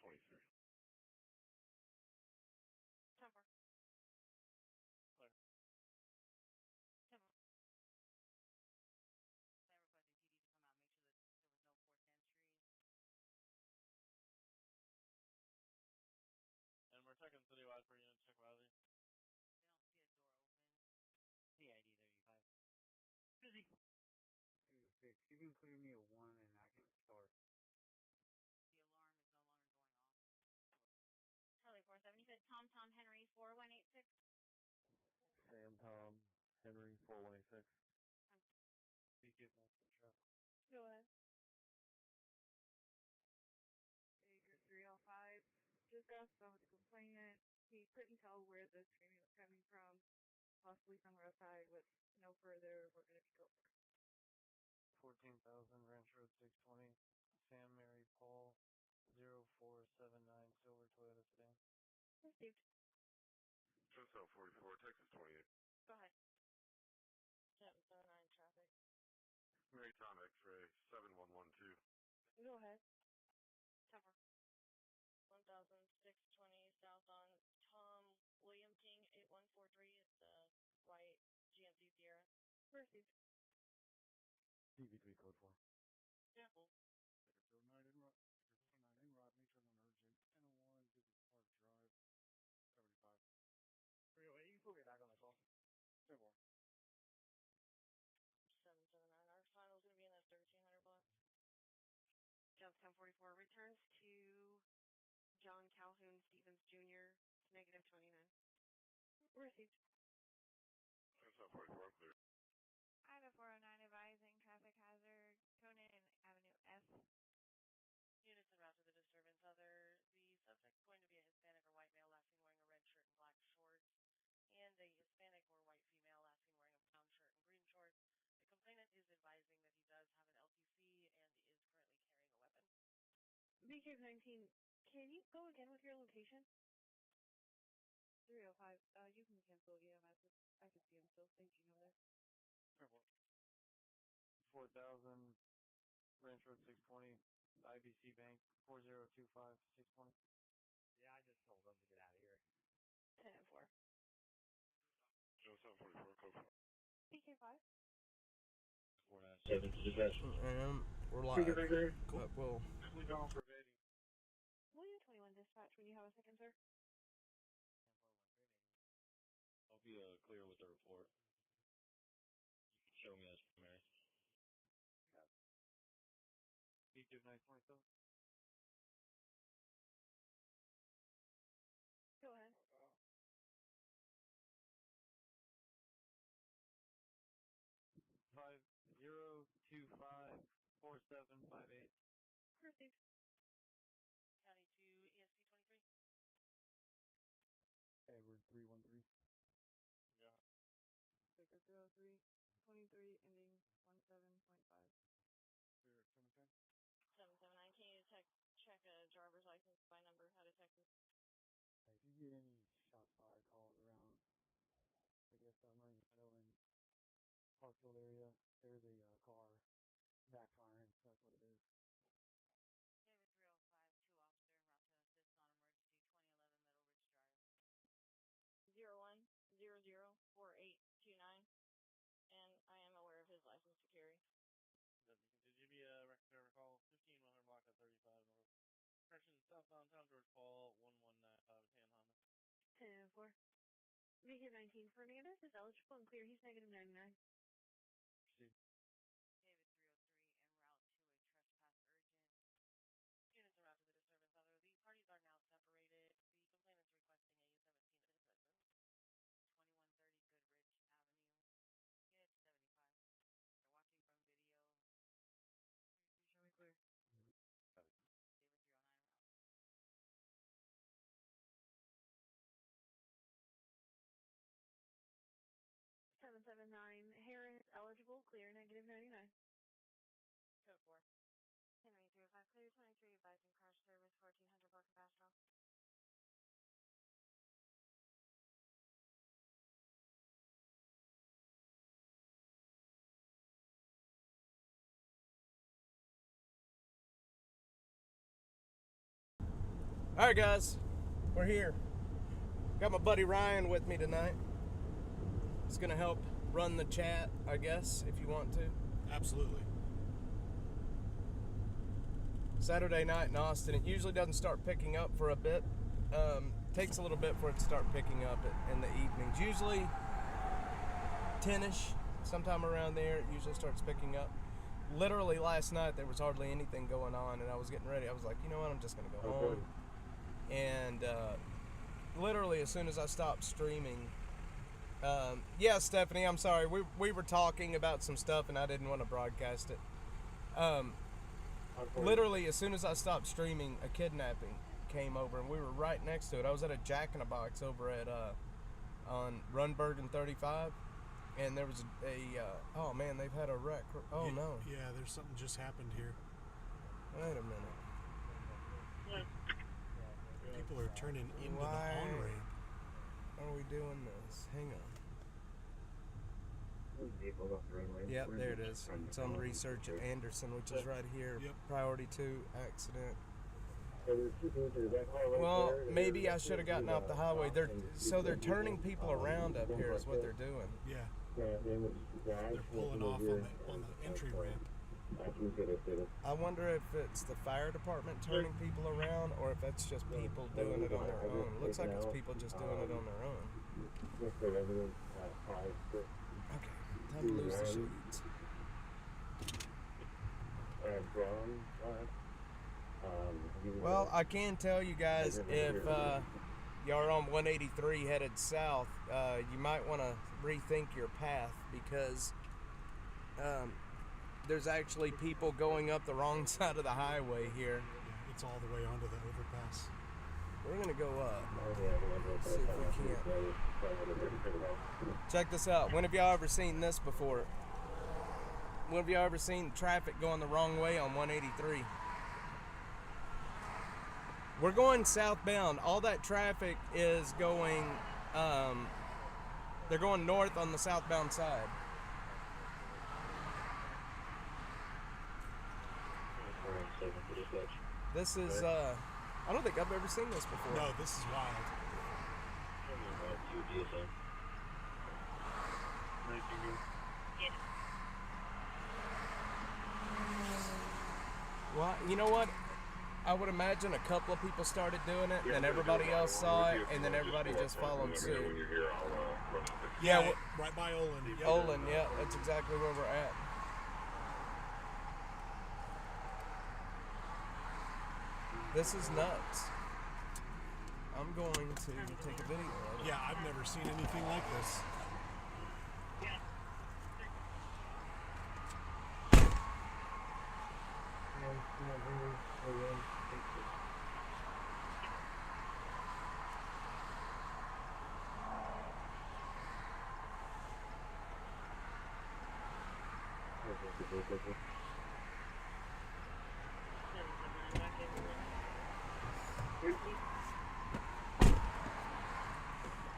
23. 10-4. Clear. 10-4. They're requesting PD to come out and make sure that there was no forced entry. And we're checking citywide for unit check Riley. They don't see a door open. CID 35. Busy. 6. You can clear me a 1 and I can start. The alarm is no longer going off. Charlie 47, you said Tom Henry 4186. Sam Tom Henry 4186. BQ traffic. Go ahead. Acre 305 just got some with the complainant. He couldn't tell where the screaming was coming from, possibly somewhere outside. With no further, we're going to be over. 14,000 Ranch Road 620. Sam Mary Paul 0479 Silver Toyota sedan. Received. Hotel 44, Texas 28. Go ahead. 779 traffic. Mary Tom X-ray 7112. Go ahead. 10-4. 1,620 south on Tom William King 8143. It's a white GMC Sierra. Received. DV3 code 4. Careful. 09 in Rodney, turn on urgent. 1001 Business Park Drive, 75. 308, you can put me back on the call. 10-4. 779. Our final's going to be in that 1300 block. Jump 1044 returns to John Calhoun Stevens Jr. Negative 29. Received. Hotel 44, clear. Ida 409 advising traffic hazard, Conan Avenue S. Units en route to the disturbance. The subject's going to be a Hispanic or white male, last seen wearing a red shirt and black shorts, and a Hispanic or white female, last seen wearing a brown shirt and green shorts. The complainant is advising that he does have an LTC and is currently carrying a weapon. BK19, can you go again with your location? 305, you can cancel EMS. I can see him still. Thank you, there. 4,000 Ranch Road 620. IBC Bank 4025 620. Yeah, I just told them to get out of here. 10-4. Hotel 44, code 4. BK5. 497 to dispatch. We're live. Cool. Well, We're going for evading. William 21 dispatch when you have a second, sir. 10-4-1 evading. I'll be clear with the report. You can show me as primary. BQ 927. Go ahead. Five 0254758. Received. County 2 ESP 23. Edward 313. Yeah. Baker 303, 23, ending 17.5. Clear at 710. 779. Can you check a driver's license by number out of Texas? If you get any shots fired, call it around, I guess, Marine Meadow and Parkfield area. There's a car backfiring, so that's what it is. David 305, 2 officer en route to assist on emergency 2011 Middle Ridge Drive. 01004829. And I am aware of his license to carry. Did you be a record recall 15100 block at 35 North? Correction, southbound Town George Paul 1195 tan Honda. 10-4. BK19 Fernandez is eligible and clear. He's negative 99. Proceed. David 303 en route to a trespass urgent. Units en route to the disturbance. The parties are now separated. The complainant's requesting a U-17 of his residence. 2130 Goodrich Avenue. Unit 75. They're watching from video. You show me clear. David 309 en route. Seven 779. Heron is eligible. Clear. Negative 99. Code 4. Henry 305 clear 23 advising crash service 1400 block of Bastrop. Alright guys, we're here. Got my buddy Ryan with me tonight. He's gonna help run the chat, I guess, if you want to. Absolutely. Saturday night in Austin. It usually doesn't start picking up for a bit. Takes a little bit for it to start picking up in the evenings. Usually 10ish, sometime around there, it usually starts picking up. Literally last night there was hardly anything going on, and I was getting ready. I was like, you know what, I'm just gonna go home. And literally as soon as I stopped streaming, yeah, Stephanie, I'm sorry, we were talking about some stuff and I didn't want to broadcast it. Literally as soon as I stopped streaming, a kidnapping came over and we were right next to it. I was at a Jack in the Box over at on Runberg and 35, and there was oh man, they've had a wreck. Oh no. Yeah, there's something just happened here. Wait a minute. People are turning into Why the on-ramp. are we doing this? Hang on. Yep, there it is. It's on research at Anderson, which is right here. Yep. Priority 2, accident. Well, maybe I should have gotten off the highway. They're turning people around up here is what they're doing. Yeah. They're pulling off on the entry ramp. I wonder if it's the fire department turning people around or if it's just people doing it on their own. It looks like it's people just doing it on their own. Okay, time to lose the sheets. Well, I can tell you guys, if y'all are on 183 headed south, you might want to rethink your path because there's actually people going up the wrong side of the highway here. Yeah, it's all the way onto the overpass. We're gonna go up. See if we can. Check this out. When have y'all ever seen this before? When have y'all ever seen traffic going the wrong way on 183? We're going southbound. All that traffic is going, they're going north on the southbound side. This is, I don't think I've ever seen this before. No, this is wild. Well, you know what? I would imagine a couple of people started doing it, and then everybody else saw it, and then everybody just followed suit. Yeah, right by Olin. Yep. Olin, yeah, that's exactly where we're at. This is nuts. I'm going to take a video of it. Yeah, I've never seen anything like this.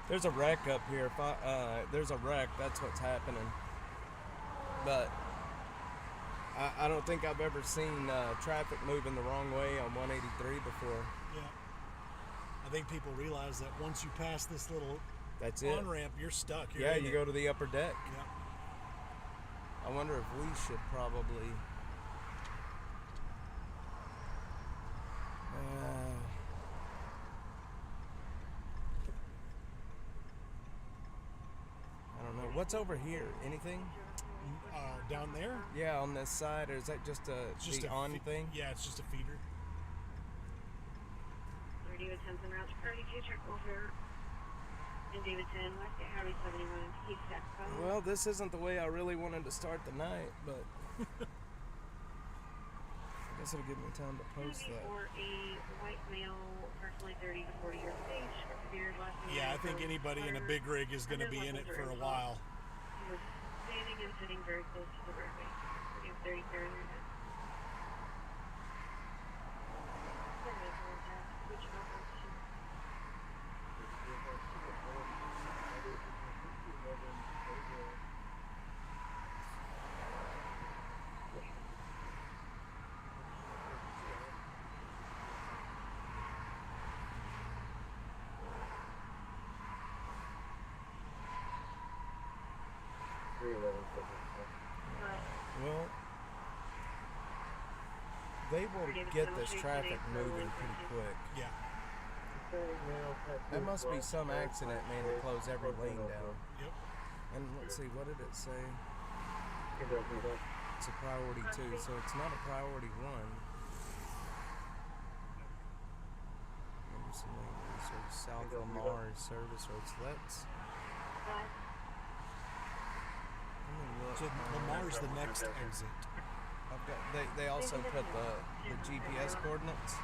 There's a wreck up here. There's a wreck. That's what's happening. But I don't think I've ever seen traffic moving the wrong way on 183 before. Yeah. I think people realize that once you pass this little on-ramp, you're stuck. Yeah, you go to the upper deck. Yeah. I wonder if we should probably... I don't know. What's over here? Anything? Down there? Yeah, on this side, or is that just the on thing? Yeah, it's just a feeder. 30 with 10's en route to Party 2, check over. And Davidson, West at Highway 71, Keith Saxon. Well, this isn't the way I really wanted to start the night, but I guess it'll give me time to post that. For a white male, approximately 30 to 40 years of age, beard, last name. Yeah, I think anybody in a big rig is going to be in it for a while. He was standing and sitting very close to the roadway. He was 30 there in your head. Which number? Well, they will get this traffic moving pretty quick. Yeah. That must be some accident, man, to close every lane down. Yep. And let's see, what did it say? It's a priority 2, so it's not a priority 1. Anderson Lane Research, South Lamar Service Roads. Let's. So Lamar's the next exit. I've got. They also put the GPS coordinates. 2.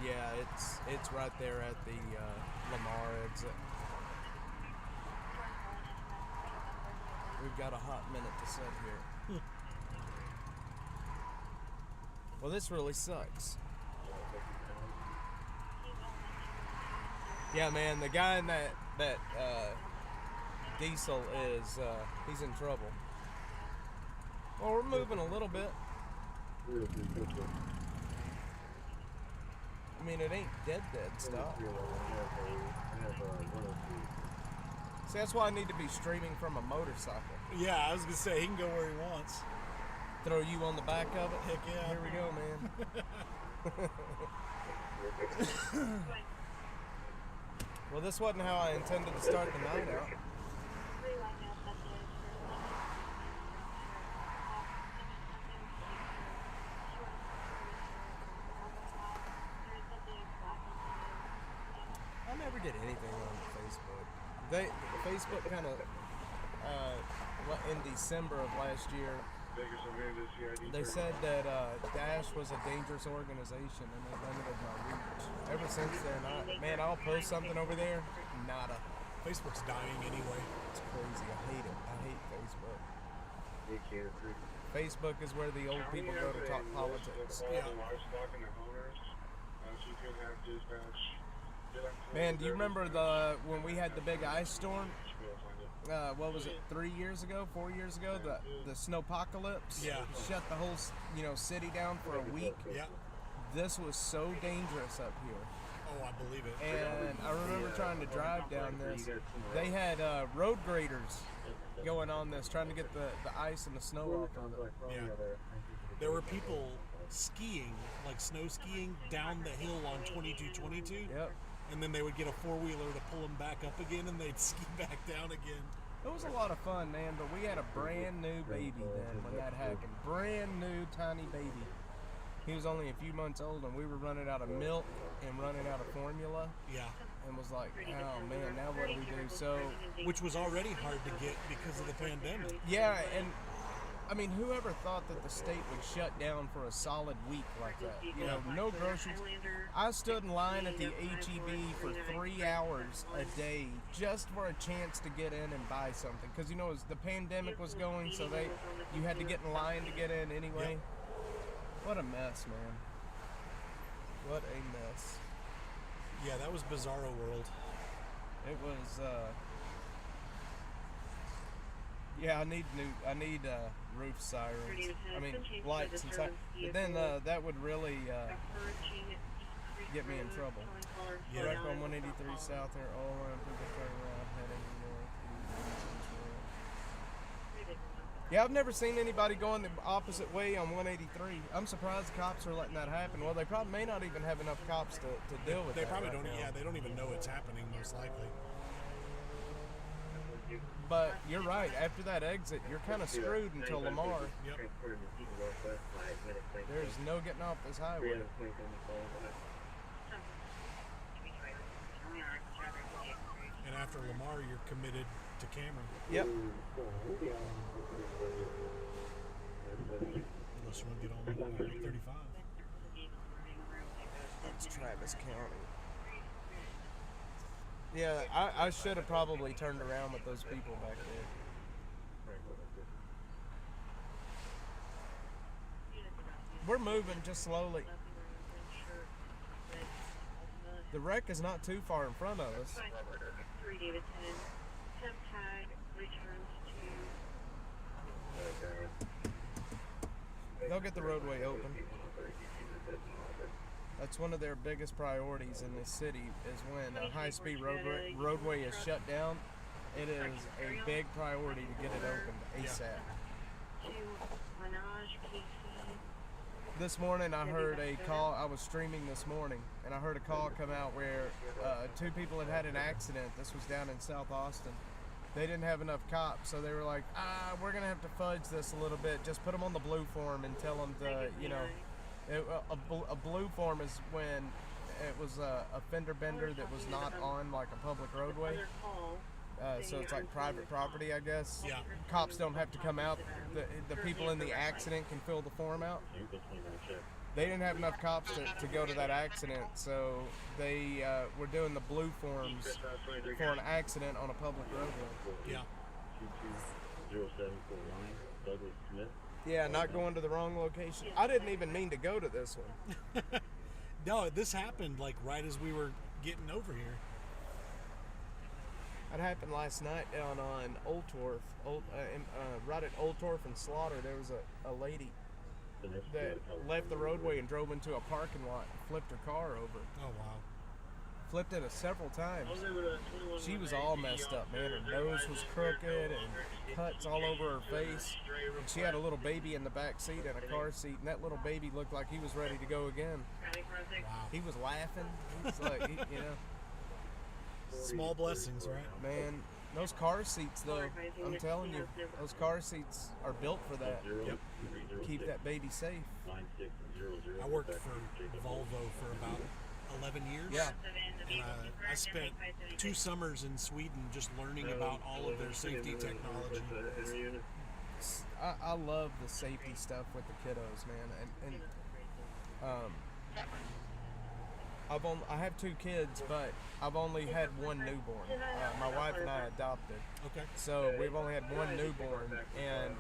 Yeah, it's right there at the Lamar exit. We've got a hot minute to sit here. Well, this really sucks. Yeah, man, the guy in that diesel is he's in trouble. Well, we're moving a little bit. I mean, it ain't dead stop. See, that's why I need to be streaming from a motorcycle. Yeah, I was gonna say he can go where he wants. Throw you on the back of it? Heck yeah. Here we go, man. Well, this wasn't how I intended to start the night out. I never did anything on Facebook. Facebook kind of, in December of last year, they said that Dash was a dangerous organization and they limited my reach. Ever since then, I'll post something over there, nada. Facebook's dying anyway. It's crazy. I hate it. I hate Facebook. Facebook is where the old people go to talk politics. Yeah. Man, do you remember when we had the big ice storm? What was it, 3 years ago, 4 years ago? The snowpocalypse? Yeah. Shut the whole city down for a week. Yeah. This was so dangerous up here. Oh, I believe it. And I remember trying to drive down this. They had road graders going on this, trying to get the ice and the snow off of it. Yeah. There were people skiing, like snow skiing, down the hill on 2222. Yep. And then they would get a four-wheeler to pull them back up again, and they'd ski back down again. It was a lot of fun, man, but we had a brand new baby then when that happened. Brand new, tiny baby. He was only a few months old, and we were running out of milk and running out of formula. Yeah. And was like, oh, man, now what do we do? So, which was already hard to get because of the pandemic. Yeah, and I mean, whoever thought that the state would shut down for a solid week like that? You know, no groceries. I stood in line at the HEB for 3 hours a day just for a chance to get in and buy something. Because, you know, as the pandemic was going, so you had to get in line to get in anyway. Yep. What a mess, man. What a mess. Yeah, that was Bizarro World. It was, yeah, I need roof sirens. I mean, lights and sirens. But then that would really get me in trouble. Yeah. Wreck on 183 South there, all around through the turnaround heading north. Yeah, I've never seen anybody going the opposite way on 183. I'm surprised the cops are letting that happen. Well, they probably may not even have enough cops to deal with they that. They probably right don't. now. Yeah, they don't even know it's happening. Most likely. But you're right. After that exit, you're kind of screwed until Lamar. Yep. There's no getting off this highway. And after Lamar, you're committed to Cameron. Yep. Unless you want to get on 35. It's Travis County. Yeah, I should have probably turned around with those people back there. We're moving just slowly. The wreck is not too far in front of us. 3 David 10. Temp tag returns to... They'll get the roadway open. That's one of their biggest priorities in this city is when a high-speed roadway is shut down. It is a big priority to get it opened ASAP. To Minaj, KC. This morning I heard a call. I was streaming this morning, and I heard a call come out where 2 people had an accident. This was down in South Austin. They didn't have enough cops, so they were like, we're going to have to fudge this a little bit. Just put them on the blue form and tell them to, you know, a blue form is when it was a fender bender that was not on like a public roadway. So it's like private property, I guess. Yeah. Cops don't have to come out. The people in the accident can fill the form out. They didn't have enough cops to go to that accident, so they were doing the blue forms for an accident on a public roadway. Yeah. 0749 Douglas Smith. Yeah, not going to the wrong location. I didn't even mean to go to this one. No, this happened like right as we were getting over here. That happened last night down on Old Torf, right at Old Torf and Slaughter. There was a lady that left the roadway and drove into a parking lot and flipped her car over. Oh, wow. Flipped it several times. She was all messed up, man. Her nose was crooked and cuts all over her face. And she had a little baby in the back seat and a car seat, and that little baby looked like he was ready to go again. Wow. He was laughing. He was like, you know. Small blessings, right? Man, those car seats, though, I'm telling you, those car seats are built for that. Yep. Keep that baby safe. I worked for Volvo for about 11 years. Yeah. And I spent 2 summers in Sweden just learning about all of their safety technology. I love the safety stuff with the kiddos, man. And I have 2 kids, but I've only had 1 newborn. My wife and I adopted. Okay. So we've only had 1 newborn, and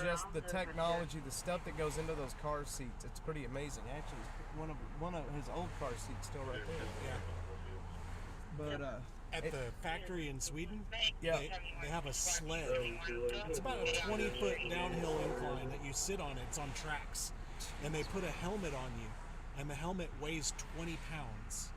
just the technology, the stuff that goes into those car seats, it's pretty amazing. Actually, one of his old car seats still right there. Yeah. But at the factory in Sweden, yeah, they have a sled. It's about a 20-foot downhill incline that you sit on. It's on tracks, and they put a helmet on you. And the helmet weighs 20 pounds,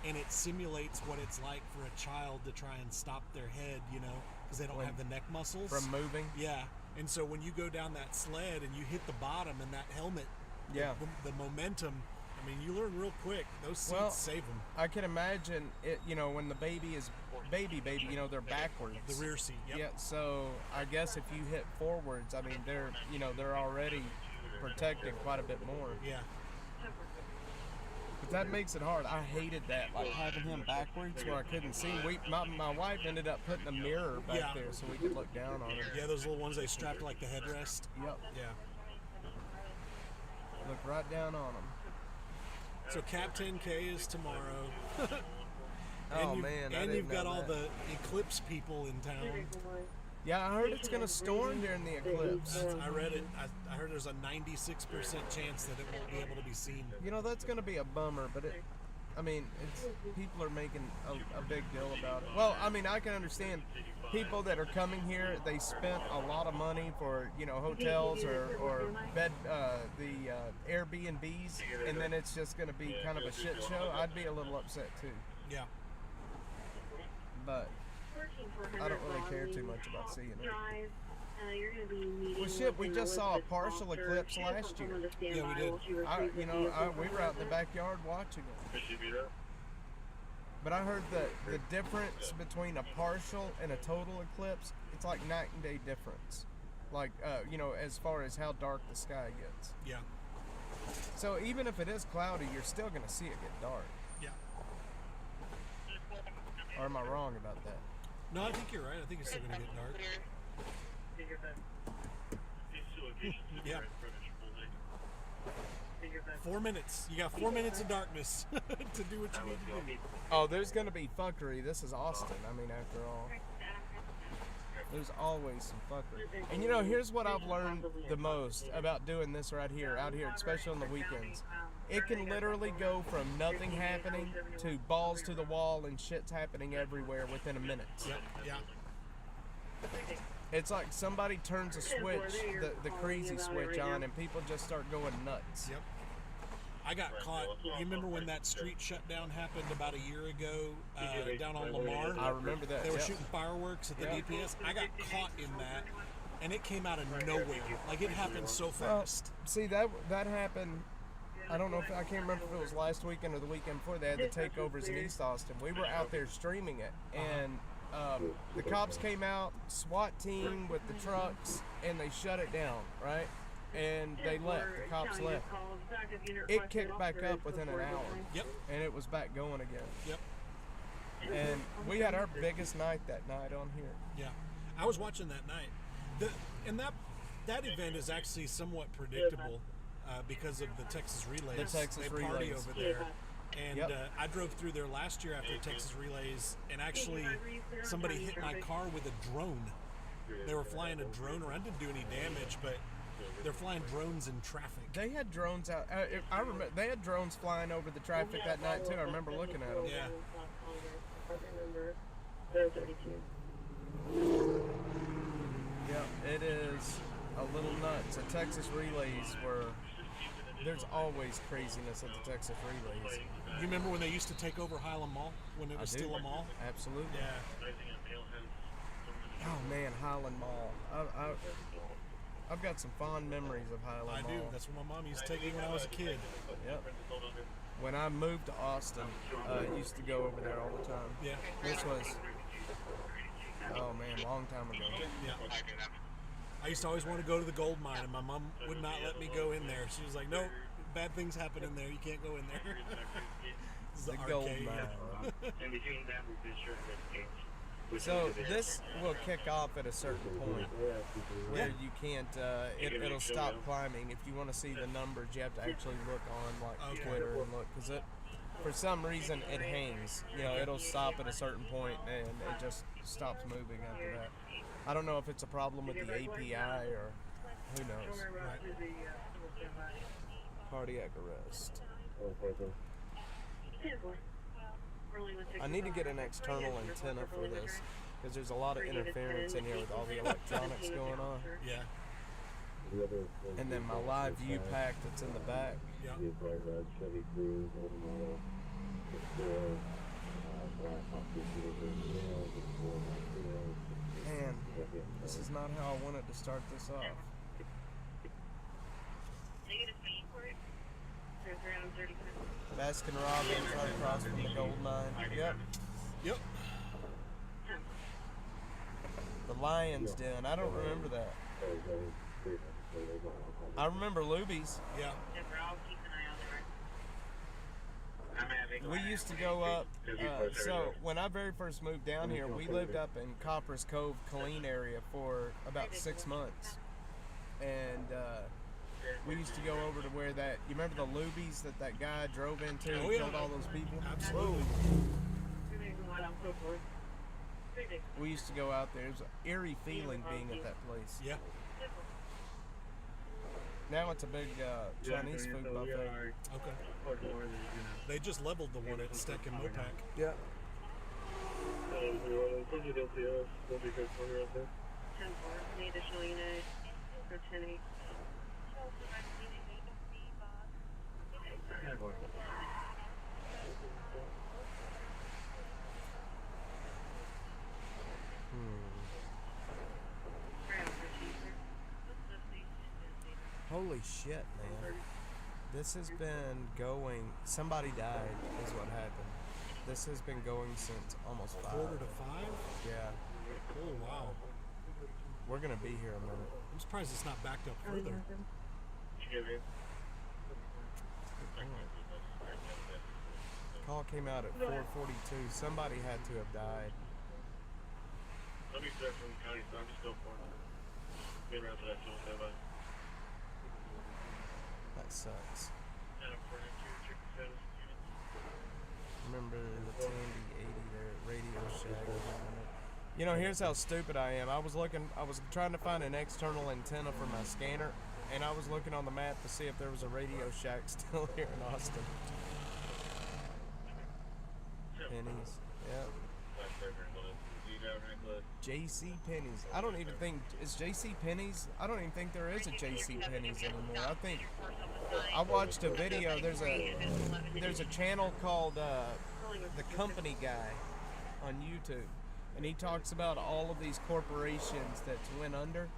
and it simulates what it's like for a child to try and stop their head, you know, because they don't have the neck muscles. From moving? Yeah. And so when you go down that sled and you hit the bottom and that helmet, yeah, the momentum, I mean, you learn real quick. Those seats save them. I can imagine it, you know, when the baby is baby, you know, they're backwards. The rear seat, yep. Yeah, so I guess if you hit forwards, I mean, they're already protected quite a bit more. Yeah. But that makes it hard. I hated that, like having him backwards where I couldn't see. My wife ended up putting a mirror back there so we could look down on him. Yeah, those little ones they strapped to like the headrest. Yep. Yeah. Look right down on him. So Cap 10K is tomorrow. And you've got all the Eclipse people in town. Yeah, I heard it's going to storm during the eclipse. I read it. I heard there's a 96% chance that it won't be able to be seen. You know, that's going to be a bummer, but people are making a big deal about it. Well, I mean, I can understand people that are coming here, they spent a lot of money for, you know, hotels or bed, the Airbnbs, and then it's just going to be kind of a shit show. I'd be a little upset too. Yeah. But I don't really care too much about seeing it. You're going to be meeting well, shit, we just saw a partial eclipse last year. Yeah, we did. We were out in the backyard watching it. But I heard the difference between a partial and a total eclipse, it's like night and day difference. Like, you know, as far as how dark the sky gets. Yeah. So even if it is cloudy, you're still going to see it get dark. Yeah. Or am I wrong about that? No, I think you're right. I think it's still going to get dark. Yeah. 4 minutes. You got 4 minutes of darkness to do what you need to do. Oh, there's going to be fuckery. This is Austin. I mean, after all. There's always some fuckery. And you know, here's what I've learned the most about doing this right here, out here, especially on the weekends, It can literally go from nothing happening to balls to the wall and shit's happening everywhere within a minute. Yep. Yeah. It's like somebody turns a switch, the crazy switch on, and people just start going nuts. Yep. I got caught. You remember when that street shutdown happened about a year ago down on Lamar? I remember that. They were shooting fireworks at the DPS. I got caught in that, and it came out of nowhere. Like, it happened so fast. See, that happened. I don't know if I can't remember if it was last weekend or the weekend before. They had the takeovers in East Austin. We were out there streaming it, and the cops came out, SWAT team with the trucks, and they shut it down, right? And they left. The cops left. It kicked back up within an hour. Yep. And it was back going again. Yep. And we had our biggest night that night on here. Yeah. I was watching that night. And that event is actually somewhat predictable because of the Texas Relays. The Texas they party Relays. over there. And Yep. I drove through there last year after Texas Relays, and actually somebody hit my car with a drone. They were flying a drone around. I didn't do any damage, but they're flying drones in traffic. They had drones out. I remember they had drones flying over the traffic that night too. I remember looking at them. Yeah. Yeah, it is a little nuts. The Texas Relays were. There's always craziness at the Texas Relays. You remember when they used to take over Highland Mall when it was still a mall? Absolutely. Yeah. Oh man, Highland Mall. I've got some fond memories of Highland Mall. I do. That's where my mom used to take me when I was a kid. Yep. When I moved to Austin, I used to go over there all the time. Yeah. This was, oh man, long time ago. Yeah. I used to always want to go to the gold mine, and my mom would not let me go in there. She was like, "No, bad things happen in there. You can't go in there." The gold mine. So this will kick off at a certain point where you can't. It'll stop climbing. If you want to see the numbers, you have to actually look on like Twitter and look, because it, for some reason, it hangs. You know, it'll stop at a certain point and it just stops moving after that. I don't know if it's a problem with the API or who knows. Right. Cardiac arrest. I need to get an external antenna for this because there's a lot of interference in here with all the electronics going on. Yeah. And then my live view pack that's in the back. Yeah. Man, this is not how I wanted to start this off. Baskin Robbins right across from the Gold Mine. Yep. Yep. The Lion's Den. I don't remember that. I remember Luby's. Yeah. We used to go up, so when I very first moved down here, we lived up in Coppers Cove, Killeen area for about 6 months. And we used to go over to where that, you remember the Luby's that guy drove into and killed all those people? Absolutely. We used to go out there. It was an eerie feeling being at that place. Yeah. Now it's a big Chinese food buffet. Okay. They just leveled the one at Steck and Mopac. Yeah. 10-4, any additional unit, or 10-8. Holy shit, man. This has been going, somebody died is what happened. This has been going since almost 5. 4 to 5? Yeah. Oh, wow. We're going to be here a minute. I'm surprised it's not backed up further. Call came out at 4:42. Somebody had to have died. Let me start from county, so I'm just going for it. Been around for that too, standby. That sucks. And I'm for Remember the Tandy 80 there at Radio Shack. You know, here's how stupid I am. I was trying to find an external antenna for my scanner, and I was looking on the map to see if there was a Radio Shack still here in Austin. Pennies, yeah. J.C. Penney's. I don't even think is J.C. Penney's. I don't even think there is a J.C. Penney's anymore. I think I watched a video. There's a channel called The Company Guy on YouTube, and he talks about all of these corporations that went under,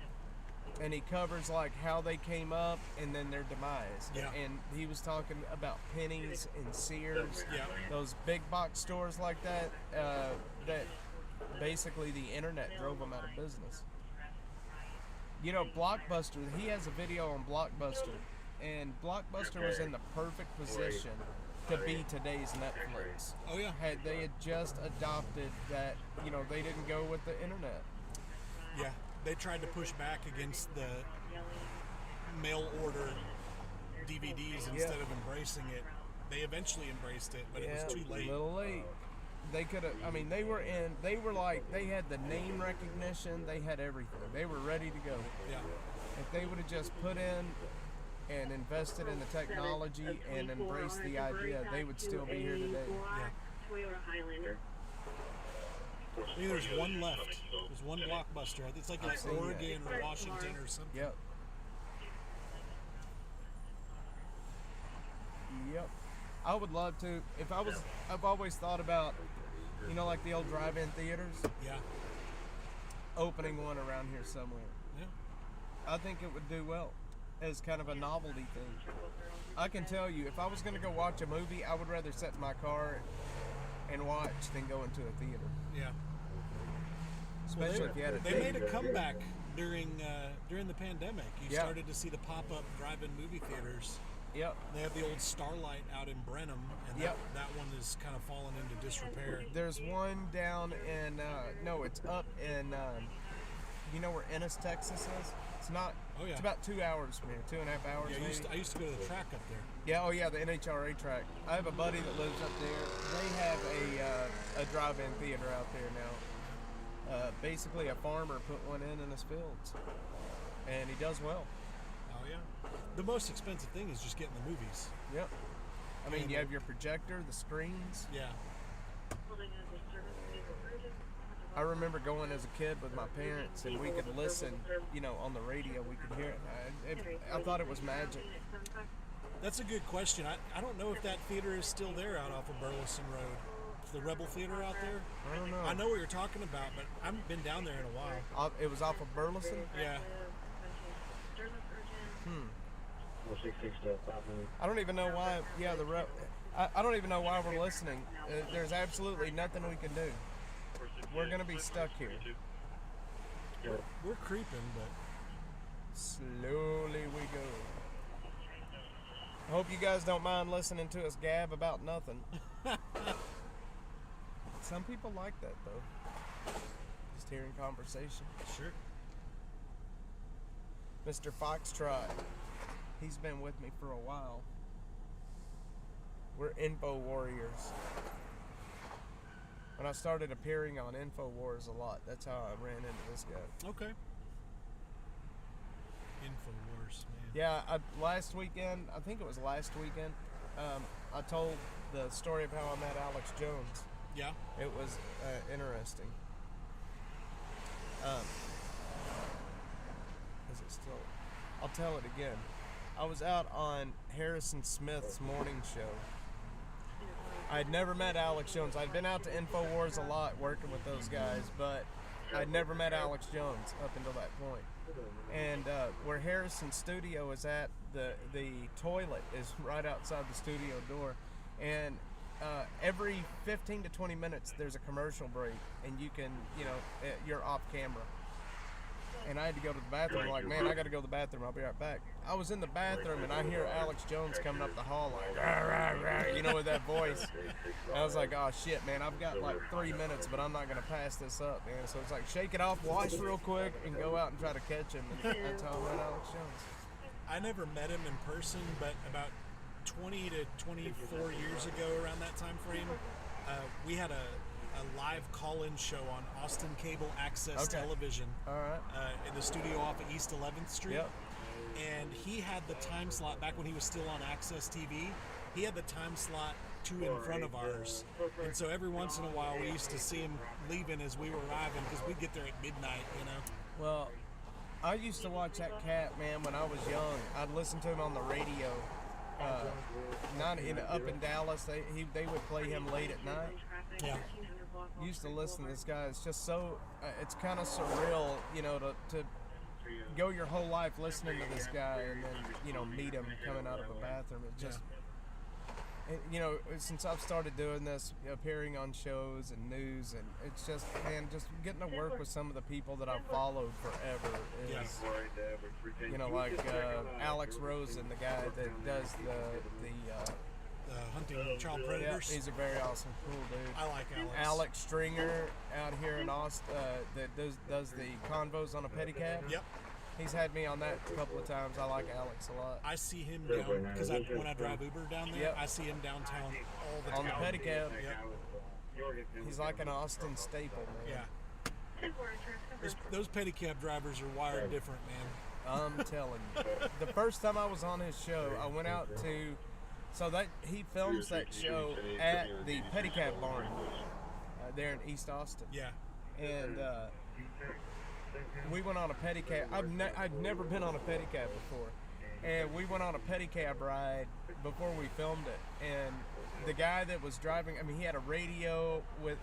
and he covers like how they came up and then their demise. Yeah. And he was talking about Penny's and Sears, Yeah. those big box stores like that. That basically the internet drove them out of business. You know, Blockbuster. He has a video on Blockbuster, and Blockbuster was in the perfect position to be today's Netflix. Oh yeah. Had they had just adopted that, you know, they didn't go with the internet. Yeah. They tried to push back against the mail order DVDs instead of embracing it. They eventually embraced it, but it was too late. A little late. They could have. I mean, they were like, they had the name recognition. They had everything. They were ready to go. Yeah. If they would have just put in and invested in the technology and embraced the idea, they would still be here today. Yeah. Toyota Highlander. I think there's one left. There's one Blockbuster. It's like I've seen Oregon or Washington or something. Yep. Yep. I would love to. I've always thought about, you know, like the old drive-in theaters. Yeah. Opening one around here somewhere. Yeah. I think it would do well as kind of a novelty thing. I can tell you, if I was going to go watch a movie, I would rather sit in my car and watch than go into a theater. Yeah. Especially if you had a They date. made a comeback during the pandemic. You started to see the pop-up drive-in movie theaters. Yep. They have the old Starlight out in Brenham, and that one is kind of fallen into disrepair. There's one down in, no, it's up in, you know where Ennis, Texas is? It's not, Oh, yeah. It's about 2 hours from here, 2.5 hours Yeah, maybe. I used to go to the track up there. Yeah, oh yeah, the NHRA track. I have a buddy that lives up there. They have a drive-in theater out there now. Basically, a farmer put one in his fields, and he does well. Oh yeah. The most expensive thing is just getting the movies. Yep. I mean, you have your projector, the screens. Yeah. I remember going as a kid with my parents, and we could listen, you know, on the radio. We could hear it. I thought it was magic. That's a good question. I don't know if that theater is still there out off of Burleson Road. The Rebel Theater out there? I don't know. I know what you're talking about, but I haven't been down there in a while. It was off of Burleson? Yeah. I don't even know why. Yeah, I don't even know why we're listening. There's absolutely nothing we can do. We're gonna be stuck here. We're creeping, but slowly we go. I hope you guys don't mind listening to us gab about nothing. Some people like that though. Just hearing conversation. Sure. Mr. Foxtrot. He's been with me for a while. We're Info Warriors. When I started appearing on InfoWars a lot, that's how I ran into this guy. Okay. InfoWars, man. Yeah, last weekend, I think it was last weekend, I told the story of how I met Alex Jones. Yeah. It was interesting. Is it still? I'll tell it again. I was out on Harrison Smith's morning show. I'd never met Alex Jones. I'd been out to InfoWars a lot working with those guys, but I'd never met Alex Jones up until that point. And where Harrison's studio is at, the toilet is right outside the studio door. And every 15 to 20 minutes, there's a commercial break, and you can, you know, you're off camera. And I had to go to the bathroom. I'm like, man, I got to go to the bathroom. I'll be right back. I was in the bathroom, and I hear Alex Jones coming up the hall, like, rah, rah, rah, you know, with that voice. And I was like, oh, shit, man, I've got like 3 minutes, but I'm not going to pass this up, man. So it's like, shake it off, wash real quick, and go out and try to catch him. And that's how I met Alex Jones. I never met him in person, but about 20 to 24 years ago, around that time frame, we had a live call-in show on Austin Cable Access Television. All right. In the studio off of East 11th Street. Yep. and he had the time slot back when he was still on Access TV. He had the time slot 2 in front of ours, and so every once in a while we used to see him leaving as we were arriving because we'd get there at midnight, you know. Well, I used to watch that cat, man, when I was young. I'd listen to him on the radio. Not up in Dallas, they would play him late at night. Yeah. Used to listen to this guy. It's just so, it's kind of surreal, you know, to go your whole life listening to this guy and then, you know, meet him coming out of a bathroom. It just, you know, since I've started doing this, appearing on shows and news, and it's just, man, just getting to work with some of the people that I've followed forever is, you know, like Alex Rosen, the guy that does the hunting child predators. Yeah, he's a very awesome, cool dude. I like Alex. Alex Stringer out here in Austin that does the convos on a pedicab. Yep. He's had me on that a couple of times. I like Alex a lot. I see him down because when I drive Uber down there, Yep. I see him downtown all the time. On the pedicab. Yep. He's like an Austin staple, man. Yeah. Those pedicab drivers are wired different, man. I'm telling you. The first time I was on his show, I went out to, so that he films that show at the pedicab barn there in East Austin. Yeah. And we went on a pedicab. I've never been on a pedicab before, and we went on a pedicab ride before we filmed it. And the guy that was driving, I mean, he had a radio with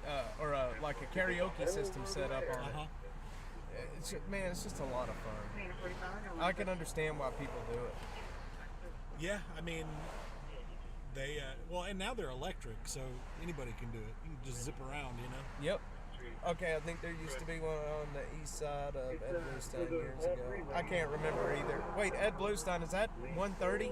like a karaoke system set up on it. Man, it's just a lot of fun. I can understand why people do it. Yeah, I mean, they well, and now they're electric, so anybody can do it. You can just zip around, you know. Yep. Okay, I think there used to be one on the east side of Ed Bluestein years ago. I can't remember either. Wait, Ed Bluestein, is that 130?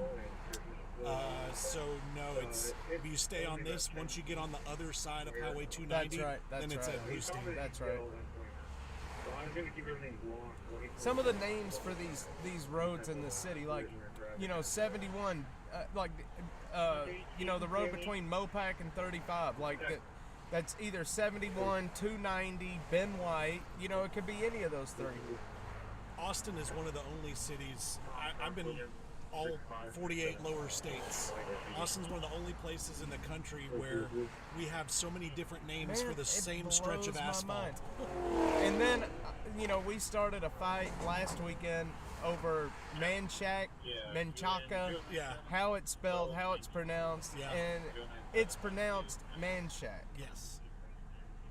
So no, it's you stay on this. Once you get on the other side of Highway 290, That's right. then it's at Bluestein. That's right. Some of the names for these roads in the city, like, you know, 71, you know, the road between Mopac and 35, like that's either 71, 290, Ben White. You know, it could be any of those three. Austin is one of the only cities. I've been all 48 lower states. Austin's one of the only places in the country where we have so many different names for the same stretch of asphalt. And then, you know, we started a fight last weekend over Manchac, Menchaca, how it's spelled, how it's pronounced, and it's pronounced Manchac. Yes.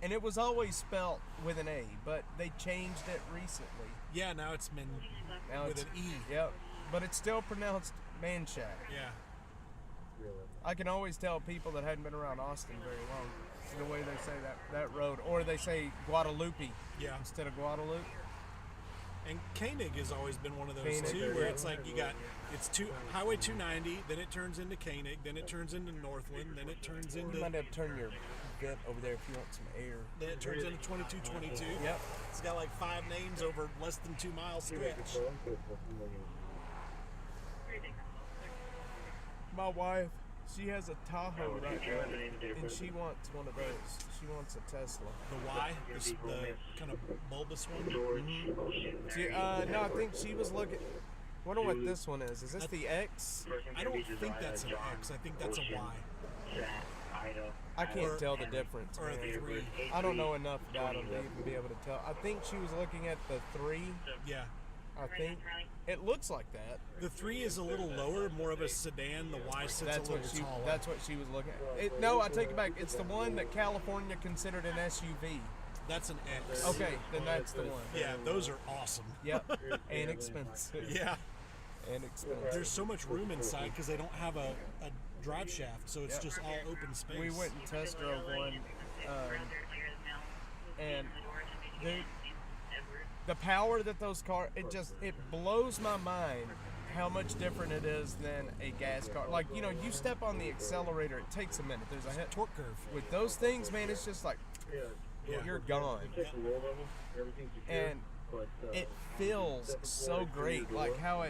And it was always spelt with an A, but they changed it recently. Yeah, now it's with an E. Yep, but it's still pronounced Manchac. Yeah. I can always tell people that hadn't been around Austin very long the way they say that road, or they say Guadalupe instead of Guadalupe. And Koenig has always been one of those too, where it's like it's Highway 290, then it turns into Koenig, then it turns into Northland, then it turns into. You might have to turn your vent over there if you want some air. Then it turns into 2222. Yep. It's got like 5 names over less than 2 mile stretch. My wife, she has a Tahoe right now, and she wants one of those. She wants a Tesla. The Y, the kind of bulbous one. Mm-hmm. No, I think she was looking. I wonder what this one is. Is this the X? I don't think that's an X. I think that's a Y. I can't tell the difference. Or a 3. I don't know enough about them to even be able to tell. I think she was looking at the 3. Yeah. I think it looks like that. The 3 is a little lower, more of a sedan. The Y sits a little taller. That's what she was looking at. No, I take it back. It's the one that California considered an SUV. That's an X. Okay, then that's the one. Yeah, those are awesome. Yep, and expensive. Yeah. And expensive. There's so much room inside because they don't have a drive shaft, so it's just all open space. We went and test drove one, and the power that those cars, it blows my mind how much different it is than a gas car. Like, you know, you step on the accelerator, it takes a minute. There's a torque curve. With those things, man, it's just like, you're gone. And it feels so great, like how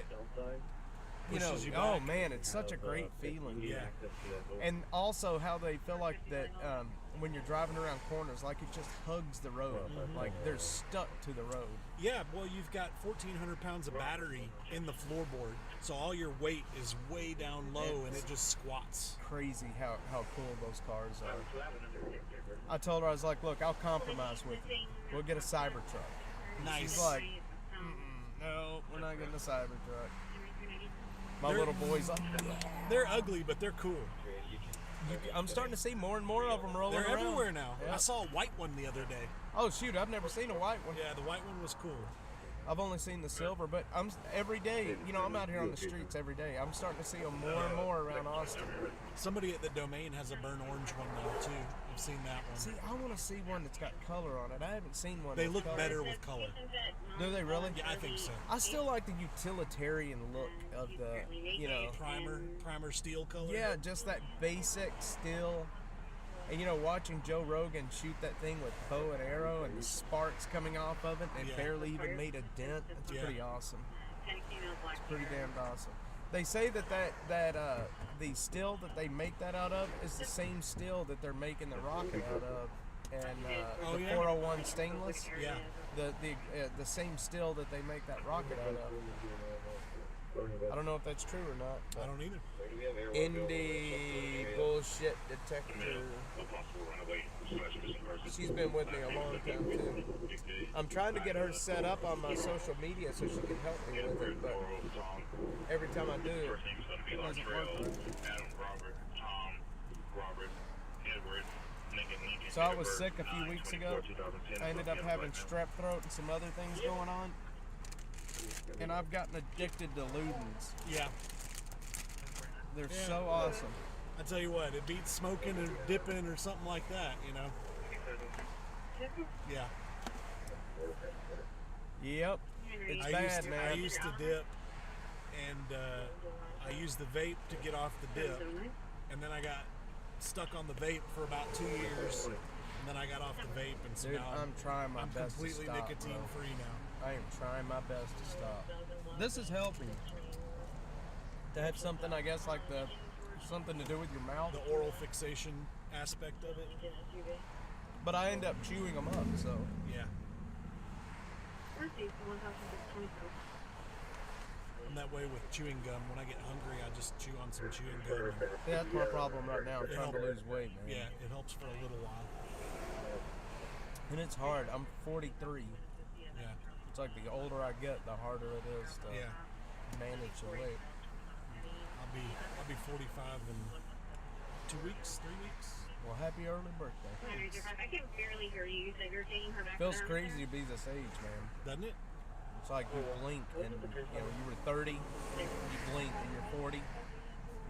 you know, Pushes you oh back. man, it's such a great feeling. Yeah. And also how they feel like that when you're driving around corners, like it just hugs the road, like they're stuck to the road. Yeah, well, you've got 1,400 pounds of battery in the floorboard, so all your weight is way down low, and it just squats. Crazy how cool those cars are. I told her, I was like, look, I'll compromise with you. We'll get a Cybertruck. Nice. She's like, no, we're not getting a Cybertruck. My little boy's like, they're ugly, but they're cool. I'm starting to see more and more of them rolling They're around. everywhere now. Yeah. I saw a white one the other day. Oh shoot, I've never seen a white one. Yeah, the white one was cool. I've only seen the silver, but I'm every day. You know, I'm out here on the streets every day. I'm starting to see them more and more around Austin. Somebody at the Domain has a burnt orange one now too. I've seen that one. See, I want to see one that's got color on it. I haven't seen one. They with look color. better with color. Do they really? Yeah, I think so. I still like the utilitarian look of the, you know, primer steel color. Yeah, just that basic steel. And you know, watching Joe Rogan shoot that thing with bow and arrow and the sparks coming off of it, and barely even made a dent. It's pretty awesome. It's pretty damn awesome. They say that the steel that they make that out of is the same steel that they're making the rocket out of, and the 401 stainless. Yeah. The same steel that they make that rocket out of. I don't know if that's true or not. I don't either. Indie bullshit detector. She's been with me a long time too. I'm trying to get her set up on my social media so she can help me with it, but every time I do, it doesn't work. So I was sick a few weeks ago. I ended up having strep throat and some other things going on. And I've gotten addicted to Ludens. Yeah. They're so awesome. I tell you what, it beats smoking or dipping or something like that, you know? Yeah. Yep. It's bad, man. I used to dip, and I used the vape to get off the dip, and then I got stuck on the vape for about 2 years, and then I got off the vape, and so Dude, now I'm trying my I'm best to completely stop, nicotine bro. free now. I am trying my best to stop. This is helping. To have something, I guess, like something to do with your mouth. The oral fixation aspect of it. But I end up chewing them up, so. Yeah. I'm that way with chewing gum. When I get hungry, I just chew on some chewing gum. Yeah, that's my problem right now. I'm trying to lose weight, man. Yeah, it helps for a little while. And it's hard. I'm 43. Yeah. It's like the older I get, the harder it is to manage the weight. I'll be 45 in 2 weeks, 3 weeks. Well, happy early birthday. I can barely hear you. You said you're taking her back. Feels crazy to be this age, man. Doesn't it? It's like you blink and you were 30, you blink and you're 40.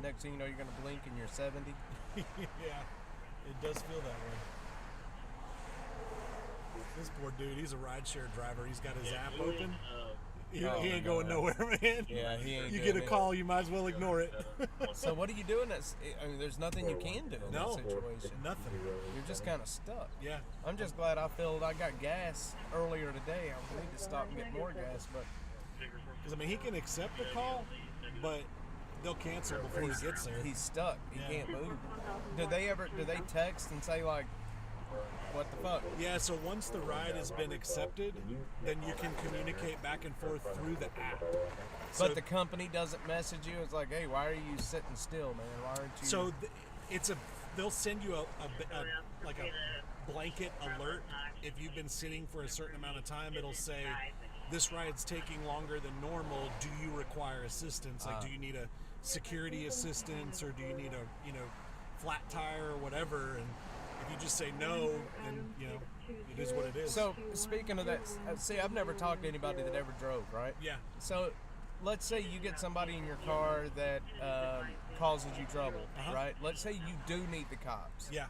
Next thing you know, you're gonna blink and you're 70. Yeah, it does feel that way. This poor dude, he's a rideshare driver. He's got his app open. He ain't going nowhere, man. Yeah, he ain't. You get a call, you might as well ignore it. So what are you doing? I mean, there's nothing you can do in that situation. Nothing. You're just kind of stuck. Yeah. I'm just glad I got gas earlier today. I need to stop and get more gas, but because I mean, he can accept the call, but they'll cancel before he gets there. He's stuck. He can't move. Do they text and say like, what the fuck? Yeah, so once the ride has been accepted, then you can communicate back and forth through the app. But the company doesn't message you. It's like, hey, why are you sitting still, man? Why aren't you? So they'll send you a blanket alert. If you've been sitting for a certain amount of time, it'll say, this ride's taking longer than normal. Do you require assistance? Like, do you need a security assistance, or do you need a flat tire or whatever? And if you just say no, then, it is what it is. So, speaking of that, see, I've never talked to anybody that ever drove, right? Yeah. So, let's say you get somebody in your car that causes you trouble, right? Let's say you do need the cops. Yeah.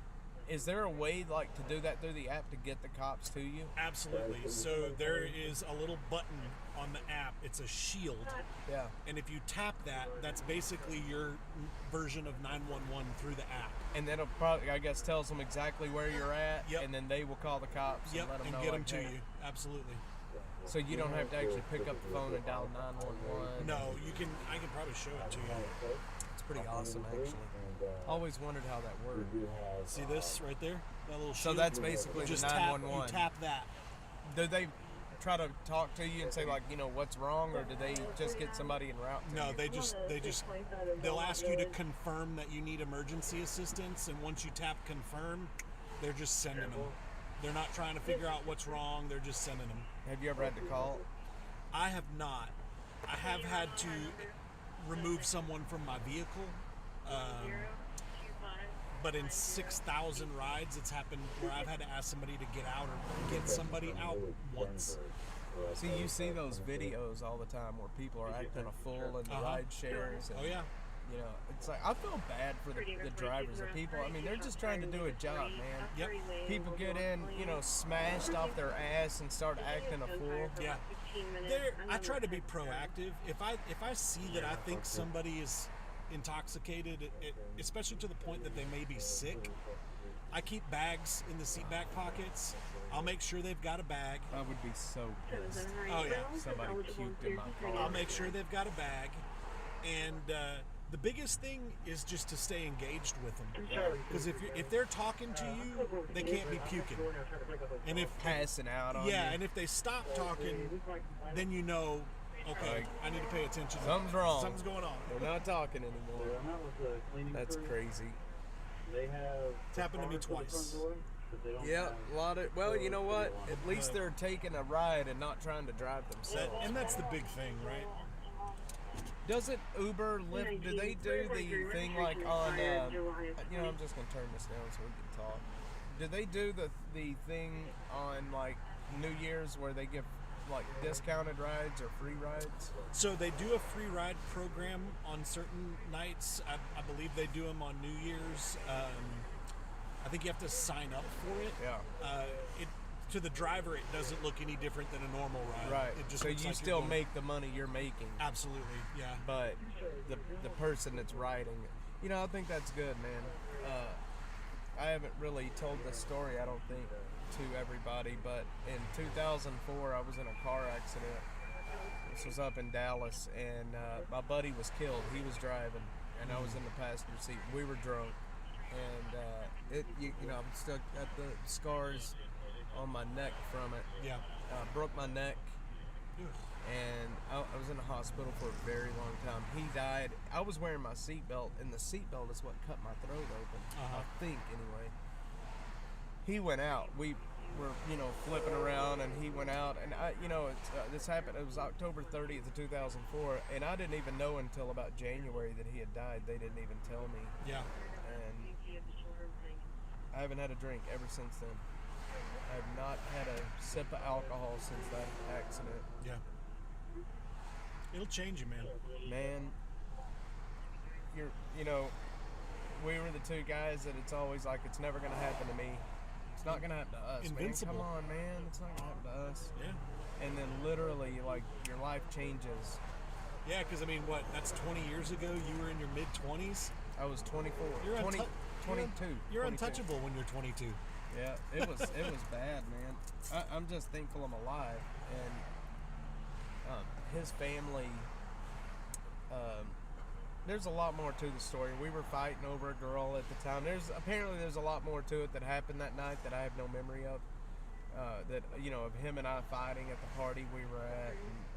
Is there a way, like, to do that through the app to get the cops to you? Absolutely. So there is a little button on the app. It's a shield. Yeah. And if you tap that, that's basically your version of 911 through the app. And then it'll probably, I guess, tells them exactly where you're at. Yep. And then they will call the cops and let them know. And get them like, to hey. you. Absolutely. So you don't have to actually pick up the phone and dial 911. No, you can. I can probably show it to you. It's pretty awesome, actually. Always wondered how that worked. See this right there? That little So shield? that's basically just the tap, 911. you tap that. Do they try to talk to you and say, like, you know, what's wrong, or do they just get somebody en route to No, you? they'll ask you to confirm that you need emergency assistance, and once you tap confirm, they're just sending them. They're not trying to figure out what's wrong, they're just sending them. Have you ever had to call? I have not. I have had to remove someone from my vehicle, but in 6,000 rides, it's happened where I've had to ask somebody to get out or get somebody out once. See, you see those videos all the time where people are acting a fool in the ride shares. And, Oh yeah. You know, it's like, I feel bad for the drivers, the people. I mean, they're just trying to do a job, man. Yep. People get in, you know, smashed off their ass and start acting a fool. Yeah. I try to be proactive. If I see that I think somebody is intoxicated, especially to the point that they may be sick, I keep bags in the seat back pockets. I'll make sure they've got a bag. I would be so pissed. Oh yeah. Somebody puked in my car. I'll make sure they've got a bag, and the biggest thing is just to stay engaged with them. Because if they're talking to you, they can't be puking. And if passing out on you. and if they stop talking, then you know, okay, I need to pay attention. Something's wrong. Something's going on. They're not talking anymore. That's crazy. It's happened to me twice. Yeah, a lot of. Well, you know what? At least they're taking a ride and not trying to drive themselves. And that's the big thing, right? Doesn't Uber, Lyft, do they do the thing like on, you know, I'm just going to turn this down so we can talk. Do they do the thing on, like, New Year's where they give, like, discounted rides or free rides? So they do a free ride program on certain nights. I believe they do them on New Year's. I think you have to sign up for it. Yeah. To the driver, it doesn't look any different than a normal ride. Right. It just so looks you like still make the money you're making. Absolutely, yeah. But the person that's riding, you know, I think that's good, man. I haven't really told this story, I don't think, to everybody, but in 2004, I was in a car accident. This was up in Dallas, and my buddy was killed. He was driving, and I was in the passenger seat. We were drunk, and you know, I'm still got the scars on my neck from it. Yeah. Broke my neck, and I was in the hospital for a very long time. He died. I was wearing my seatbelt, and the seatbelt is what cut my throat open. I think, anyway. He went out. We were, you know, flipping around, and he went out. And this happened. It was October 30th of 2004, and I didn't even know until about January that he had died. They didn't even tell me. Yeah. And I haven't had a drink ever since then. I have not had a sip of alcohol since that accident. Yeah. It'll change you, man. Man, you know, we were the two guys that it's always like, it's never going to happen to me. It's not going to happen to us, Invincible. man. Come on, man. It's not going to happen to us. Yeah. And then literally, like, your life changes. Yeah, because, I mean, that's 20 years ago? You were in your mid-20s? I was 24. You're 22. You're 22. untouchable when you're 22. Yeah, it was bad, man. I'm just thankful I'm alive, and his family. There's a lot more to the story. We were fighting over a girl at the time. There's a lot more to it that happened that night that I have no memory of. That, you know, of him and I fighting at the party we were at.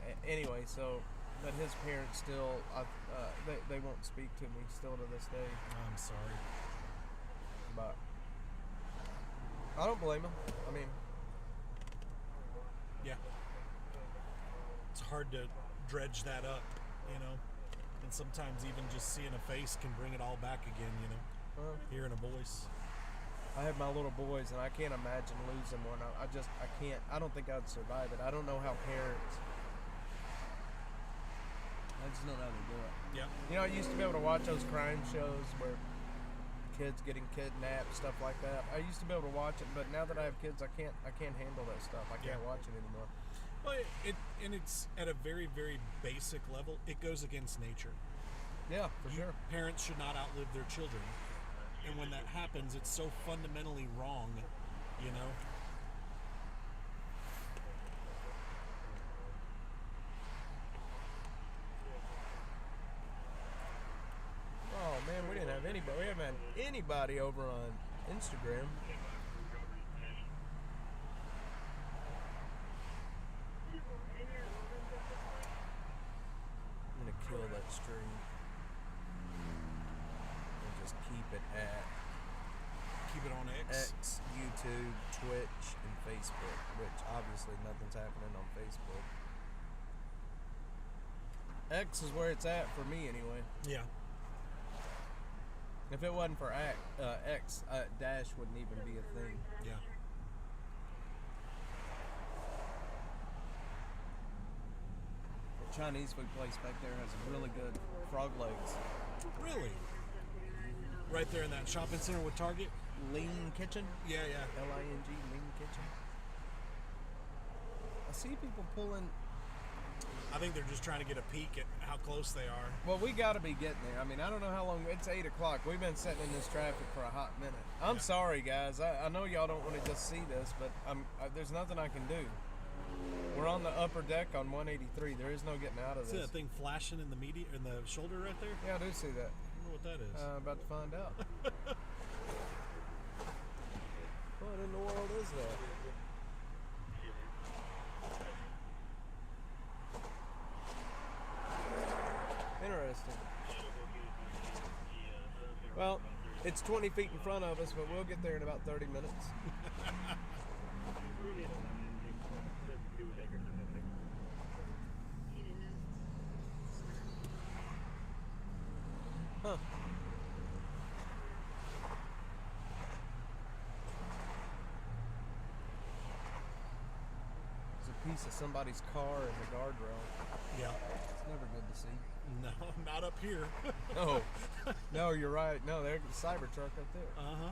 And, anyway, so, but his parents still, they won't speak to me still to this day. I'm sorry. But I don't blame him. I mean, yeah. It's hard to dredge that up, you know. And sometimes even just seeing a face can bring it all back again, you know. Hearing a voice. I have my little boys, and I can't imagine losing one. I can't. I don't think I'd survive it. I don't know how parents. I just don't know how they do it. Yeah. You know, I used to be able to watch those crime shows where kids getting kidnapped, stuff like that. I used to be able to watch it, but now that I have kids, I can't handle that stuff. I can't watch it anymore. Well, it's at a very, very basic level. It goes against nature. Yeah, for sure. Parents should not outlive their children, and when that happens, it's so fundamentally wrong. You know. anybody over on Instagram. I'm gonna kill that stream and just keep it at on X. YouTube, Twitch, and Facebook, which obviously nothing's happening on Facebook. X is where it's at for me anyway. Yeah. If it wasn't for X, Dash wouldn't even be a thing. Yeah. The Chinese food place back there has really good frog legs. Really? Right there in that shopping center with Target? Lean Kitchen? Yeah, yeah. L-I-N-G, Lean Kitchen. I see people pulling... I think they're just trying to get a peek at how close they are. Well, we got to be getting there. I mean, I don't know how long. It's 8 o'clock. We've been sitting in this traffic for a hot minute. I'm sorry, guys. I know y'all don't want to just see this, but there's nothing I can do. We're on the upper deck on 183. There is no getting out of this. See that thing flashing in the shoulder right there? Yeah, I do see that. I wonder what that is. About to find out. What in the world is that? Interesting. Well, it's 20 feet in front of us, but we'll get there in about 30 minutes. Huh. There's a piece of somebody's car in the guardrail. Yeah. It's never good to see. No, not up here. No. No, you're right. No, there's a Cybertruck up there. Uh-huh.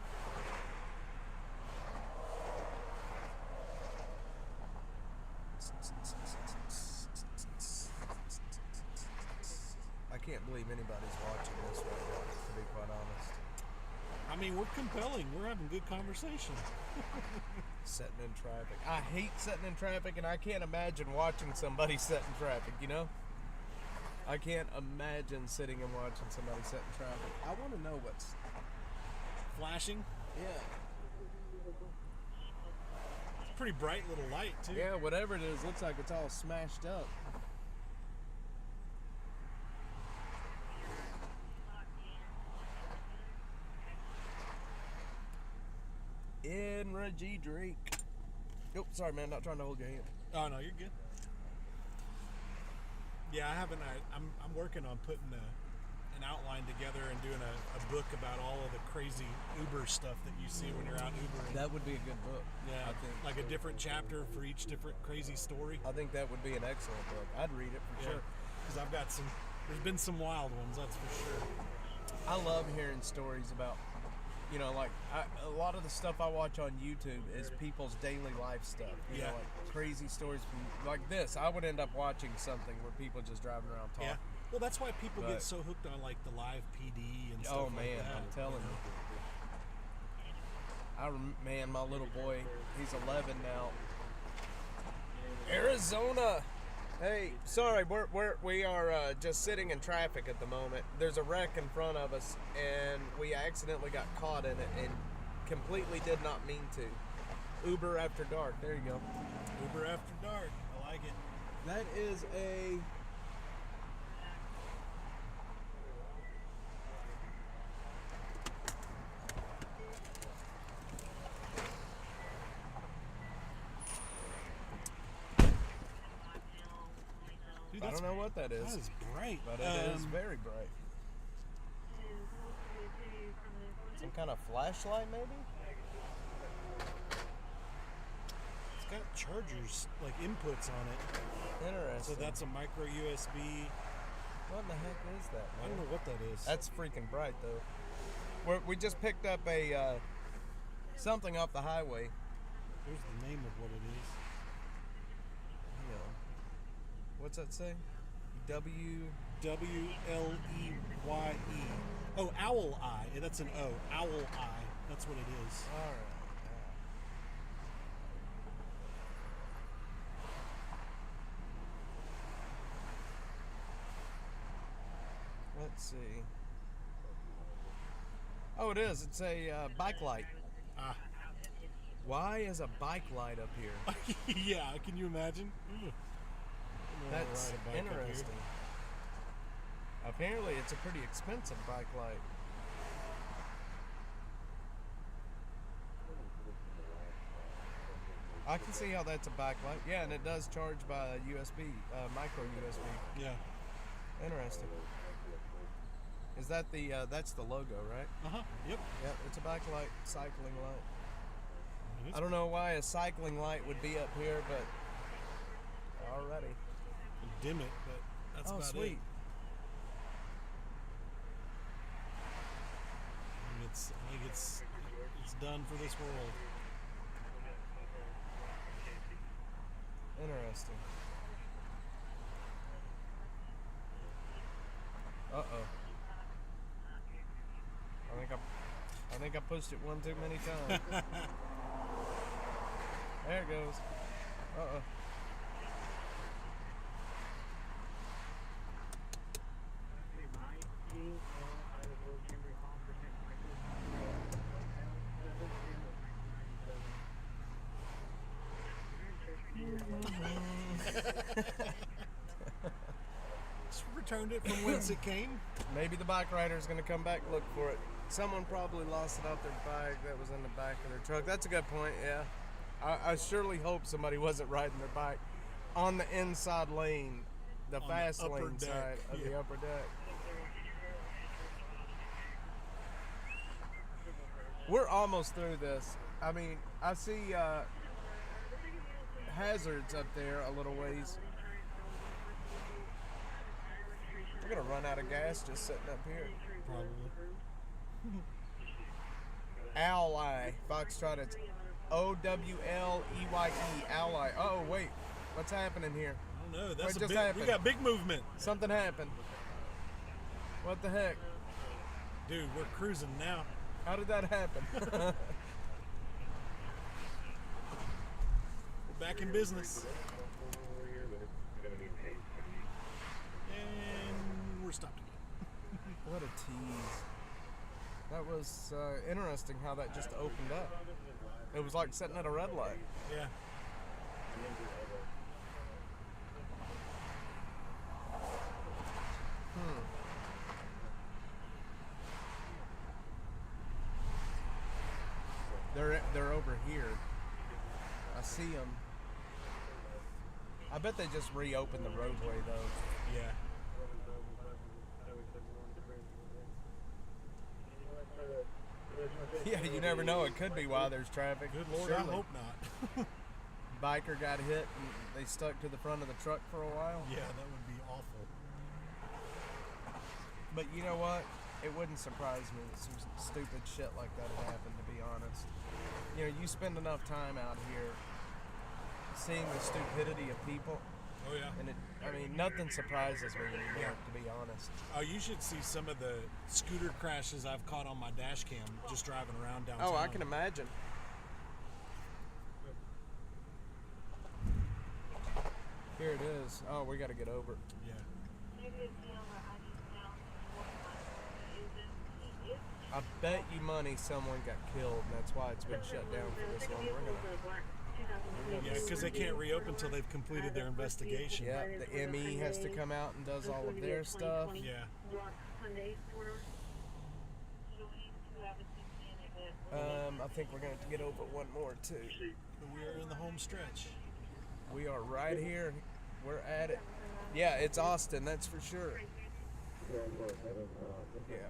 I can't believe anybody's watching this right now, to be quite honest. I mean, we're compelling. We're having good conversation. Sitting in traffic. I hate sitting in traffic, and I can't imagine watching somebody sit in traffic, you know? I can't imagine sitting and watching somebody sit in traffic. I want to know what's... Flashing? Yeah. It's a pretty bright little light, too. Yeah, whatever it is, looks like it's all smashed up. Reggie Drake. Nope, sorry man, not trying to hold your hand. Oh no, you're good. Yeah, I haven't. I'm working on putting an outline together and doing a book about all of the crazy Uber stuff that you see when you're out Ubering. That would be a good book. Yeah, I think. Like a different chapter for each different crazy story. I think that would be an excellent book. I'd read it for sure. Because I've got some. There's been some wild ones, that's for sure. I love hearing stories about, you know, like a lot of the stuff I watch on YouTube is people's daily life stuff. You know, like crazy stories from like this. I would end up watching something where people just driving around talking. Yeah. Well, that's why people get so hooked on like the live PD and stuff like that. I'm telling you. Man, my little boy, he's 11 now. Arizona. Hey, sorry, we are just sitting in traffic at the moment. There's a wreck in front of us, and we accidentally got caught in it and completely did not mean to. Uber After Dark. There you go. Uber After Dark. I like it. That is a... Dude, I don't know what that is. That is bright. But it is very bright. Some kind of flashlight, maybe? It's got chargers, like inputs on it. Interesting. So that's a micro USB. What in the heck is that, man? I don't know what that is. That's freaking bright, though. We just picked up a something off the highway. Here's the name of what it is. What's that say? W-L-E-Y-E. Oh, Owl Eye. That's an O. Owl Eye. That's what it is. All right. Let's see. Oh, it is. It's a bike light. Ah. Why is a bike light up here? Yeah, can you imagine? That's interesting. Apparently, it's a pretty expensive bike light. I can see how that's a backlight. Yeah, and it does charge by USB, micro USB. Yeah. Interesting. Is that the, that's the logo, right? Uh-huh, yep. Yep, it's a backlight, cycling light. I don't know why a cycling light would be up here, but alrighty. Dim it, but that's about sweet. it. I think it's done for this world. Interesting. Uh-oh. I think I pushed it one too many times. There it goes. Uh-oh. Just returned it from whence it came. Maybe the bike rider's going to come back and look for it. Someone probably lost it off their bike that was in the back of their truck. That's a good point, yeah. I surely hope somebody wasn't riding their bike on the inside lane, the fast lane side of the upper deck. We're almost through this. I mean, I see hazards up there a little ways. We're gonna run out of gas just sitting up here. Probably. Ally. Foxtrot, it's O-W-L-E-Y-E. Ally. Oh, wait. What's happening here? I don't know. That's what just big, happened? We got big movement. Something happened. What the heck? Dude, we're cruising now. How did that happen? We're back in business. And we're stopped again. What a tease. That was interesting how that just opened up. It was like sitting at a red light. Yeah. They're over here. I see them. I bet they just reopened the roadway though. Yeah. Yeah, you never know. It could be why there's traffic. Good Lord, Surely. I hope not. Biker got hit and they stuck to the front of the truck for a while. Yeah, that would be awful. But you know what? It wouldn't surprise me that some stupid shit like that would happen, to be honest. You know, you spend enough time out here seeing the stupidity of people. Oh, yeah. And I mean, nothing surprises me anymore, to be honest. Oh, you should see some of the scooter crashes I've caught on my dash cam just driving around downtown. Oh, I can imagine. Here it is. Oh, we got to get over. Yeah. I bet you money someone got killed, and that's why it's been shut down for this long. Yeah, because they can't reopen until they've completed their investigation. Yeah, the ME has to come out and does all of their stuff. Yeah. I think we're going to have to get over one more, too. We are in the home stretch. We are right here. We're at it. Yeah, it's Austin, that's for sure. Yeah,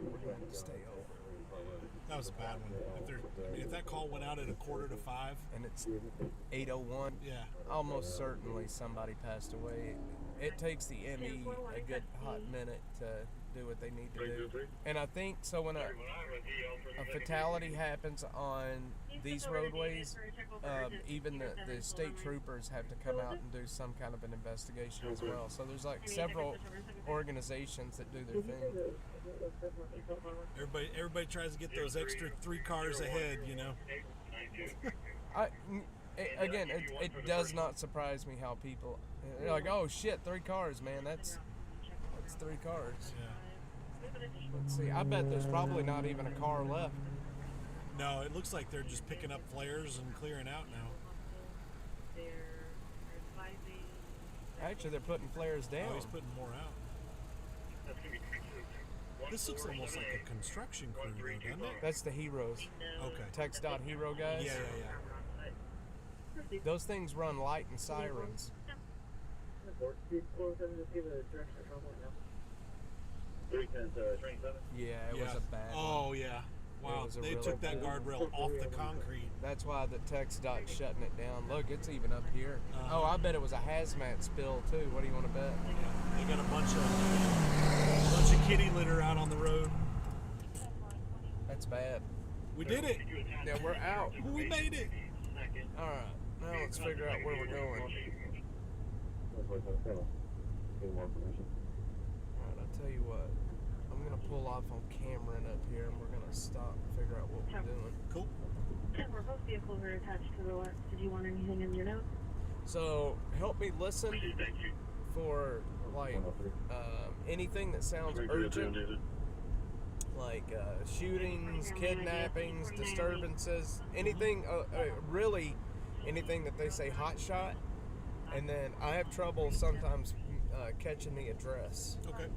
we're going to have to stay over. That was a bad one. If that call went out at 4:45 and it's 8:01, yeah, almost certainly somebody passed away. It takes the ME a good hot minute to do what they need to do. And I think so when a fatality happens on these roadways, even the state troopers have to come out and do some kind of an investigation as well. So there's like several organizations that do their thing. Everybody tries to get those extra 3 cars ahead, you know. It does not surprise me how people, they're like, oh shit, 3 cars, man, that's 3 cars. Yeah. Let's see. I bet there's probably not even a car left. No, it looks like they're just picking up flares and clearing out now. They're advising. Actually, they're putting flares down. Oh, he's putting more out. This looks almost like a construction crew, though, doesn't it? That's the Heroes. Okay. Tex.Hero guys. Yeah. Those things run light and sirens. Yeah, it was a bad one. Oh, yeah. Wow, they took that guardrail off the concrete. That's why the Tex Dot's shutting it down. Look, it's even up here. Oh, I bet it was a hazmat spill too. What do you want to bet? Yeah, they got a bunch of kitty litter out on the road. That's bad. We did it. Yeah, we're out. We made it. All right, now let's figure out where we're going. All right, I'll tell you what. I'm gonna pull off on Cameron up here, and we're gonna stop and figure out what we're doing. Cool. We're both vehicles are attached to the left. Did you want anything in your notes? So help me listen for like anything that sounds urgent, like shootings, kidnappings, disturbances, anything. Really, anything that they say hot shot. And then I have trouble sometimes catching the address. Okay.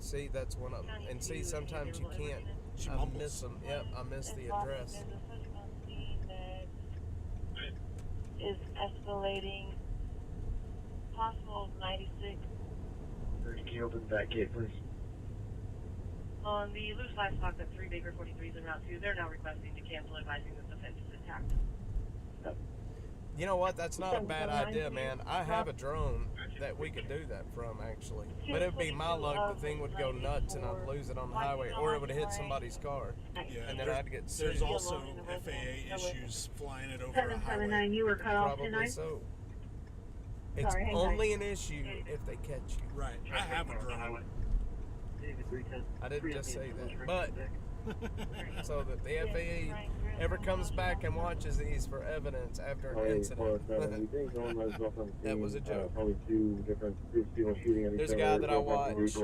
See, that's one of them. And see, sometimes you can't. I miss them. Yep, I miss the address. Is escalating. Possible 96. Can you open that gate, please? On the loose livestock at 3 Baker 43s en route 2, they're now requesting to cancel, advising that the fence is intact. You know what? That's not a bad idea, man. I have a drone that we could do that from, actually. But it would be my luck. The thing would go nuts and I'd lose it on the highway, or it would hit somebody's car. Yeah, and then I'd get sued. There's also FAA issues flying it over a highway. 779, you were cut off Probably tonight? so. It's Sorry, hang only an issue if they catch you. Right. I have a drone. I didn't just say that. But, so that the FAA ever comes back and watches these for evidence after an incident. That was a joke. Probably two different groups of people shooting at each other. There's a guy that I watch. He's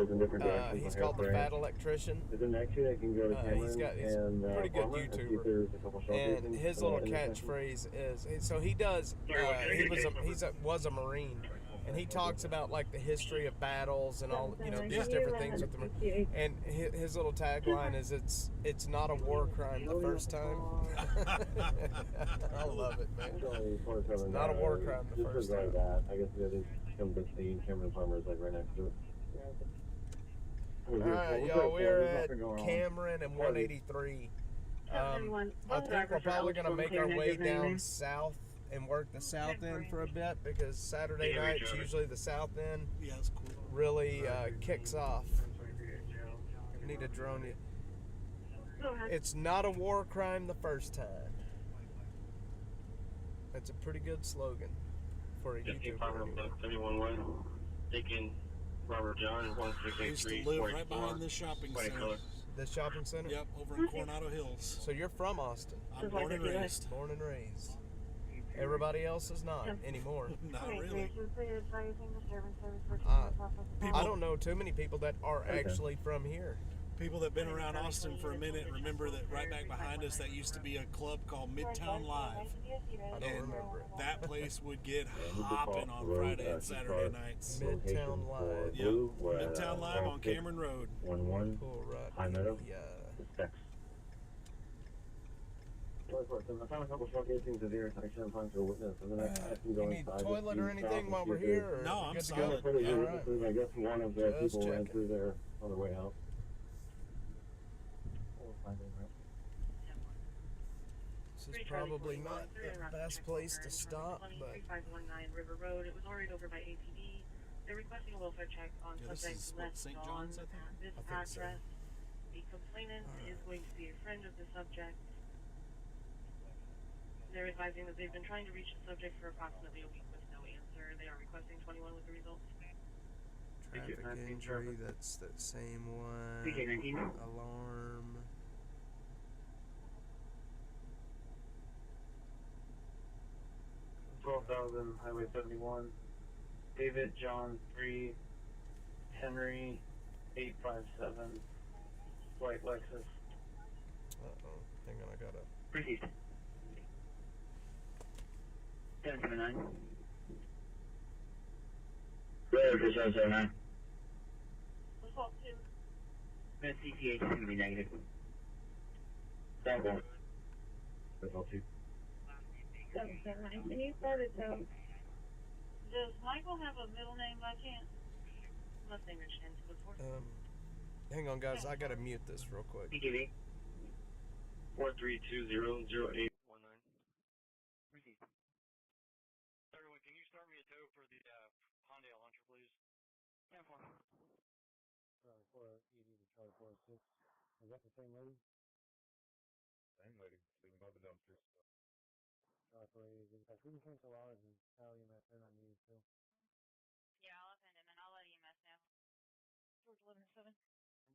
Called the Fat Electrician. Is there next year I can go to Cameron He's a and pretty good Farmer and see if YouTuber. there's a couple shelters And his little catchphrase is, so he does, was a Marine. And he talks about like the history of battles and all, these different things with the. And his little tagline is, "It's not a war crime the first time." I love it, man. It's not a war crime the first time. I guess the other come to see Cameron Farmer is like right next to it. All right, y'all, we're at Cameron and 183. I think we're probably gonna make our way down south and work the south end for a bit, because Saturday nights usually the south end really kicks off. I need a drone. It's not a war crime the first time. That's a pretty good slogan for a YouTuber. 71 taking Robert John and I used to live right behind this shopping center. The shopping center? Yep, over in Coronado Hills. So you're from Austin? I'm born and raised. Born and raised. Everybody else is not anymore. Not really. I don't know too many people that are actually from here. People that have been around Austin for a minute remember that right back behind us that used to be a club called Midtown Live. I don't remember it. That place would get hopping on Friday and Saturday nights. Midtown Live. Yep. Midtown Live on Cameron Road. 1-1. High Meadow. Specs. I found a couple short casings of the intersection. I'm trying to witness. You need toilet or anything while we're here? Or no, I'm good to solid. go? All right. I guess one of the Just people ran checking. through there on their way out. This is probably not the best place to stop, but 3519 River Road. It was already over by ATV. They're requesting a welfare check on This subject is Les St. Dawn John's, I think. at this I think so. address. The complainant is going to be a friend of the subject. They're advising that they've been trying to reach the subject for approximately a week with no answer. They are requesting 21 with the results. traffic injury, that's that same one. Alarm. $12,000 Highway 71. David John 3 Henry 857 white Lexus. Uh-oh. Hang on, I gotta... Received. 779. Road for 779. Assault 2. Med CCH is going to be negative. Sample. Assault 2. 779. Can you start it so... Does Michael have a middle name by chance? Mustang Ridge 10 to the 4. Hang on, guys. I gotta mute this real quick. PKV. 43200819. Received. Everyone, can you start me a tow for the Hyundai Elantra, please? 10-4. Charlie 480 to Charlie 406. Is that the same lady? Same lady, leaving by the dumpsters. Charlie 480. We can cancel ours and tell EMS they're not needed too. Yeah, I'll append him and I'll let EMS know. George 11-7.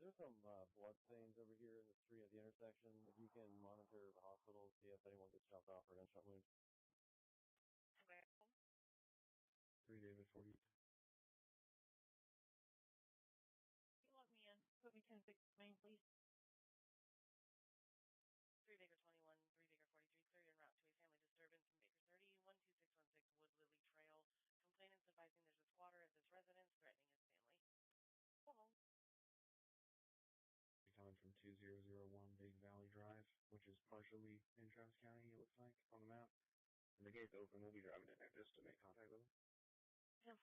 There's some blood stains over here in the tree at the intersection. If you can monitor the hospital, see if anyone gets chopped off or gunshot wounds. Okay. 3 David 40. You log me in. Put me 10-6 main, please. 3 Baker 21, 3 Baker 43, cleared en route to a family disturbance in Baker 30, 12616 Wood Lily Trail. Complainants advising there's a squatter at this residence threatening his family. Hello. Coming from 2001 Big Valley Drive, which is partially in Travis County, it looks like, on the map. And the gate's open, we'll be driving in there just to make contact with them. Yeah.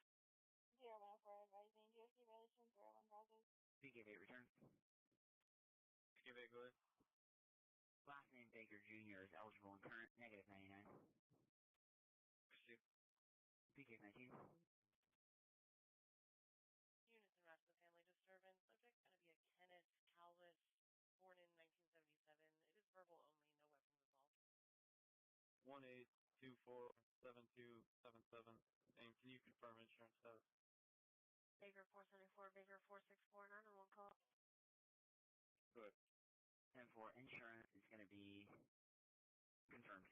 014 advising GSD violation 01 browsers. PK8 return. PK8, go ahead. Last name Baker Jr. is eligible and current, negative 99. Receive. PK19. Units en route to the family disturbance. Subject's going to be a Kenneth Calvis, born in 1977. It is verbal only, no weapons assault. 18247277. And can you confirm insurance status? Baker 474, Baker 464, 911 call. Good. 10-4 insurance is going to be confirmed.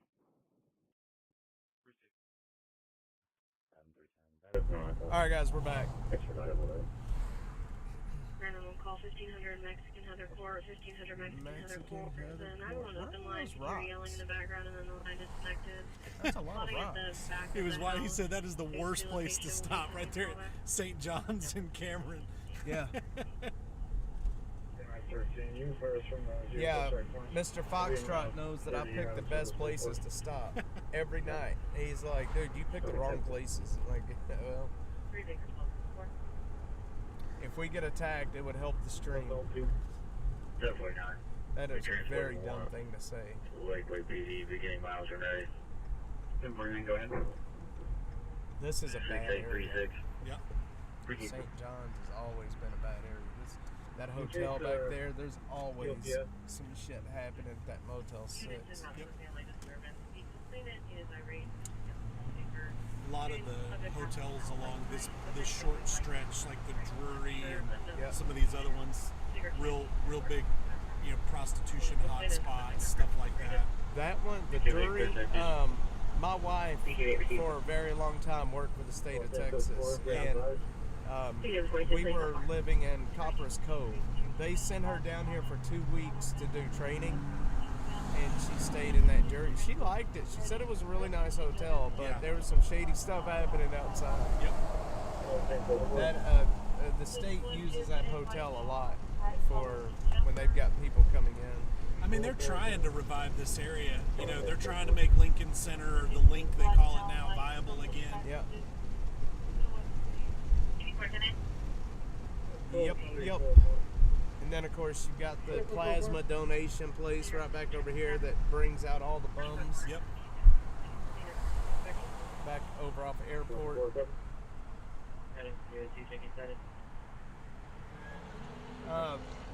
Receive. 737. Alright, guys, we're back. 911 call 1500 Mexican Heather Court, 1500 Mexican Heather Court. Then I went up in line, you were yelling in the background, and then the line disconnected. That's a lot of rocks. It was why he said that is the worst place to stop, right there at St. John's and Cameron. Yeah. Yeah, Mr. Foxtrot knows that I pick the best places to stop every night. He's like, dude, you picked the wrong places. I'm like, well, if we get attacked, it would help the stream. Definitely not. That is a very dumb thing to say. Lakeway PD, beginning miles are ready. 10-4, go ahead. This is a bad area. Yep. St. John's has always been a bad area. That hotel back there, there's always some shit happening at that Motel 6. Yep. A lot of the hotels along this short stretch, like the Drury and some of these other ones, real big, prostitution hotspots, stuff like that. That one, the Drury, my wife for a very long time worked for the state of Texas, and we were living in Copperas Cove. They sent her down here for 2 weeks to do training, and she stayed in that Drury. She liked it. She said it was a really nice hotel, but there was some shady stuff happening outside. Yep. That the state uses that hotel a lot for when they've got people coming in. I mean, they're trying to revive this area. They're trying to make Lincoln Center, or the Link they call it now, viable again. Yep. Yep. And then, of course, you've got the plasma donation place right back over here that brings out all the bums. Yep. Back over off the airport.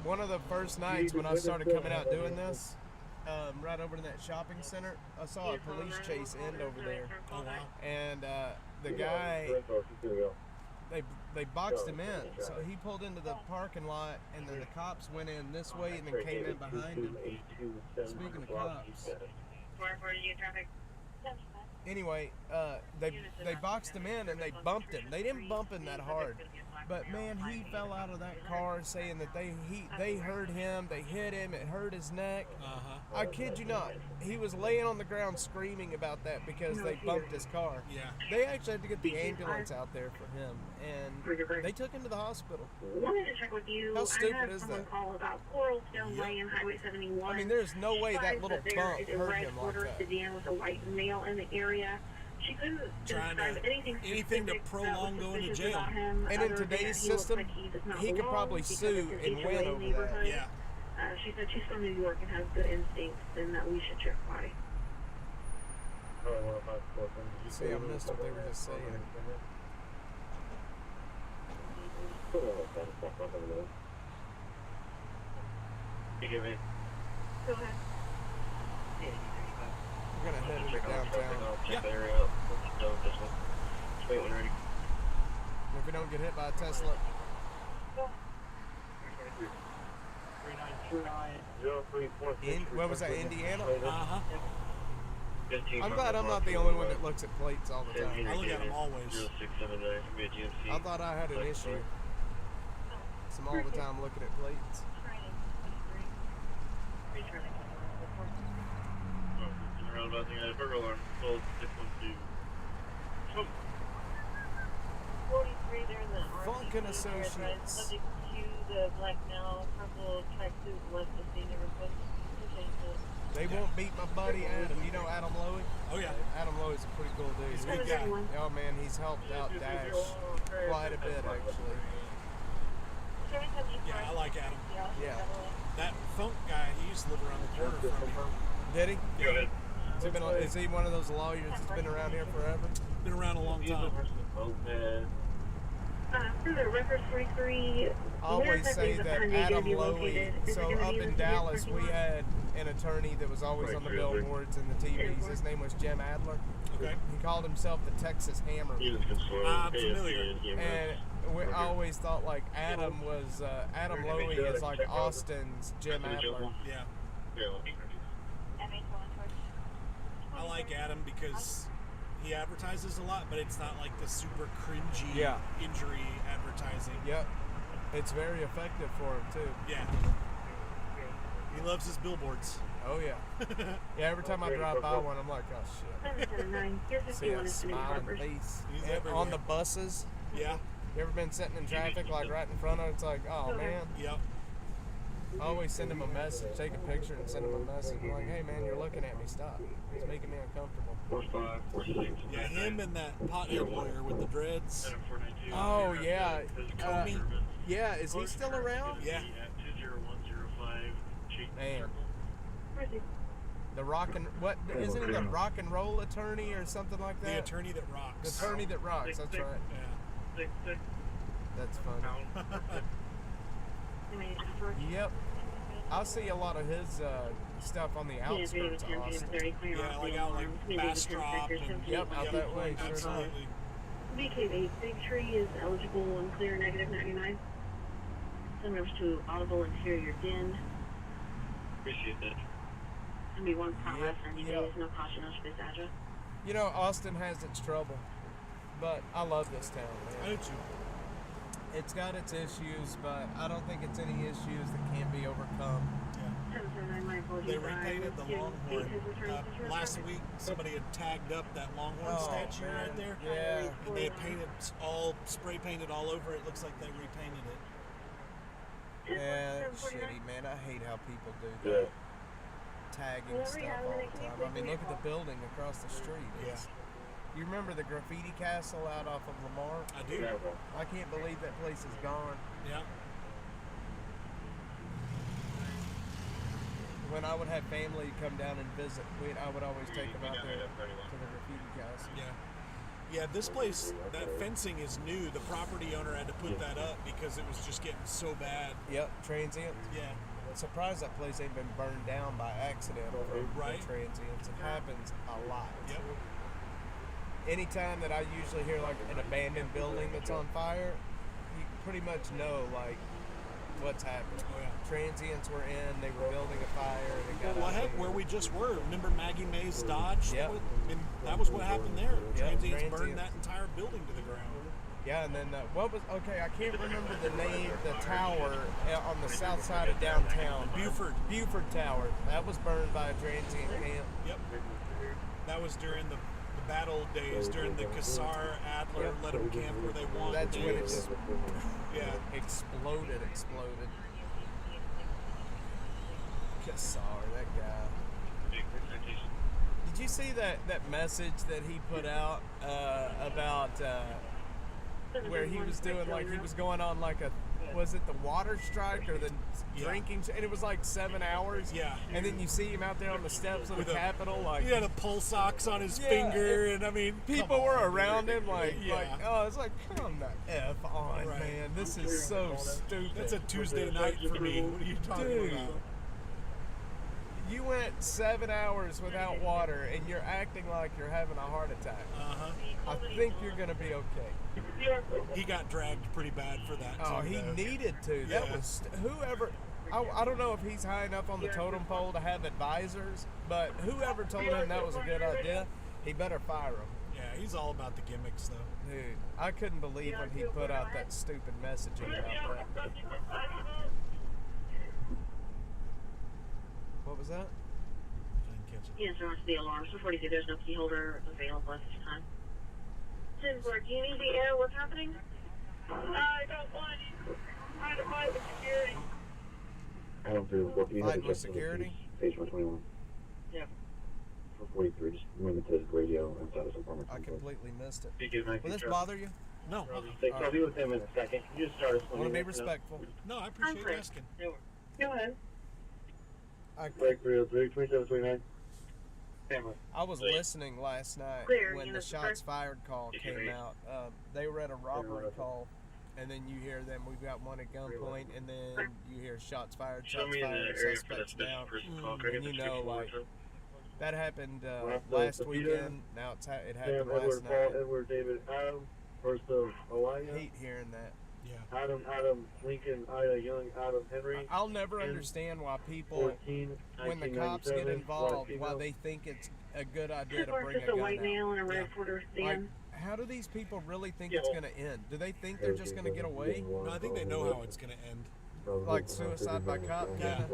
One of the first nights when I started coming out doing this, right over in that shopping center, I saw a police chase end over there. Oh, wow. And the guy, they boxed him in. So he pulled into the parking lot, and then the cops went in this way and then came in behind him. Speaking of cops. anyway, they boxed him in and they bumped him. They didn't bump him that hard, but man, he fell out of that car saying that they heard him, they hit him, it hurt his neck. I kid you not, he was laying on the ground screaming about that because they bumped his car. Yeah. They actually had to get the ambulance out there for him, and they took him to the hospital. Wanted to check with you. How stupid I had is someone that? call about Coralstone Lane, Highway 71. I mean, there's no way that little There bump is a hurt red him like quarter that. sedan with a white male in the area. She couldn't Trying describe to anything anything to specific that prolong was going to suspicious jail. about him, And in other than today's he looks system, like he does not he could belong probably because sue it's an and win HOA over that. neighborhood. Yeah. She said she's from New York and has good instincts and that we should check why. See, I missed what they were just saying. You get me? Go ahead. We're gonna head into downtown. Check the area out. Let's go with this one. Just wait when ready. If we don't get hit by a Tesla, what was that, Indiana? Uh-huh. I'm glad I'm not the only one that looks at plates all the time. I look at them always. 0679, be a GMC. I thought I had an issue. So I'm all the time looking at plates. Roundabout thing, I had a burglar alarm. Sold 612. Come. 43 there in the Vulcan Associates. Subject to the black now, purple tracksuit left the scene of request to change it. They won't beat my buddy Adam. You know Adam Lowy? Oh yeah. Adam Lowy's a pretty cool dude. He's a good guy. Oh man, he's helped out Dash quite a bit actually. Yeah, I like Adam. Yeah. That Funk guy, he used to live around the corner from me. Did he? Go ahead. Is he one of those lawyers that's been around here forever? Been around a long time. For the record 43, I always say that Adam Lowy, so up in Dallas we had an attorney that was always on the billboards and the TVs. His name was Jim Adler. Okay. He called himself the Texas Hammer. I'm familiar. And I always thought like Adam was, Adam Lowy is like Austin's Jim Adler. Yeah. I like Adam because he advertises a lot, but it's not like the super cringy injury advertising. Yep. It's very effective for him too. Yeah. He loves his billboards. Oh yeah. Yeah, every time I drive by one, I'm like, oh shit. See a smiling face. And on the buses. Yeah. You ever been sitting in traffic like right in front of it? It's like, oh man. Yep. I always send him a message, take a picture and send him a message. I'm like, hey man, you're looking at me, stop. It's making me uncomfortable. 45, 46. Yeah, him and that pothead lawyer with the dreads. Oh yeah. Yeah, is he still around? Yeah. Man. The rock and what isn't he the rock and roll attorney or something like that? The attorney that rocks. The attorney that rocks, that's right. Yeah. That's funny. Yep. I see a lot of his stuff on the outskirts of Austin. Yeah, like out like Bastrop and yep, out that way. Sure absolutely. VK8 Big Tree is eligible and clear negative 99. Send members to Audible Interior Den. Appreciate that. Gonna be one count less 90 days, no caution, no space address. You know, Austin has its trouble, but I love this town, man. I do too. It's got its issues, but I don't think it's any issues that can't be overcome. Yeah. They repainted the Longhorn. Last week, somebody had tagged up that Longhorn statue right there. Yeah. And they had painted spray painted all over it. Looks like they repainted it. Yeah, that's shitty, man. I hate how people do that. Tagging stuff all the time. I mean, look at the building across the street. It's, you remember the graffiti castle out off of Lamar? I do. I can't believe that place is gone. Yeah. When I would have family come down and visit, I would always take them out there to the graffiti castle. Yeah. Yeah, this place, that fencing is new. The property owner had to put that up because it was just getting so bad. Yep, transient. Yeah. I'm surprised that place ain't been burned down by accident for transients. It happens a lot. Yep. Anytime that I usually hear like an abandoned building that's on fire, you pretty much know like what's happening. Oh yeah. transients were in. They were building a fire. They got Well, out heck, of where there. we just were. Remember Maggie Mae's Dodge? Yep. That was what happened there. Transients burned transients. that entire building to the ground. Yeah, and then I can't remember the name, the tower on the south side of downtown. Buford Tower. That was burned by a transient camp. Yep. That was during the battle days, during the Kassar Adler let 'em camp where they won. That's when it just exploded. exploded. Kassar, that guy. Did you see that message that he put out about where he was doing, like, he was going on like was it the water strike or the drinking? And it was like 7 hours. Yeah. And then you see him out there on the steps of the Capitol, like he had a pulse ox on his finger, and I mean, people were around him, like, Yeah. it's like, come the F on, Right. man. This is so stupid. That's a Tuesday night for me. What are you talking about? You went 7 hours without water, and you're acting like you're having a heart attack. Uh-huh. I think you're going to be okay. He got dragged pretty bad for that. Oh, too, he though. needed to. That was whoever. I don't know if he's high enough on the totem pole to have advisors, but whoever told him that was a good idea, he better fire him. Yeah, he's all about the gimmicks, though. Dude, I couldn't believe when he put out that stupid messaging about that. What was that? Yes, sir, the alarms. 42, there's no key holder available at this time. 10-4, do you need the air? What's happening? I don't want it. I'm trying to fight with security. I don't feel what you Fighting with security? Page 121. Yeah. 443, just remember to radio outside of some farmers. I completely missed it. Will Will this bother you? No. I'll be with him in a second. Can you just start us I want to be respectful. No, I appreciate you asking. Go ahead. Break 303, 2729. I was listening last night Clear, when the units shots first. fired call came out. They were at a robbery call, and then you hear them. We've got one at gunpoint, and then you hear shots fired, Show me the area for the suspects suspicious down. person call. Can I And get you the know, 6 like alarm? that happened the last Peter, weekend. Now it happened Sam, Edward, last Paul, night. Edward, David, Adam, first of Hawaii. Hate hearing that. Yeah. Adam, Lincoln, Ida, Young, Adam, Henry. I'll never and understand why people, 14, when the cops get 1997, involved, why female. they think it's a good idea to Or bring a just a gun white out. male and a red quarter Like, stand. how do these people really think it's going to end? Do they think they're just going to get away? No, I think they know how it's going to end. Like suicide by cop? Yeah.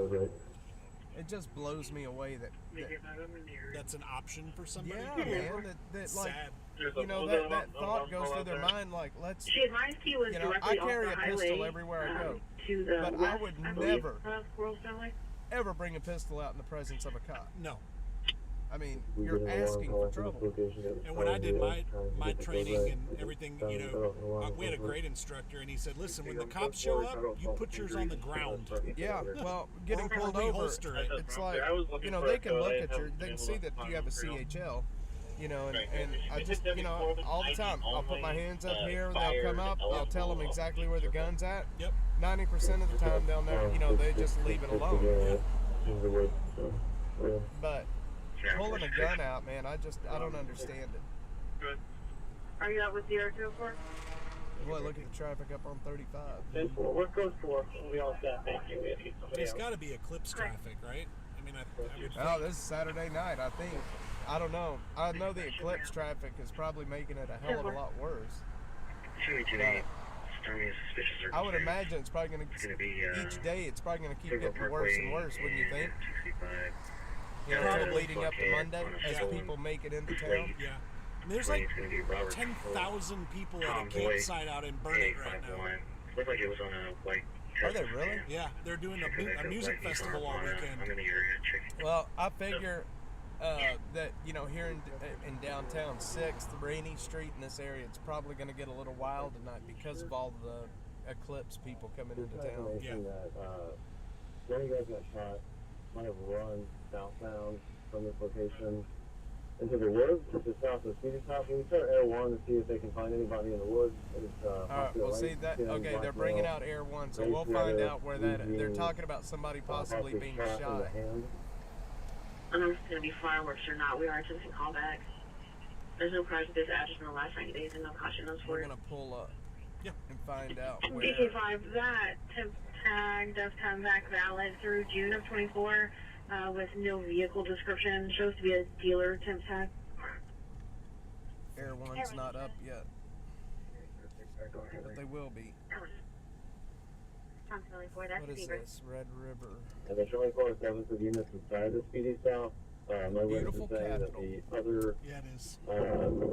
It just blows me away that That's an option for somebody. yeah, man, that like, Sad. you know, that thought goes through their mind, like, let's, She advised he was you know, directly I carry off a the pistol highway, everywhere I go, to the but I west, would believe, never, of Squirrel Valley. ever bring a pistol out in the presence of a cop. No. I mean, you're asking for trouble. And when I did my training and everything, you know, we had a great instructor, and he said, "Listen, when the cops show up, you put yours on the ground." Yeah, well, getting Or pulled over, reholster it. it's like, you know, they can look at your, they can see that you have a CHL, you know, and I just, you know, all the time, I'll put my hands up here, they'll come up, I'll tell them exactly where the gun's at. Yep. 90% of the time down there, you know, they just leave it alone. But pulling a gun out, man, I don't understand it. Are you out with the R204? Boy, look at the traffic up on 35. What goes for? We all set. Thank you. It's got to be eclipse traffic, right? I mean, I would Oh, this is Saturday night, I think. I don't know. I know the eclipse traffic is probably making it a hell of a lot worse. But I would imagine it's probably going to, each day it's probably going to keep getting worse and worse, wouldn't you think? You know, Probably. leading up to Monday as people make it into town. Yeah. And there's like 10,000 people at a campsite out in Burnett right now. Looked like it was on a white. Are they really? Yeah, they're doing a music festival all weekend. I'm in the area checking. Well, I figure that, you know, here in downtown 6th, Rainy Street in this area, it's probably going to get a little wild tonight because of all the eclipse people coming into town. Yeah. One of you guys got shot, might have run southbound from this location into the woods, just south of Speedy Top. Can we start Air 1 to see if they can find anybody in the woods? Alright, we'll see that. Okay, they're bringing out Air 1, so we'll find out where that. They're talking about somebody possibly being shot. I don't know if it's going to be fireworks or not. We are attempting callbacks. There's no prize with this address in the last 90 days and no caution notes for We're it. gonna pull up Yeah. and find out where. DK5, that tag does come back valid through June of 24 with no vehicle description. Shows to be a dealer temp tag. Air One's not up yet, but they will be. What is this? Red River. And there's only 47 of units inside the Speedy South. My witness Beautiful is saying that the other Yeah, it is. friend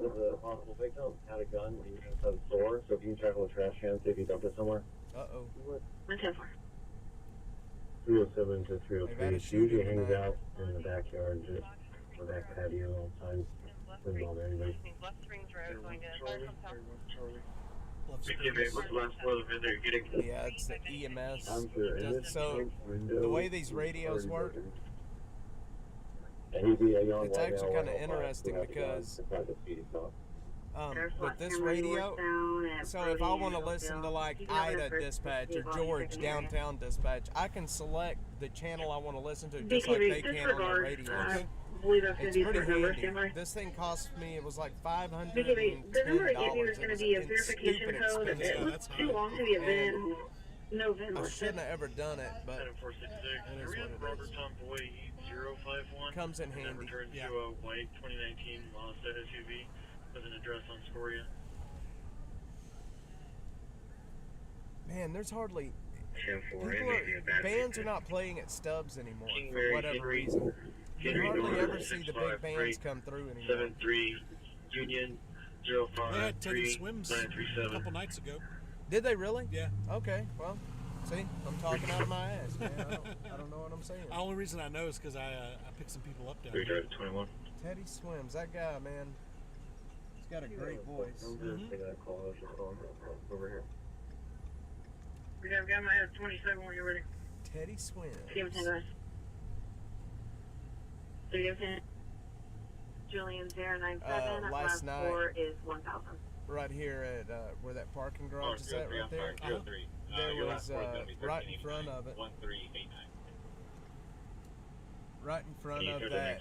of the possible victim had a gun inside the store, so if you can check on the trash can, see if he dumped it somewhere. Uh-oh. 110-4. 307 to They've 303. had a She usually shooting hangs tonight. out in the backyard, just the back patio all the time. Doesn't bother anybody. West Springs Road going to Charlie. Love What's the last one of they're getting? Yeah, it's the EMS. I'm sure. And this So, window the way these is radios already work, broken. And he'd be a young it's white actually male kind of with a black interesting who had a gun because inside the Speedy South. with this radio, so if I want to listen to like Ida dispatch or George downtown dispatch, I can select the channel I want to listen to just like they can on the radio. I believe that's going It's to be pretty for number. handy. This thing cost me, it was like $510. The number I gave you is going to be a It was verification stupid code. expensive. It looks too long to be a VIN. No VIN I listed. shouldn't have ever done it, but 7466. it is Hurry what up, it Robert is. Tom Boy 051. Comes in And then handy. return Yeah. to a white 2019 Mazda SUV with an address on Scoria. Man, there's hardly 10-4. people are, bands are not playing at Stubbs anymore for whatever reason. You hardly ever see the big bands come through anymore. 73 Union They had Teddy 053 Swims a 937. couple nights ago. Did they really? Yeah. Okay, well, see, I'm talking out of my ass, man. I don't know what I'm saying. The only reason I know is because I picked some people up down Three there. drive 21. Teddy Swims, that guy, man, he's got a great voice. I'm just taking that call. I was just calling over here. We got my head 27 when you're ready. Teddy Swims. 310 guys. 310. Julian 097. Last night- 4 is 1000. Right here at where that parking Oh, garage is at, right there. There was right in front of it. 1389. Right in front of that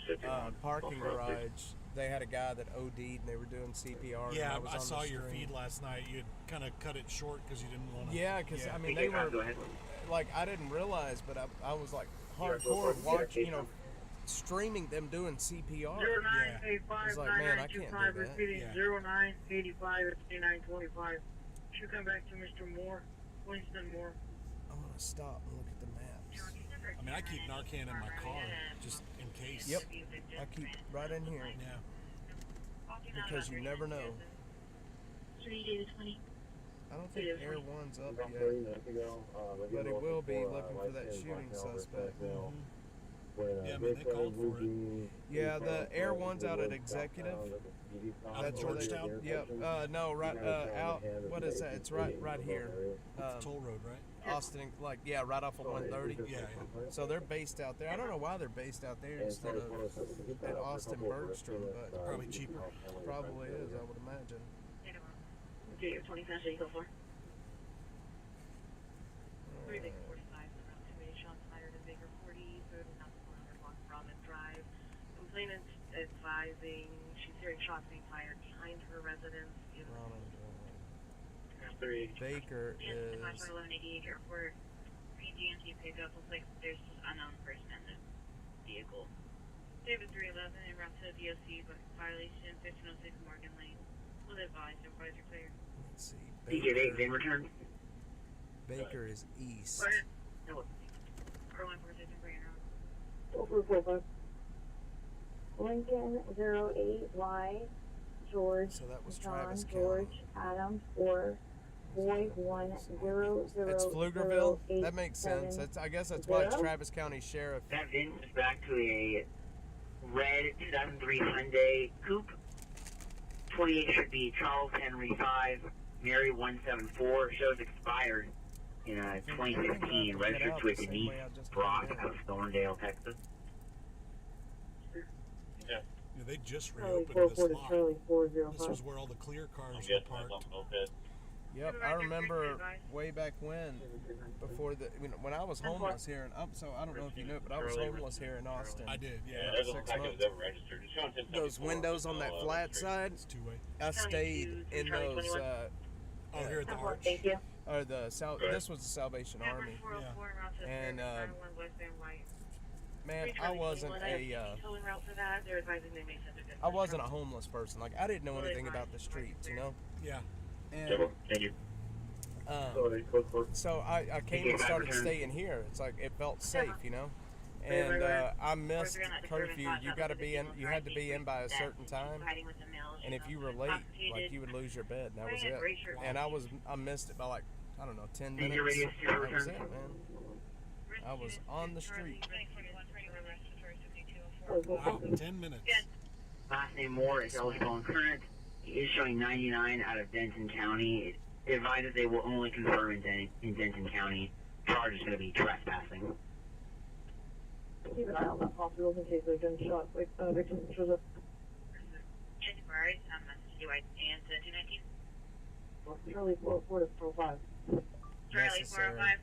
parking garage, they had a guy that OD'd and they were doing CPR. and Yeah, I was I on saw the your screen. feed last night. You kind of cut it short because you didn't want to. Yeah, because I mean they were like I didn't realize, but I was like hardcore watching, streaming them doing CPR. 0985 It's like, man, I can't do that. repeating Yeah. 0985 8925. Should come back to Mr. Moore, Winston Moore. I'm gonna stop and look at the maps. I mean, I keep Narcan in my car just in case. Yep, I keep right in here Yeah. because you never know. 320. I don't think Air One's up About yet. 30 minutes ago, But it will be looking for that shooting suspect. When, Yeah, I mean, Big they Brother called Blue for it. Jean, Yeah, Blue the Cross Air Road, One's Blue out at Road, Executive. southbound at the Speedy South, That's where they. Georgetown? Yep. No, right. Out. What is that? It's right here. It's Toll Road, right? Austin, like right off of 130. Yeah, So they're based out there. I don't know why they're based out there instead of at Austin Bergstrom, but Probably cheaper. probably is. I would imagine. Okay, you're 20 fast, you go for. 3645 around 2 shots fired in Baker 40, third and 400 block Robin Drive. Complainant advising she's hearing shots being fired behind her residence. Baker is. 1188 airport. PG&T pickup looks like there's unknown person in the vehicle. David 311 en route to DOC, but violation 1506 Morgan Lane. Will advise supervisor clear. Let's see. DJ 8 then return. Baker is east. No. 4146 and bring it around. 4445. Lincoln 08Y George So that was John Travis George Adam 4 Boy 1000. It's Pflugerville. That makes sense. That's, I guess that's why it's Travis County Sheriff. That VIN is back to a red 2003 Hyundai Coupe. 28 should be Charles Henry 5, Mary 174. Shows expired in 2016. Registered to a Denise Brock of Thorndale, Texas. Yeah. Yeah, they just Charlie reopened this 44 to lot. Charlie 405. This was where all the clear cars I'm were getting parked. myself a moped. Yep, I remember way back when, before the when I was homeless here, and so I don't know if you knew it, but I was homeless here in Austin. I did, yeah. Yeah, every little 6 packet months. is ever registered. It's showing 1074, Those windows on that flat side, It's two-way. I stayed in those. Oh, here at the arch. Thank you. or this was the Salvation Army, and man, I wasn't a homeless person. Like, I didn't know anything about the streets, you know. Yeah. And so I came and started staying here. It's like it felt safe, you know. And I missed curfew. You had to be in by a certain time, and if you were late, like, you would lose your bed, and that was it. And I missed it by, like, I don't know, 10 minutes. That was it, man. I was on the street. Wow, 10 minutes. Last name Moore is eligible and current. He is showing 99 out of Denton County. It advises they will only confirm in Denton County. Charge is going to be trespassing. Keep an eye on that hospital in case a gunshot victim shows up. Charlie 4 to 405. Charlie 405.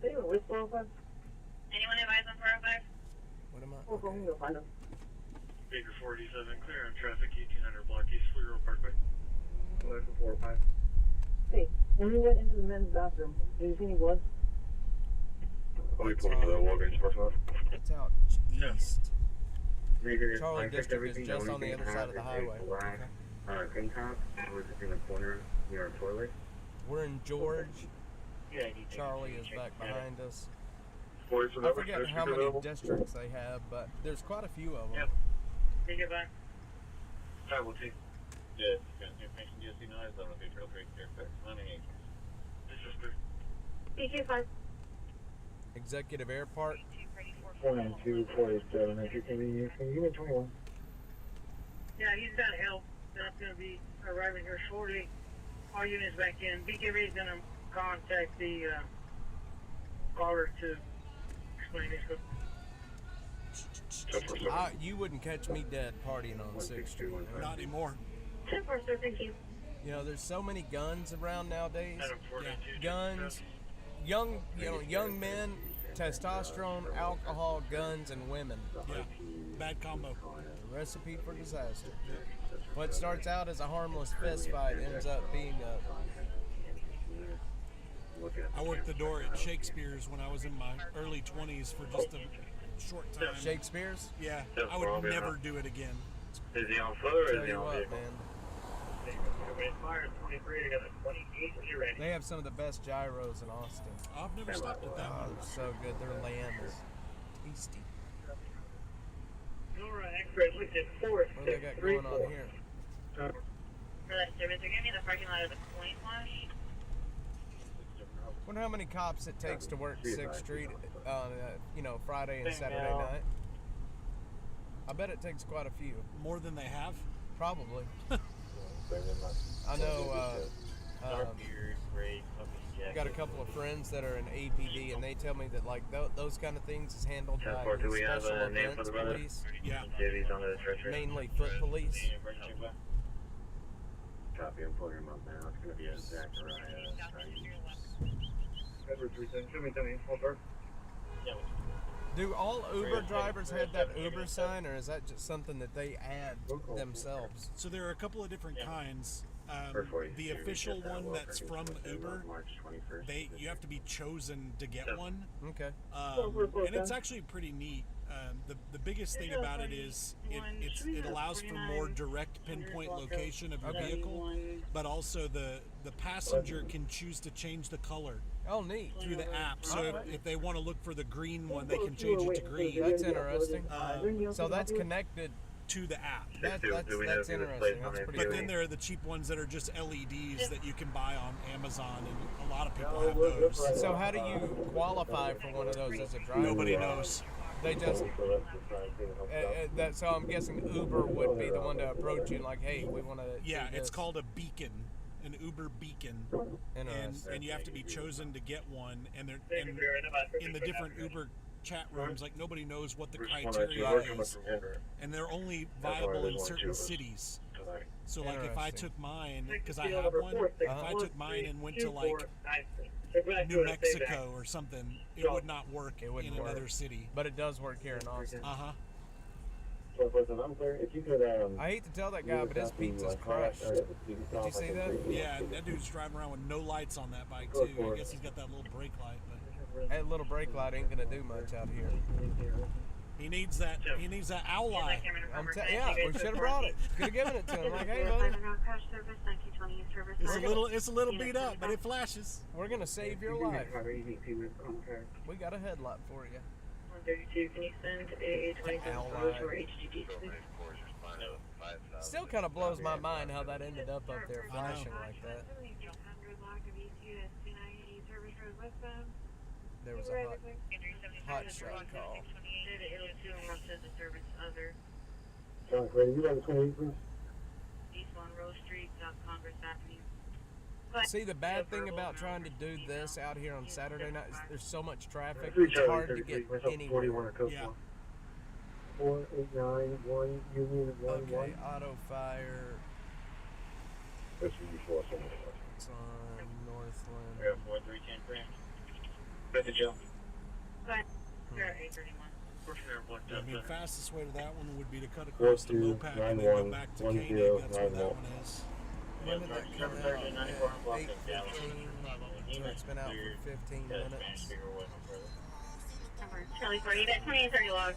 Anyone with 405? Anyone advise on 405? What am I? We're going to go find them. Baker 47, clear on traffic, 1800 block East Fleet Parkway. 405. Hey, when we went into the men's bathroom, did you see any blood? Are we pulling to the Walgreens parking lot? It's out east. Charlie District is just on the other side of the highway. Green top, we're just in the corner near our toilet. We're in George. Charlie is back behind us. I forget how many districts they have, but there's quite a few of them. Yep. Take it back. Travel 2. Yes, information DSC noise, I don't know if you're real great here, but 98. This is clear. PK5. Executive Airport. 492-487, if you're convenient, can you give me 21? Yeah, he's got help. That's going to be arriving here shortly. All units back in. BKV is going to contact the caller to explain this. You wouldn't catch me dead partying on 6th Street. Not anymore. 10-4, sir, thank you. You know, there's so many guns around nowadays. Guns, young men, testosterone, alcohol, guns, and women. Yeah, bad combo. A recipe for disaster. What starts out as a harmless fist fight ends up being a... I worked the door at Shakespeare's when I was in my early 20s for just a short time. Shakespeare's? Yeah, I would never do it again. Is he on foot or Tell is he you on what, vehicle? man. They have some of the best gyros in Austin. I've never stopped at that one. They're so good. Their lamb is tasty. Nora Express, which is 463. What do they got going on here? For that service, they're giving me the parking lot of the Point Wash. Wonder how many cops it takes to work 6th Street on, Friday and Saturday night. I bet it takes quite a few. More than they have? Probably. I know, got a couple of friends that are in APD, and they tell me that, like, those kind of things is handled by special events police. Yeah. Mainly foot police. Copy, I'm pulling him up now. It's going to be a Zachariah. Edward 37, show me, full Yeah. Do all Uber drivers have that Uber sign, or is that just something that they add themselves? So there are a couple of different kinds. The official one that's from Uber, you have to be chosen to get one. Okay. And it's actually pretty neat. The biggest thing about it is it allows for more direct pinpoint location of your vehicle, but also the passenger can choose to change the color. Oh, neat. Through the app. So if they want to look for the green one, they can change it to green. That's interesting. So that's connected to the app. That's interesting. That's pretty But cool. then there are the cheap ones that are just LEDs that you can buy on Amazon, and a lot of people have those. So how do you qualify for one of those as a driver? Nobody knows. They just so I'm guessing Uber would be the one to approach you, like, hey, we want to. Yeah, it's called a beacon, an Uber beacon, and you have to be chosen to get one. And in the different Uber chat rooms, like, nobody knows what the criteria is, and they're only viable in certain cities. So, like, if I took mine, because I have one, if I took mine and went to, like, New Mexico or something, it would not work in another city. But it does work here in Austin. listen, I'm clear. If you could, I hate to tell that guy, but his pizza's crushed. Did you see that? Yeah, that dude's driving around with no lights on that bike too. I guess he's got that little brake light, but That little brake light ain't gonna do much out here. he needs that. He needs that owl light. Yeah, we should have brought it. Could have given it to him. Like, hey, buddy. It's a little beat up, but it flashes. We're gonna save your life. We got a headlight for you. 132, can you send a 27 photos for HGG, please? Still kind of blows my mind how that ended up there flashing like that. There was a hot shot call. John Craig, you on the 28, please? East Monroe Street, South Congress Avenue. See, the bad thing about trying to do this out here on Saturday night is there's so much traffic, it's hard to get anywhere. Yeah. 4891 Union 11. Okay, auto fire. That's what you saw somewhere. It's on Northland. We have 4310 Grant. Good to Joe. I mean, the fastest way to that one would be to cut across the Mopac and then go back to Koenig. That's where that one is. When did that come out? At 8:15. So it's been out for 15 minutes. Charlie 40, that 2830 log.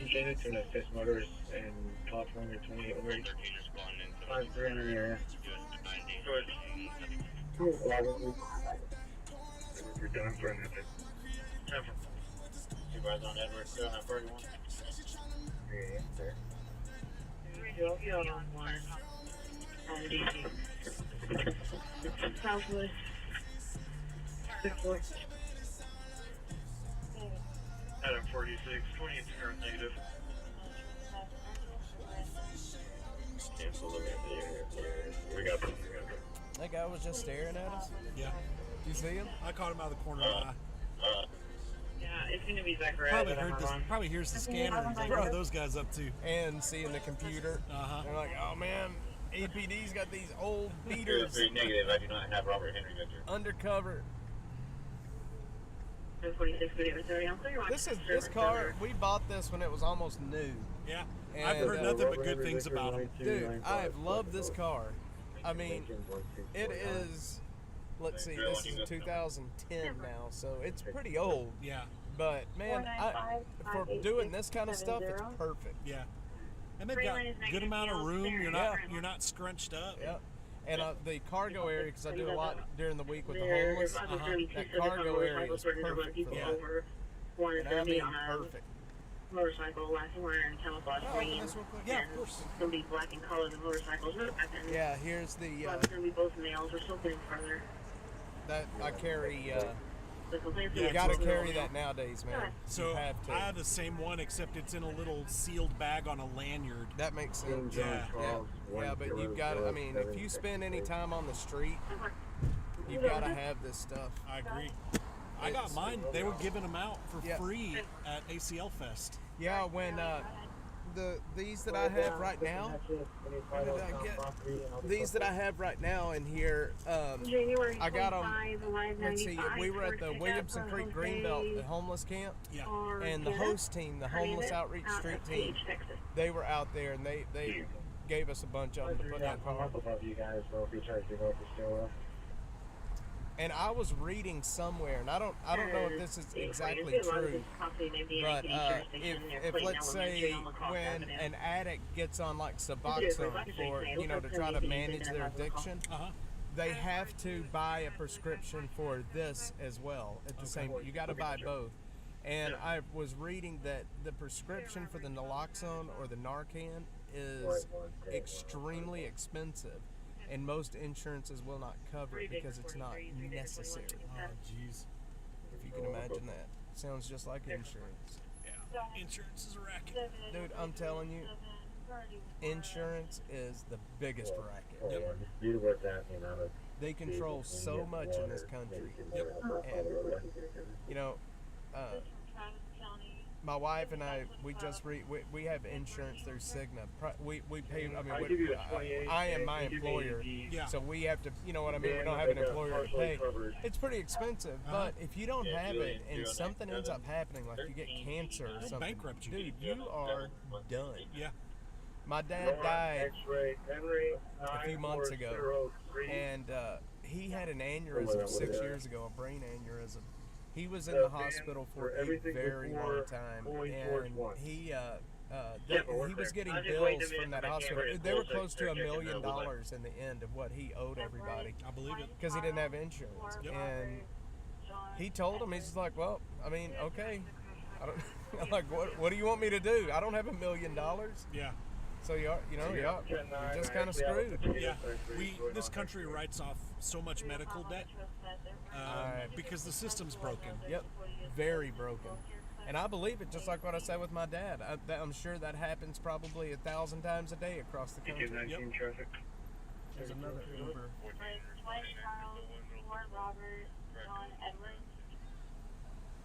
Janet to the Fist Motors and California 28 already. 5300 area. We're done for another. Supervisor on Edward, still on 41. Yeah, sir. You're on one. DC. Southwest. 6-4. Adam 46, 28 current negative. Cancel the we got them. That guy was just staring at us? Yeah. Did you see him? I caught him out of the corner of the eye. Yeah, it's gonna be Zachariah. Probably hears the scanner and he's like, what are those guys up to? And seeing the computer. They're like, oh man, APD's got these old beaters. Very negative. I do not have Robert Henry Victor. Undercover. 46 video 30. I'm clear. This car, we bought this when it was almost new. Yeah. And I've heard nothing but good things about him. Dude, I have loved this car. I mean, it is, let's see, this is 2010 now, so it's pretty old. Yeah. But, man, for doing this kind of stuff, it's perfect. Yeah. And they've got good amount of room. You're not scrunched up. Yeah. And the cargo area, because I do a lot during the week with the homeless, that cargo area is perfect for that. And I mean perfect. Motorcycle, last wearing camouflage green. Yeah, of course. It's gonna be black in color. The motorcycles. Yeah, here's the. It's gonna be both males. We're still getting further. That I carry. You gotta carry that nowadays, man. So you have to. I have the same one, except it's in a little sealed bag on a lanyard. That makes sense. Yeah. Yeah, but you've got to, I mean, if you spend any time on the street, you've got to have this stuff. I agree. I got mine. They were giving them out for free at ACL Fest. Yeah, when these that I have right now, what did I get? These that I have right now in here, I got them, let's see, we were at the Williamson Creek Greenbelt, the homeless camp, and the host team, the homeless outreach street team, they were out there and they gave us a bunch of them to put in the car. And I was reading somewhere, and I don't know if this is exactly true, but if let's say when an addict gets on like Suboxone for, you know, to try to manage their addiction, they have to buy a prescription for this as well at the same. You got to buy both. And I was reading that the prescription for the naloxone or the Narcan is extremely expensive. And most insurances will not cover it because it's not necessary. Oh, jeez. If you can imagine that. Sounds just like insurance. Yeah, insurance is a racket. Dude, I'm telling you, insurance is the biggest racket. Yep. They control so much in this country. And, you know, My wife and I, we just we have insurance through Cigna. We pay. I mean, I am my employer, so we have to. You know what I mean? We don't have an employer to pay. It's pretty expensive, but if you don't have it and something ends up happening, like you get cancer or something, bankrupt you. dude, you are done. Yeah. My dad died a few months ago, and he had an aneurysm 6 years ago, a brain aneurysm. He was in the hospital for a very long time, and he was getting bills from that hospital. They were close to $1 million in the end of what he owed everybody. I believe it. Because he didn't have insurance. And he told him, he's just like, well, I mean, okay. I don't, I'm like, what do you want me to do? I don't have $1 million. Yeah. So you're just kind of screwed. Yeah, this country writes off so much medical debt because the system's broken. Yep, very broken. And I believe it, just like what I said with my dad. I'm sure that happens probably 1,000 times a day across the country. Yep. There's another Uber.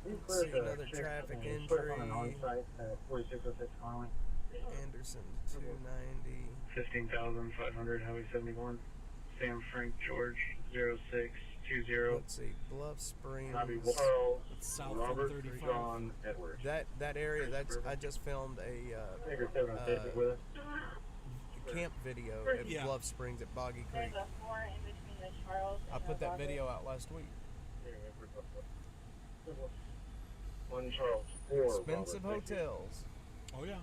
Let's see, another traffic injury. Anderson 290. 15,500 Highway 71. Sam Frank George 0620. Let's see, Bluff Springs. South Robert 35. John Edwards. That area. I just filmed a camp video at Bluff Springs at Boggy Creek. I put that video out last week. One Charles. Expensive hotels. Oh yeah.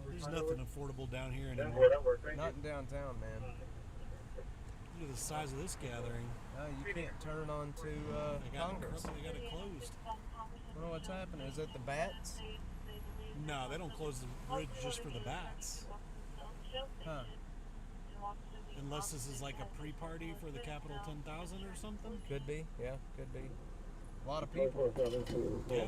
There's nothing affordable down here anymore. Not in downtown, man. Look at the size of this gathering. You can't turn on to Congress. They got it closed. I don't know what's happening. Is it the bats? No, they don't close the bridge just for the bats. Huh. Unless this is like a pre-party for the Capital 10,000 or something. Could be, yeah, could be. A lot of people. Yeah.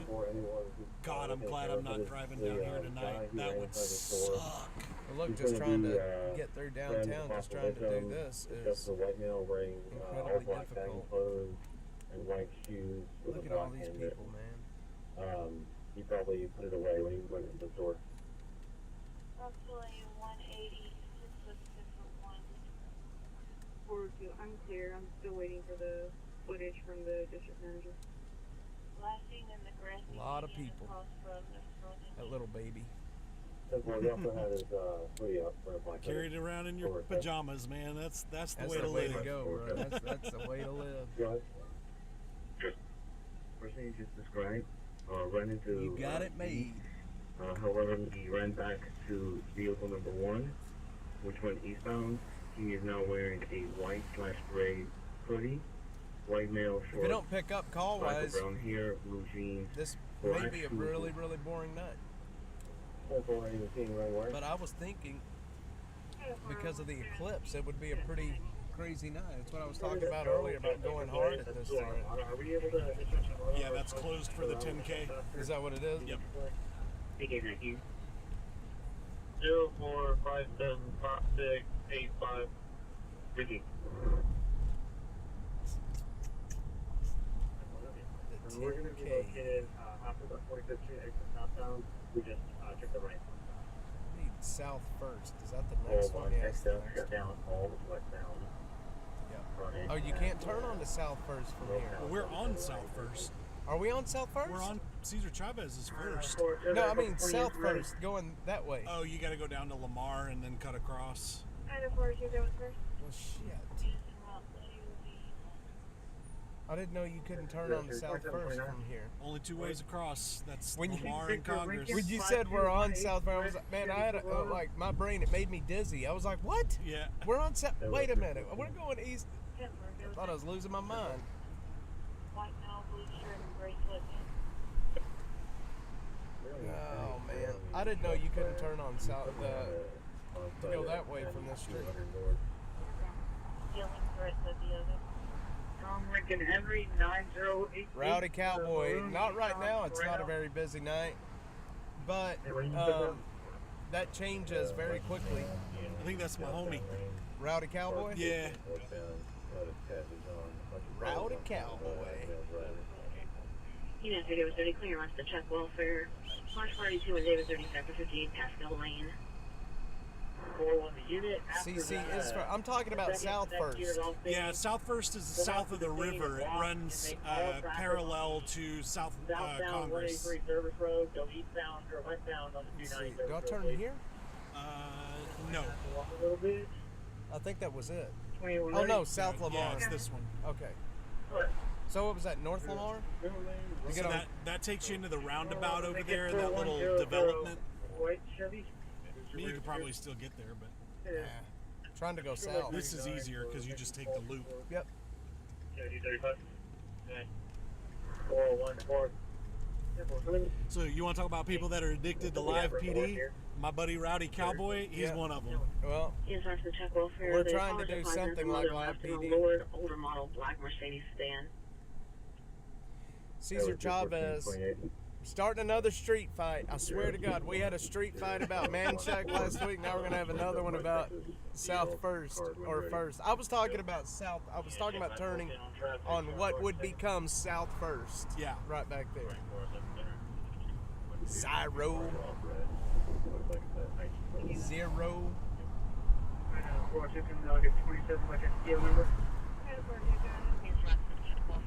God, I'm glad I'm not driving down here tonight. That would suck. Well, look, just trying to get through downtown, just trying to do this is incredibly difficult. And white shoes. Look at all these people, man. He probably put it away when he went to the store. Approximately 180. I'm clear. I'm still waiting for the footage from the district manager. A lot of people. That little baby. Carried around in your pajamas, man. That's the way to live. To go, bro. That's the way to live. Go ahead. First thing you just described, ran into. You got it made. However, he ran back to vehicle number 1, which went eastbound. He is now wearing a white/gray hoodie, white male shorts. If you don't pick up call-wise, brown hair, blue jeans. This may be a really, really boring night. But I was thinking, because of the eclipse, it would be a pretty crazy night. That's what I was talking about earlier, about going hard at this thing. Yeah, that's closed for the 10K. Is that what it is? Yep. 04575685. Ricky. We're going to be located after the 45th Street exit southbound. We just took the right. I need South First. Is that the next one? Yeah, it's the next one. Down all westbound. Yeah. Oh, you can't turn on to South First from here. Well, we're on South First. Are we on South First? We're on Cesar Chavez's first. No, I mean South First, going that way. Oh, you got to go down to Lamar and then cut across. Well, shit. I didn't know you couldn't turn on to South First from here. Only two ways across. That's when Lamar and Congress. When you said we're on South First, I was like, man, I had like my brain, it made me dizzy. I was like, what? Yeah. We're on South. Wait a minute. We're going east. I thought I was losing my mind. Oh man, I didn't know you couldn't turn on South to go that way from this street. Lincoln Henry 908. Rowdy Cowboy. Not right now. It's not a very busy night, but that changes very quickly. I think that's my homie. Rowdy Cowboy. Yeah. Rowdy Cowboy. Unit 3 Davis 30, clear left to check welfare. March 42 and Davis 30, sector 58, Pascal Lane. 4-1 the unit. CC is for, I'm talking about South First. Yeah, South First is south of the river. It runs parallel to South Congress. Service Road, go eastbound or westbound on the 29. Do I turn here? No. Walk a little bit. I think that was it. 21 Oh no, South Lamar. Yeah, it's this one. Okay. So what was that, North Lamar? You So get that takes you into the roundabout over there, in that little development. White Chevy. I mean, you could probably still get there, but trying to go south. this is easier because you just take the loop. Yep. 35. 414. So you want to talk about people that are addicted to live PD? My buddy Rowdy Cowboy, he's one of them. Well, we're trying to do something like live PD. Lowered, older model black Mercedes sedan. Cesar Chavez starting another street fight. I swear to God, we had a street fight about Manchac last week. Now we're gonna have another one about South First or First. I was talking about South. I was talking about turning on what would become South First. Yeah, right back there. Zero. I'll get 27 like a deal number.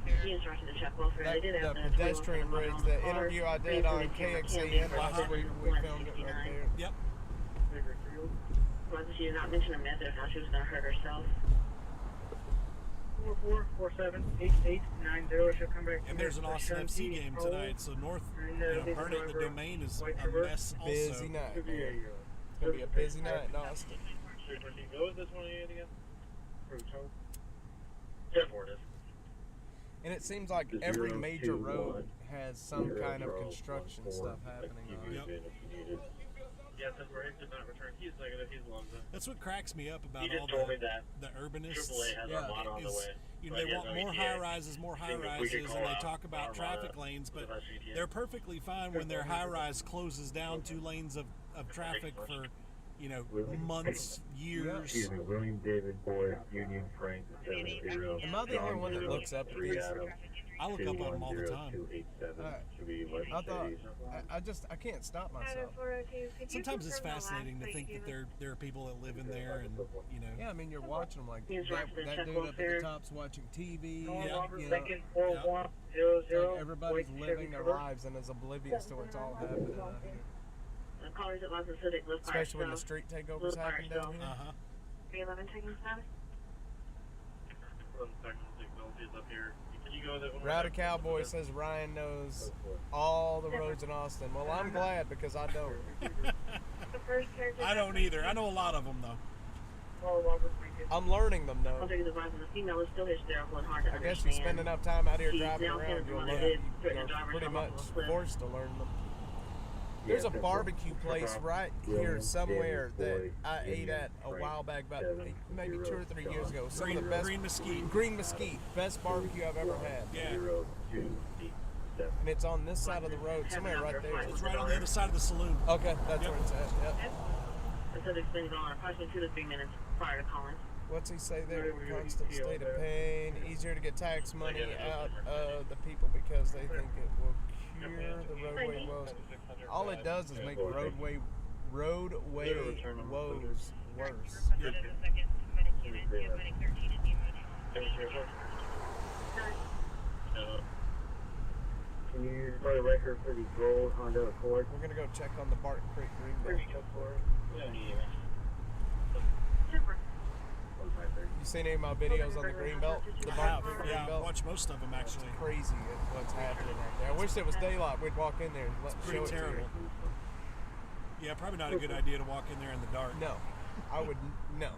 The pedestrian bridge, the interview I did on KXAN last week, we filmed it right there. Yep. She did not mention a method of how she was going to hurt herself. 44478890 should come back. And there's an Austin FC game tonight, so North, Burn It, the domain is a mess also. Busy night, man. It's going to be a busy night in Austin. Go with this one again? And it seems like every major road has some kind of construction stuff happening on it. Yeah, since we're did not return keys, like if he's loves it. That's what cracks me up about He all just told me that the urbanists. AAA has a lot on the way. You know, So they I want have no more ETA. high rises, and they talk about traffic lanes, but they're perfectly fine when their high rise closes down 2 lanes of traffic for, you know, months, years. Excuse me, William David Boyd, Union Frank, 70. Am I the only one that looks up at these? I look up on them all the time. I can't stop myself. Sometimes it's fascinating to think that there are people that live in there, and you know. Yeah, I mean, you're watching them like that dude up at the top's watching TV. Yeah, you know, like everybody's living their lives and is oblivious to what's all happening out here. Callers at Los Acidic, Especially when the street takeovers happen down here. 311 taking status. Up here. Can you go that one? Rowdy Cowboy says Ryan knows all the roads in Austin. Well, I'm glad because I don't. I don't either. I know a lot of them though. I'm learning them though. I guess you spend enough time out here driving around, you're pretty much forced to learn them. There's a barbecue place right here somewhere that I ate at a while back, about maybe 2 or 3 years ago. Some of the best. Green Mesquite. Green Mesquite, best barbecue I've ever had. Yeah. And it's on this side of the road, somewhere right there. It's right on the other side of the saloon. Okay, that's where it's at. Yep. The subject's been gone approximately 2 to 3 minutes prior to calling. What's he say there? Constant state of pain. Easier to get tax money out of the people because they think it will cure the roadway woes. All it does is make roadway woes worse. Can you start a record for the gold Honda Accord? We're gonna go check on the Barton Creek Greenbelt. You seen any of my videos on the Greenbelt? The Barton Creek Yeah, Greenbelt? watch most of them actually. It's crazy what's happening right there. I wish it was daylight. We'd walk in there and Pretty show it to terrible. you. Yeah, probably not a good idea to walk in there in the dark. No, I would no.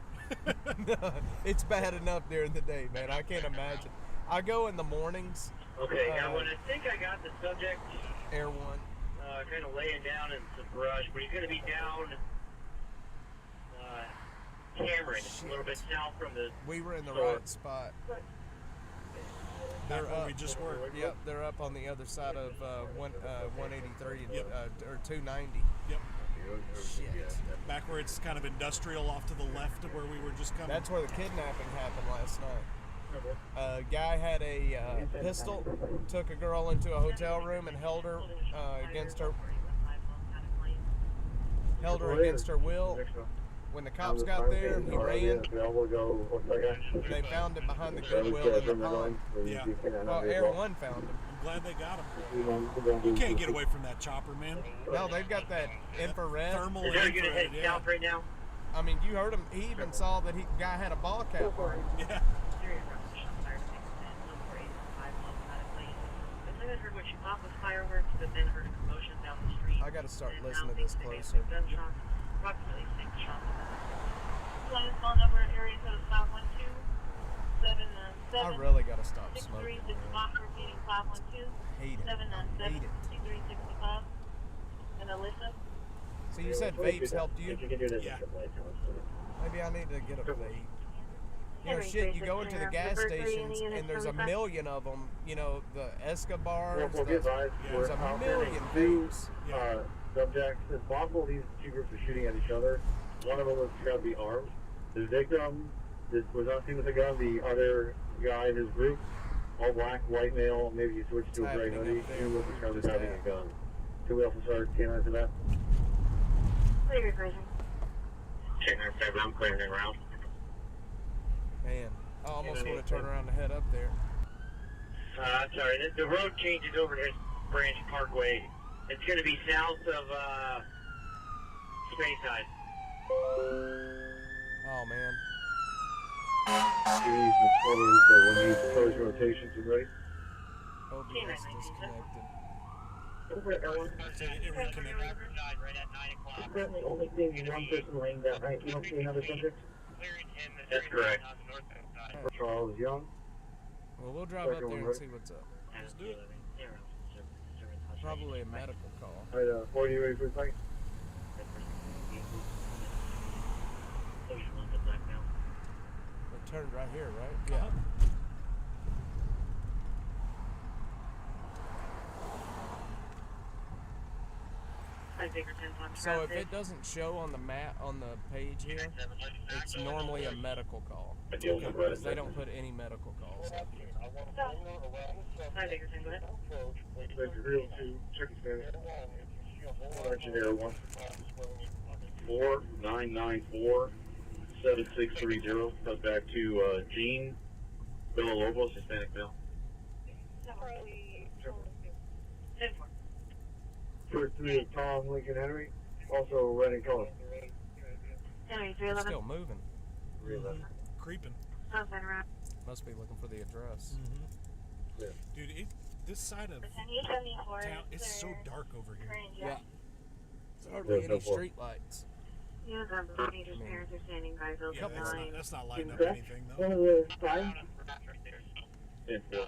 It's bad enough during the day, man. I can't imagine. I go in the mornings. Okay, now when I think I got the subject, Air One, kind of laying down in some brush, but he's going to be down Cameron, a little bit south from the. we were in the store. right spot. Back They're where up. we just were. Yep, they're up on the other side of 183 and, or 290. Yep. Shit. Back where it's kind of industrial off to the left of where we were just coming. That's where the kidnapping happened last night. A guy had a pistol, took a girl into a hotel room and held her against her will. When the cops got there, he ran. They found him behind the Goodwill in the pond. Yeah. Well, Air One found him. I'm glad they got him. You can't get away from that chopper, man. No, they've got that infrared. Thermal Is there gonna head infrared, south right now? I mean, you heard him. He even saw that guy had a ball cap on. Yeah. Heard what she thought was fireworks, but then heard a commotion down the street. I gotta start listening to this closer. Gunshots, approximately 6 shots. Flight phone number area code 512 797. I really gotta stop smoking. 636 Fox repeating 512 Hate it. 797 6365. And Alyssa. So you said vapes helped you? Yeah. Maybe I need to get a vape. You know, shit, you go into the gas stations and there's a million of them. You know, the Escobars, there's a million vapes. Subjects. It's possible these two groups are shooting at each other. One of them was found to be armed. The victim was not seen with a gun. The other guy in his group, all black, white male, maybe he switched to a gray hoodie. He was found to having a gun. So we also started canines to that. Clear cruising. Check 97, I'm clearing it around. Man, I almost want to turn around and head up there. Sorry, the road changes over to Branch Parkway. It's going to be south of Speyside. Oh, man. Give me some 20, so we'll need close rotations. You ready? OBS disconnected. Over at L1. It reconnected. Right at 9 o'clock. Currently only seeing one person laying down, right? You don't see another subject? That's correct. Charles Young. Well, we'll drive up there and see what's up. Let's do it. Probably a medical call. All right, 40, you ready for the fight? It turned right here, right? Yeah. So if it doesn't show on the map on the page here, it's normally a medical call. Because they don't put any medical calls up here. Hi, Dickerson, go ahead. Engineer 1. 4994 7630. Cut back to Gene Villalobos, Hispanic male. First 3 of Tom Lincoln Henry, also red and color. Henry, 311. Still moving. 311. Creeping. Something around. Must be looking for the address. Yeah. Dude, this side of town is so dark over here. Yeah. There's hardly any street lights. Yeah, the teenager's parents are standing by building 9. That's not lighting up anything, though. One of the five.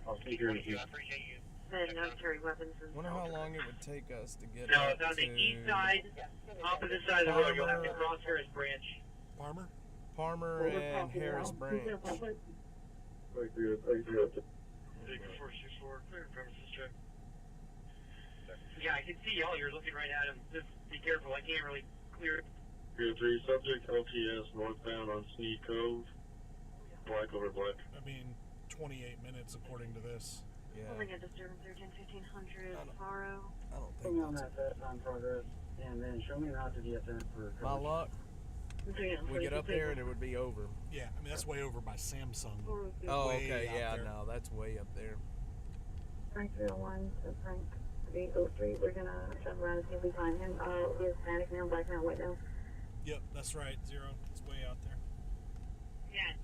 I'll see here in a few. The military weapons and Wonder how long it would take us to get No, up it's on the to east side, opposite side of the road. You'll have to cross Harris Branch. Palmer and Harris Branch. Yeah, I can see y'all. You're looking right at him. Just be careful. I can't really clear it. 303 subject LTS northbound on Sneed Cove. Black over black. I mean, 28 minutes according to this. Yeah. Pulling a disturbance urgent 1500 Faro. I don't Put me on that on progress, and then show me how to DFN for My luck. We get up there and it would be over. Yeah, I mean, that's way over by Samsung. Oh, Way okay, out yeah, there. no, that's way up there. Frank 301 to Frank 303. We're gonna jump around and see if we find him. Hispanic male, black male, white male. Yep, that's right, 0. It's way out there. Yeah.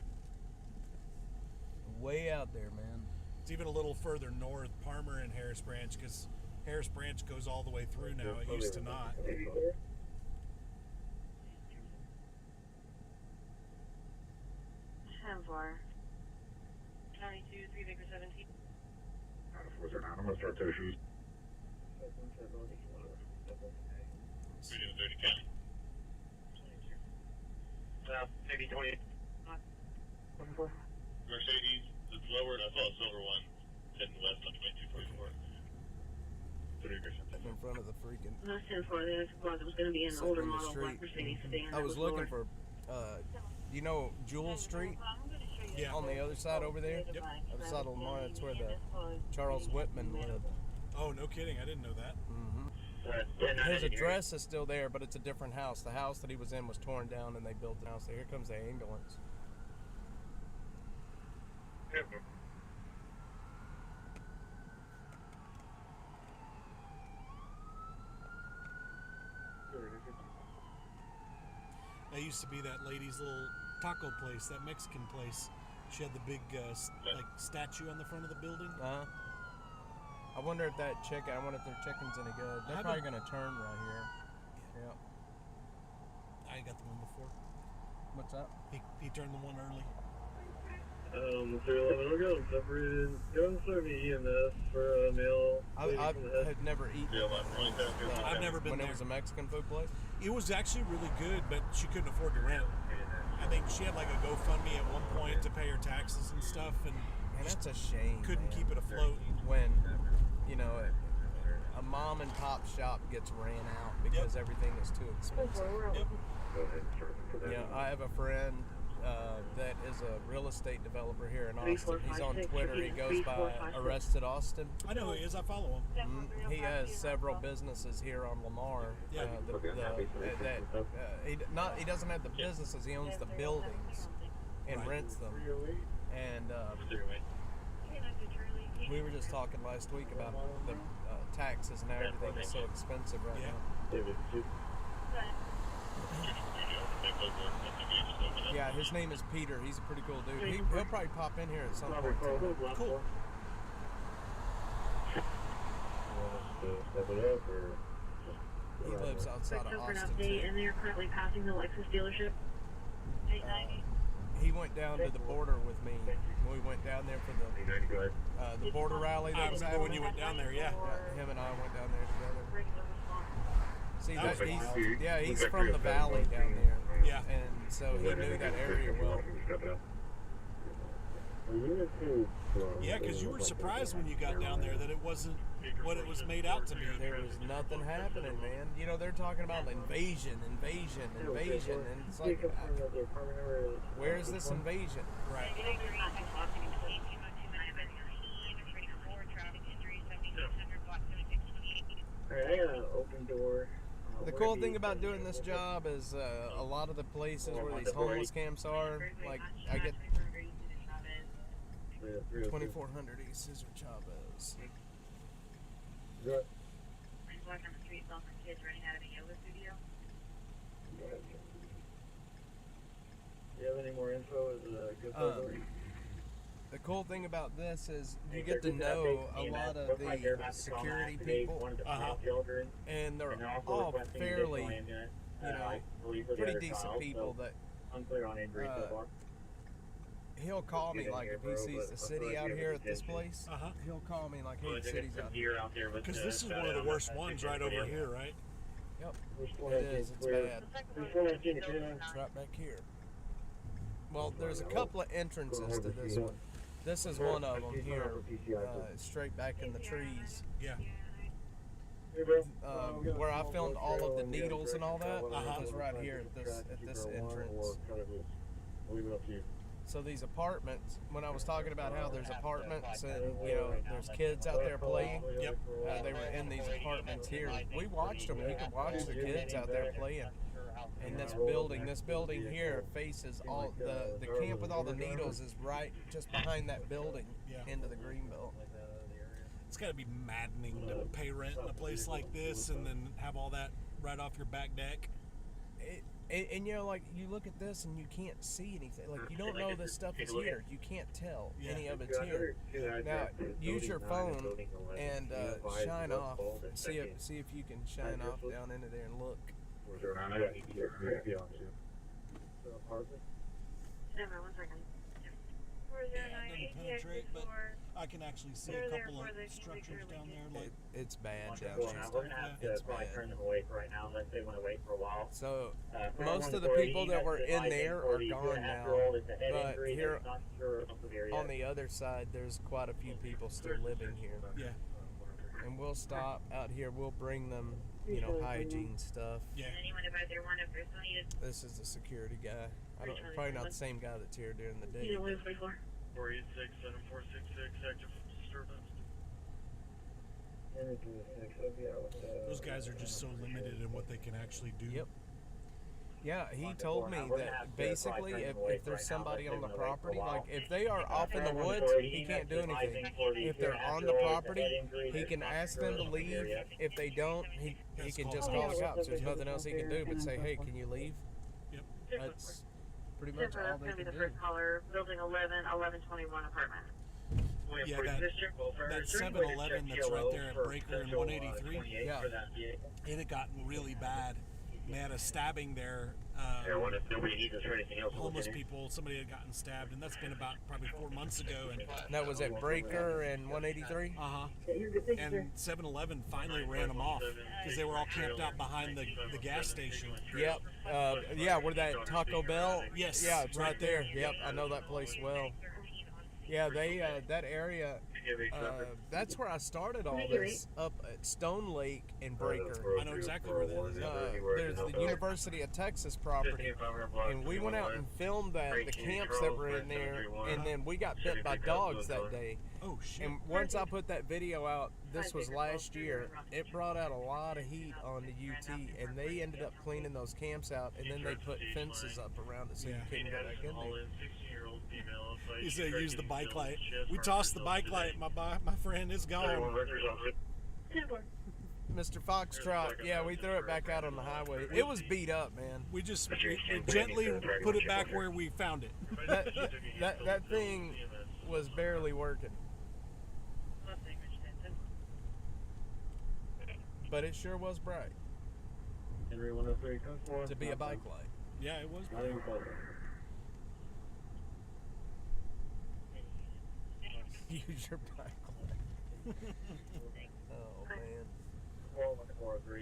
Way out there, man. It's even a little further north, Palmer and Harris Branch, because Harris Branch goes all the way through now. It used to not. 10-4. 92, 3 Baker 17. I'm gonna start toe shoes. Maybe 20. Mercedes, it's lowered. I saw a silver one heading west on 2244. In front of the freaking. No, 10-4. The other was going to be an older model black Mercedes sedan. I was looking for, you know, Jewel Street? Yeah. On the other side over there? Yep. Other side of Lamar, that's where the Charles Whitman lived. Oh, no kidding. I didn't know that. His address is still there, but it's a different house. The house that he was in was torn down, and they built a house there. Here comes the ambulance. That used to be that lady's little taco place, that Mexican place. She had the big like statue on the front of the building. I wonder if that chicken. I wonder if their chicken's any good. They're probably gonna turn right here. Yeah. I got the one before. What's up? He turned the one early. 311, we're going separated. Go and serve the EMS for a meal. I had never eaten. I've never been when there. It was a Mexican food place. It was actually really good, but she couldn't afford to rent. I think she had like a GoFundMe at one point to pay her taxes and stuff, and that's a shame. Couldn't keep it afloat. When, you know, a mom and pop shop gets ran out because everything is too expensive. You know, I have a friend that is a real estate developer here in Austin. He's on Twitter. He goes by Arrested Austin. I know who he is. I follow him. He has several businesses here on Lamar. Yeah. He doesn't have the businesses. He owns the buildings and rents them. And we were just talking last week about the taxes and everything is so expensive right now. Yeah, his name is Peter. He's a pretty cool dude. He'll probably pop in here at some point too. Cool. He lives outside of Austin too. And they're currently passing the Lexus dealership. 890. He went down to the border with me. We went down there for the border rally that was happening. When you went down there, yeah. Him and I went down there together. See, he's from the valley down there. Yeah. And so he knew that area well. Yeah, because you were surprised when you got down there that it wasn't what it was made out to be. There was nothing happening, man. You know, they're talking about invasion, and it's like, where is this invasion? Right. Alright, I got an open door. The cool thing about doing this job is a lot of the places where these homeless camps are, like I get 2400 East Cesar Chavez. Good. I'm walking on the street, saw some kids running out of a yoga studio. Do you have any more info? Is good the cool thing about this is you get to know a lot of the security people, and they're all fairly, you know, pretty decent people that he'll call me, like, if he sees the city out here at this place, he'll call me, like, hey, the city's out here. Because this is one of the worst ones right over here, right? Yep, it is. It's bad. It's right back here. Well, there's a couple of entrances to this one. This is one of them here, straight back in the trees. Yeah. Where I filmed all of the needles and all that was right here at this entrance. So these apartments, when I was talking about how there's apartments and, you know, there's kids out there playing, they were in these apartments here. We watched them. You could watch the kids out there playing. And this building here faces all the camp with all the needles is right just behind that building into the greenbelt. It's got to be maddening to pay rent in a place like this and then have all that right off your back deck. And you know, like, you look at this and you can't see anything. Like, you don't know this stuff is here. You can't tell any of it's here. Now, use your phone and shine off. See if you can shine off down into there and look. Penetrate, but I can actually see a couple of structures down there. Like it's bad down We're there. gonna have to probably turn them away for right now unless they want to wait for a while. So most of the people that were in there are gone now. But here on the other side, there's quite a few people still living here. Yeah. And we'll stop out here. We'll bring them hygiene stuff. Yeah. Anyone about their one if there's needed? This is the security guy. Probably not the same guy that's here during the day. 44. 486-7466, active disturbance. Those guys are just so limited in what they can actually do. Yep. Yeah, he told me that basically if there's somebody on the property, like if they are off in the woods, he can't do anything. If they're on the property, he can ask them to leave. If they don't, he can just call the cops. There's nothing else he can do but say, hey, can you leave? Yep. That's pretty much all That's they going to be can the do. first caller, building 11, 1121 apartment. Yeah, that 7-Eleven that's right there at Breaker and 183. Yeah. It had gotten really bad. They had a stabbing there. If nobody needs us for anything else, Homeless people, somebody had gotten stabbed, and that's been about probably 4 months ago. And that was at Breaker and 183? Uh-huh. And 7-Eleven finally ran them off because they were all camped out behind the gas station. Yep. Yeah, where that Taco Bell? Yes. Yeah, it's right there. Yep, I know that place well. Yeah, they that area, that's where I started all this, up at Stone Lake and Breaker. I know exactly where that is. There's the University of Texas property, and we went out and filmed the camps that were in there, and then we got bit by dogs that day. Oh, shit. And once I put that video out, this was last year, it brought out a lot of heat on the UT, and they ended up cleaning those camps out, and then they put fences up around it so you couldn't get back in there. He said use the bike light. We tossed the bike light. My friend is gone. Mr. Foxtrot, yeah, we threw it back out on the highway. It was beat up, man. We just we gently put it back where we found it. That thing was barely working. But it sure was bright. Henry 103, to be a bike light. Yeah, it was. Use your bike light. Oh man.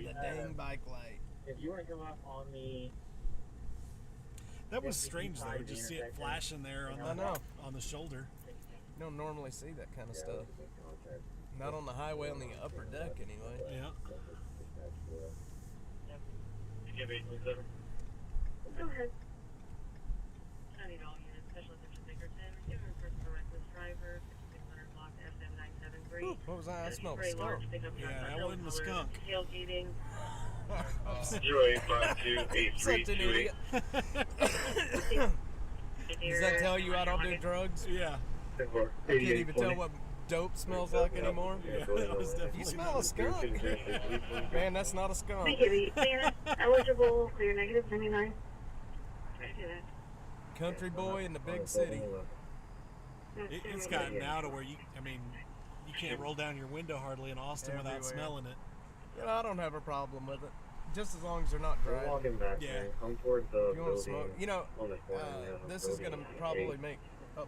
The dang bike light. If you want to come up on the... That was strange though, just see it flashing there on the shoulder. You don't normally see that kind of stuff. Not on the highway on the upper deck anyway. Yeah. Go ahead. I need all units, special attention Bickerton. Receiving report for reckless driver, 6600 block FM 973. Ooh, what was that? I smelled a skunk. Yeah, that wasn't a skunk. Tailgating. 0852-8328. Such an idiot. Does that tell you I don't do drugs? Yeah. I can't even tell what dope smells like anymore. Yeah, that was definitely you smell a skunk? Man, that's not a skunk. Thank you. Clear. Eligible. Clear negative 99. Country boy in the big city. It's gotten now to where you can't roll down your window hardly in Austin without smelling it. You know, I don't have a problem with it. Just as long as they're not driving. We're walking back there. Come towards the you want to smoke? You know, on the corner, this is going to probably make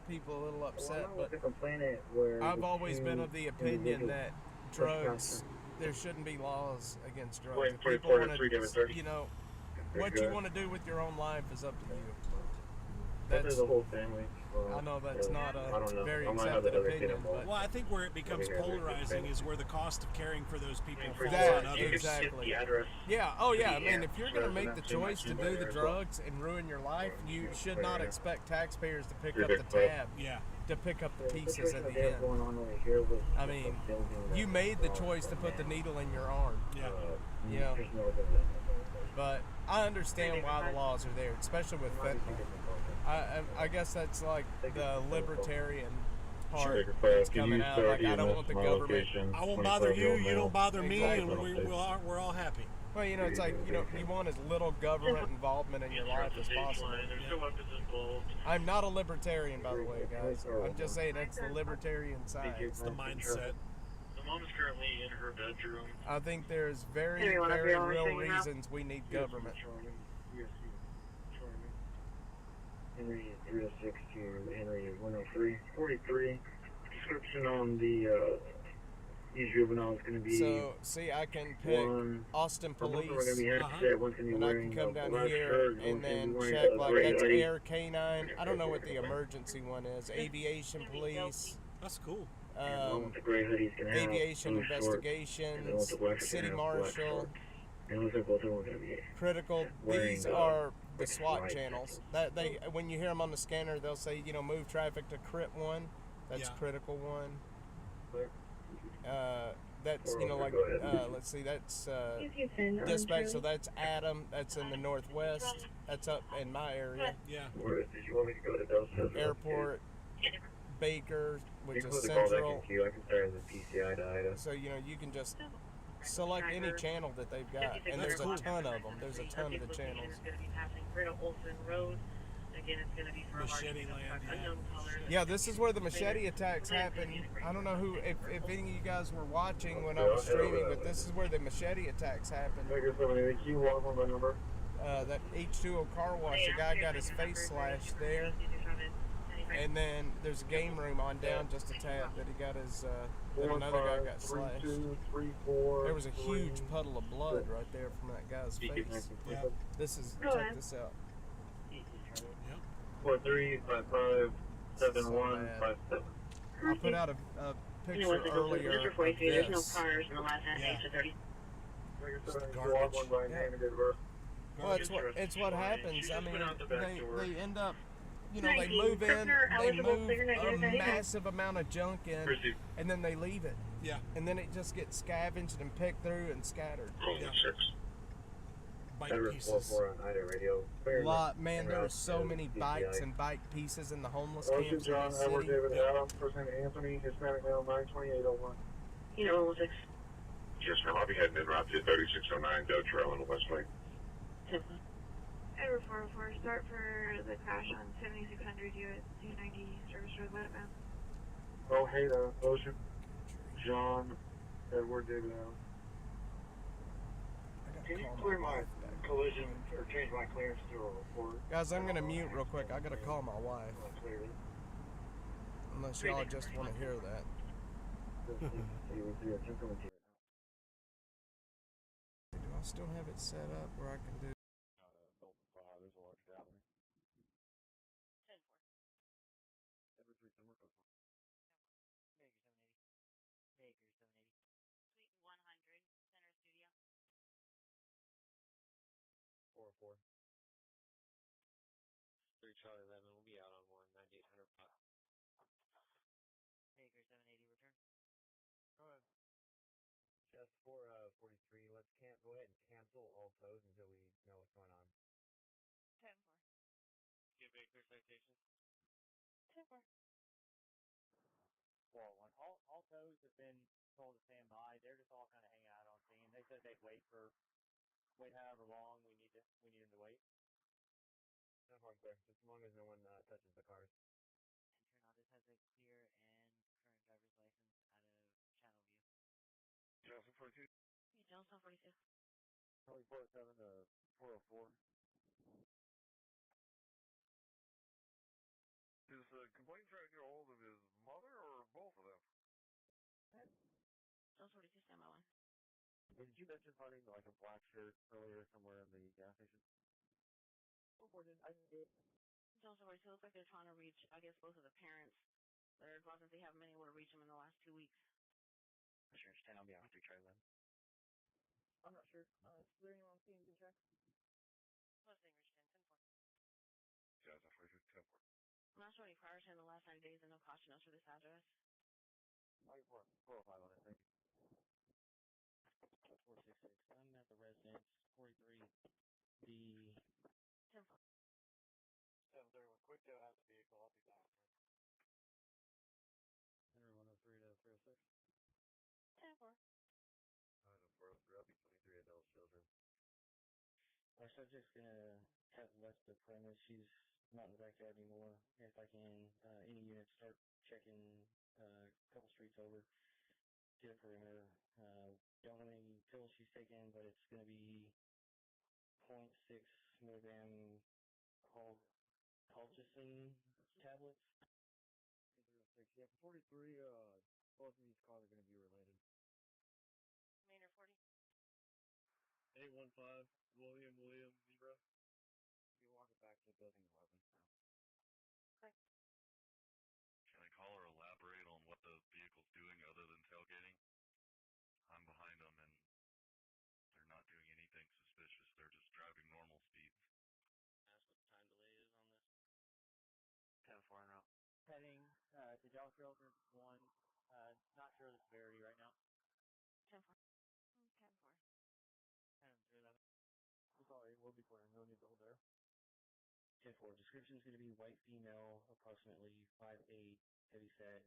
people a little upset, but where I've always been of the opinion that drugs, there shouldn't be laws against drugs. If people want to, you know, what you want to do with your own life is up to you. That's the whole family. I know that's not a very accepted opinion, but well, I think where it becomes polarizing is where the cost of caring for those people falls that, on others. exactly. Yeah. Oh, yeah. I mean, if you're going to make the choice to do the drugs and ruin your life, you should not expect taxpayers to pick up the tab. Yeah. To pick up the pieces at the end. I mean, you made the choice to put the needle in your arm. Yeah. You know. But I understand why the laws are there, especially with fentanyl. I guess that's like the libertarian part that's coming out. Like, I don't want the government. I won't bother you, you don't bother me, Exactly. and we're all happy. Well, you know, it's like, you know, you want as little government involvement in your life as possible. I'm not a libertarian, by the way, guys. I'm just saying that's the libertarian side. It's the mindset. The mom is currently in her bedroom. I think there's very, very real reasons we need government. Henry 306 to Henry 103, 43. Description on the these juveniles going to be. So, see, I can pick Austin Police, and I can come down here and then check, like, that's Air K9. I don't know what the emergency one is. Aviation Police. That's cool. Aviation Investigations, City Marshal. It looks like both of them are going to be critical. wearing These the, are the like, SWAT riot channels. That they when you hear them on the scanner, they'll say, you know, move traffic to crit 1. That's critical 1. That's, you know, like, let's see, that's dispatch, so that's Adam, that's in the northwest, that's up in my area. Yeah. Did you want me to go to Delta? Airport, Baker, which You is can call back central. in queue. I can start as a PCI to Ida. So, you know, you can just select any channel that they've got, and there's a ton of them. There's a ton of the channels. It's going to be passing Riddle Olson Road. Again, it's going to be for Machete Land, unknown colors. Yeah, this is where the machete attacks happen. I don't know who, if any of you guys were watching when I was streaming, but this is where the machete attacks happen. That H2O car wash, the guy got his face slashed there. And then there's a game room on down just a tad that he got his, that another guy got slashed. There was a huge puddle of blood right there from that guy's face. This is, check this out. 43557157. I put out a picture earlier of this. There's no cars in the last half to 30. Well, it's what happens. I mean, they end up, you know, they move in, they move a massive amount of junk in, and then they leave it. Yeah. And then it just gets scavenged and picked through and scattered. Yeah. Bike pieces. Man, there are so many bikes and bike pieces in the homeless camps in John, the Edward, city. David, Adam, first name Anthony, Hispanic male, 92801. You know, 6. Yes, ma'am. I'll be heading in route to 3609 Doe Trail in the West Lake. Edward 404, start for the crash on 7600 US 290 Service Road, westbound. Oh, hey there, Ocean. John, Edward, David, Adam. Can you clear my collision or change my clearance to a report? Guys, I'm gonna mute real quick. I gotta call my wife. Unless y'all just want to hear that. Do I still have it set up where I can do? There's a large gap there. 10-4. Edward 3, somewhere close. Baker 780. Suite 100, Center Studio. 404. 3 Charlie 11 will be out on 19800 pot. Baker 780, return. Go ahead. Just for 43, let's go ahead and cancel all tows until we know what's going on. 10-4. Give Baker citations. 10-4. Well, all tows have been told to stand by. They're just all kind of hanging out on scene. They said they'd wait however long we need them to wait. No hard clear, just as long as no one touches the cars. And turn out this has a clear and current driver's license out of channel view. Johnson 42. Yeah, Johnson 42. Probably 47 to 404. Is the complaint trying to get a hold of his mother or both of them? Johnson 42, stand by 1. Did you mention finding like a black shirt earlier somewhere in the gas station? I did. Johnson 42 looks like they're trying to reach, I guess, both of the parents. They're as long as they haven't been able to reach them in the last 2 weeks. I sure understand. I'll be out 3 try then. I'm not sure. Is there anyone on scene you can check? Close English 10-4. Johnson 42, 10-4. I'm not sure any prior to in the last 9 days and no caution notes for this address. 405 on it, thank you. 466. I'm at the residence. 43. The 10-4. 731, quick to have the vehicle. I'll be back. Center 103 to 306. 10-4. 403, I'll be 23 adult children. our subject's gonna have left the premise. She's not in the backyard anymore. If I can, any units start checking a couple streets over. Get a perimeter. Don't know any pills she's taking, but it's gonna be 0.6 milligram colchicine tablets. 306. Yeah, for 43, both of these cars are going to be related. Commander 40. 815, William, Zebra. You walk it back to building 11. Okay. Can I call or elaborate on what the vehicle's doing other than tailgating? I'm behind them and they're not doing anything Trail 1. Not sure of the severity right now. 10-4. 10-4. 10-11. Sorry, we'll be clear. No need to hold there. 10-4. Description is going to be white female, approximately 5'8", heavy set,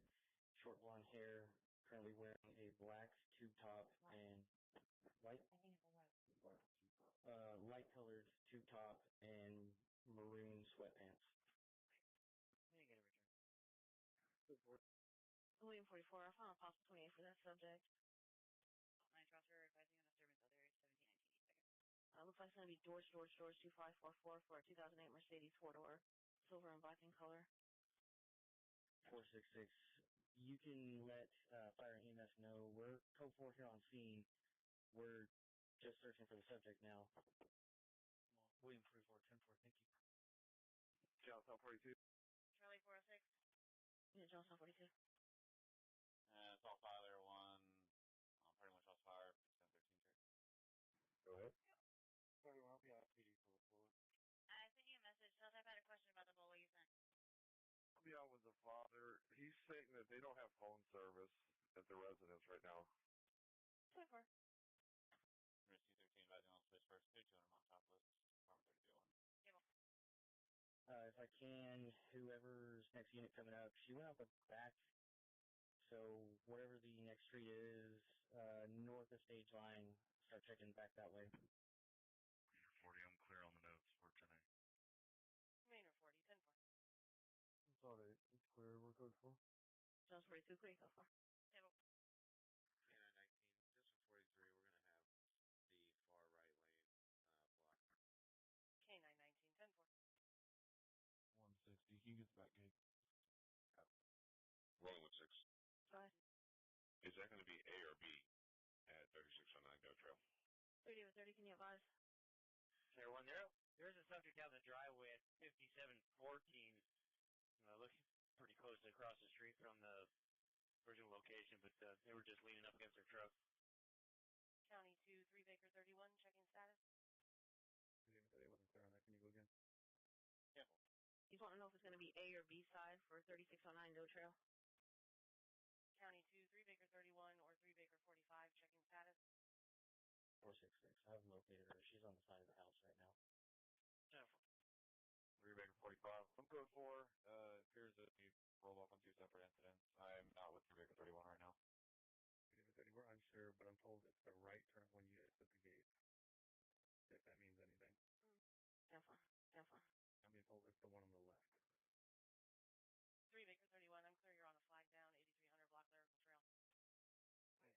short blonde hair, currently wearing a black tube top and light colored tube top and maroon sweatpants. You get a return. William 44, I found a possible 28 for that subject. 9 transfer advising on disturbance other area 1719 East 2nd. Looks like it's going to be Doors 2544 for a 2008 Mercedes 4-door, silver and black in color. 466. You can let Fire and EMS know. We're code 4 here on scene. We're just searching for the subject now. William 44, 10-4, thank you. Johnstown 42. Charlie 406. Yeah, Johnstown 42. It's all fire there, 1. Pretty much all fire, 10-13 turn. Go ahead. 31, I'll be out PD for report. I sent you a message. Tell us I had a question about the bullet you sent. I'll be out with the father. He's saying that they don't have phone service at the residence right now. 10-4. Risky 13, advising on switch first, 200 on top list, farm 3201. If I can, whoever's next unit coming up, she went out the back, so whatever the next street is, north of stage line, start checking back that way. 40, I'm clear on the notes for tonight. Mainer 40, 10-4. Sorry, it's clear. We're code 4. John's 42, clear so far. Table. K919, just for 43, we're going to have the far right lane blocked. K919, 10-4. 160. He gets back gate. Rolling with 6. Go ahead. Is that going to be A or B at 3609 Go Trail? 30 with 30, can you advise? Sure, 10. There's a subject down the driveway at 5714, looking pretty close across the street from the original location, but they were just leaning up against their truck. County 2, 3 Baker 31, checking status. It wasn't clear on that. Can you go again? Yeah. You just want to know if it's going to be A or B side for 3609 Go Trail. County 2, 3 Baker 31 or 3 Baker 45, checking status. 466. I've located her. She's on the side of the house right now. 10-4. 3 Baker 45. I'm code 4. Appears that we rolled off on 2 separate incidents. I'm not with 3 Baker 31 right now. 3 Baker 30, we're unsure, but I'm told it's the right turn when you exit the gate. If that means anything. 10-4. 10-4. I'm being told it's the one on the left. 3 Baker 31, I'm clear you're on a flag down, 8300 block Lyrical Trail.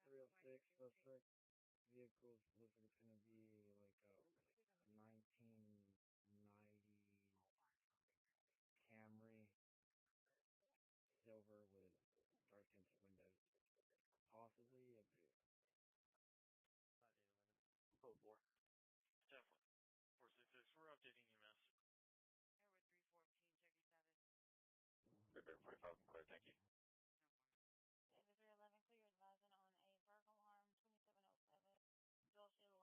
306, suspect vehicles looks like it's going to be like a 1990 Camry, silver with dark tinted windows. Possibly a Buick. 5-8-11. Code 4. 10-4. 466, we're updating EMS. Airwood 314, checking status. 3 Baker 45, I'm clear, thank you. Airwood 311, clear advising on a burglar alarm, 2707, Dulce Lane.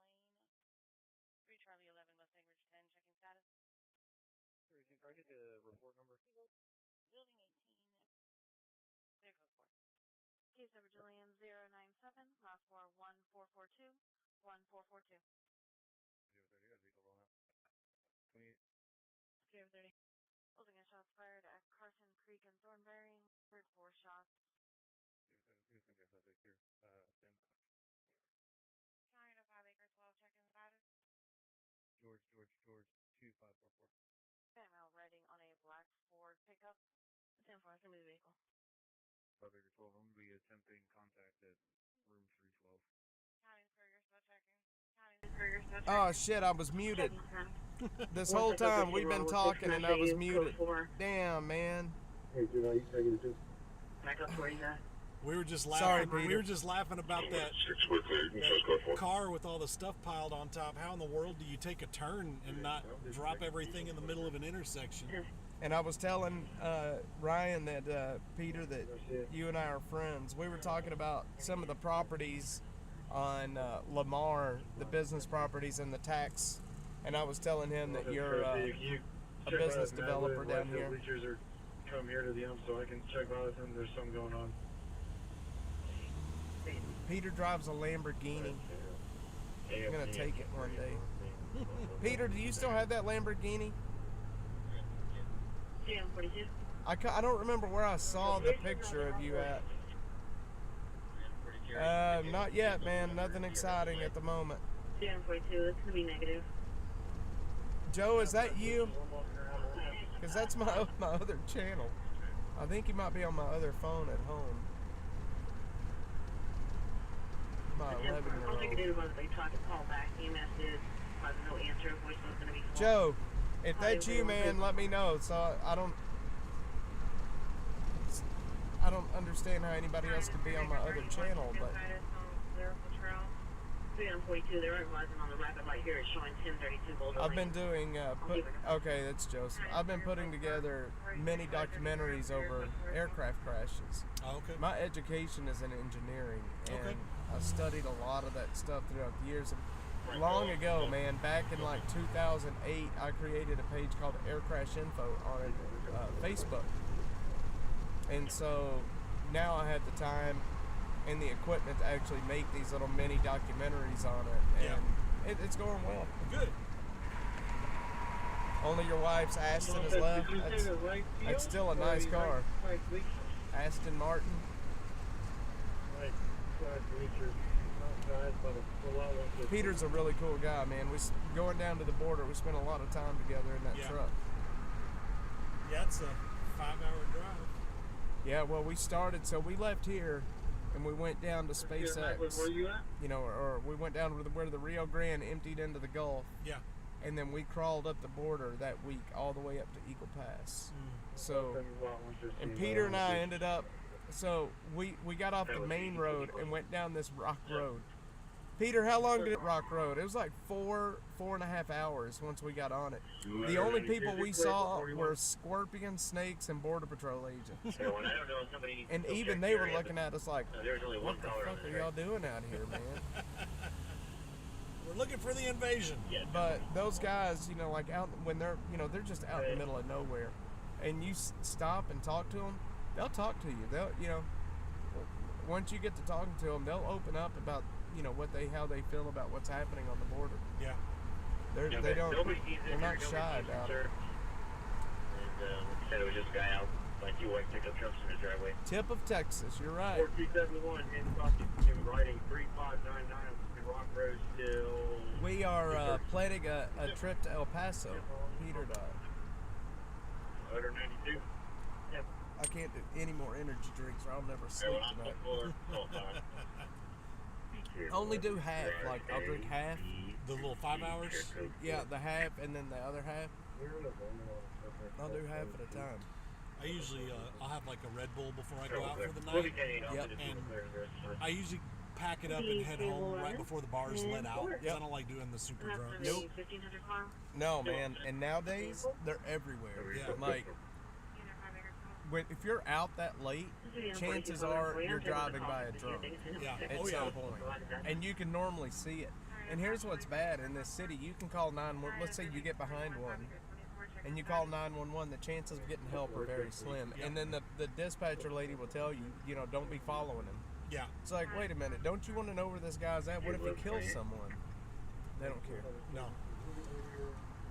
3 Charlie 11, Mustang Ridge 10, checking status. Can I get the report number? Building 18. Clear code 4. Case number Julian 097, last 4 1442, 1442. 030, got a vehicle rolling out. 28. Clear 30. Holding a shots fired at Carson Creek and Thornberry. Heard 4 shots. 030, suspect here. 10. County to 5 Acre 12, checking status. George 2544. Female riding on a black Ford pickup. 10-4, it's going to be the vehicle. 5 Acre 12, I'm going to be attempting contact at room 312. County's Courier still checking. Oh shit, I was muted. This whole time we've been talking and I was muted. Damn, man. Hey, dude, are you taking it? Back up where you at. We were just laughing. Sorry, Peter. We were just laughing about that car with all the stuff piled on top. How in the world do you take a turn and not drop everything in the middle of an intersection? And I was telling Ryan that Peter, that you and I are friends. We were talking about some of the properties on Lamar, the business properties and the tax. And I was telling him that you're a business developer down here. come here to the ump so I can check out with him. There's something going on. Peter drives a Lamborghini. I'm gonna take it one day. Peter, do you still have that Lamborghini? Yeah, 42. I don't remember where I saw the picture of you at. Not yet, man. Nothing exciting at the moment. Yeah, 42. It's gonna be negative. Joe, is that you? Because that's my other channel. I think he might be on my other phone at home. My 11-year-old. All they can do was they tried to call back. EMS did. Was no answer. Voicemail's gonna be full. Joe, if that's you, man, let me know. So I don't understand how anybody else could be on my other channel, but. 42, they're advising on the rapid light here. It's showing 1032 Boulder I've been Lane. doing, okay, that's Joseph. I've been putting together many documentaries over aircraft crashes. Oh, okay. My education is in engineering, and I studied a lot of that stuff throughout the years. And long ago, man, back in like 2008, I created a page called Air Crash Info on Facebook. And so now I have the time and the equipment to actually make these little mini documentaries on it, and it's going well. Good. Only your wife's Aston is left. That's still a nice car. Aston Martin. Peter's a really cool guy, man. We going down to the border. We spent a lot of time together in that truck. Yeah, it's a 5-hour drive. Yeah, well, we left here. And we went down to SpaceX, Where you at? you know, or we went down to where the Rio Grande emptied into the Gulf. Yeah. And then we crawled up the border that week all the way up to Eagle Pass. So, and Peter and I ended up, so we got off the main road and went down this rock road. Peter, how long did it rock road? It was like 4.5 hours once we got on it. The only people we saw were scorpions, snakes, and Border Patrol agents. And even they were looking at us like, what the fuck are y'all doing out here, man? We're looking for the invasion. But those guys, you know, like out when they're, you know, they're just out in the middle of nowhere, and you stop and talk to them, they'll talk to you. They'll, you know, once you get to talking to them, they'll open up about, you know, how they feel about what's happening on the border. Yeah. They're not shy about it. And said it was just a guy out by 2 white pickup trucks in his driveway. Tip of Texas, you're right. 4271 in riding 3599 Rock Road still. We are planning a trip to El Paso. Peter and I. 192. Yep. I can't do any more energy drinks or I'll never sleep tonight. Only do half, like I'll drink half. The little 5 hours? Yeah, the half and then the other half. I'll do half at a time. I usually, I'll have like a Red Bull before I go out for the night. Yep. And I usually pack it up and head home right before the bars let out. Because I don't like doing the super drunks. Nope. No, man. And nowadays, they're everywhere. Yeah. Like, if you're out that late, chances are you're driving by a drunk at some point. And you can normally see it. And here's what's bad in this city. You can call 911. Let's say you get behind one and you call 911. The chances of getting help are very slim. And then the dispatcher lady will tell you, you know, don't be following him. Yeah. It's like, wait a minute. Don't you want to know where this guy's at? What if he kills someone? They don't care. No.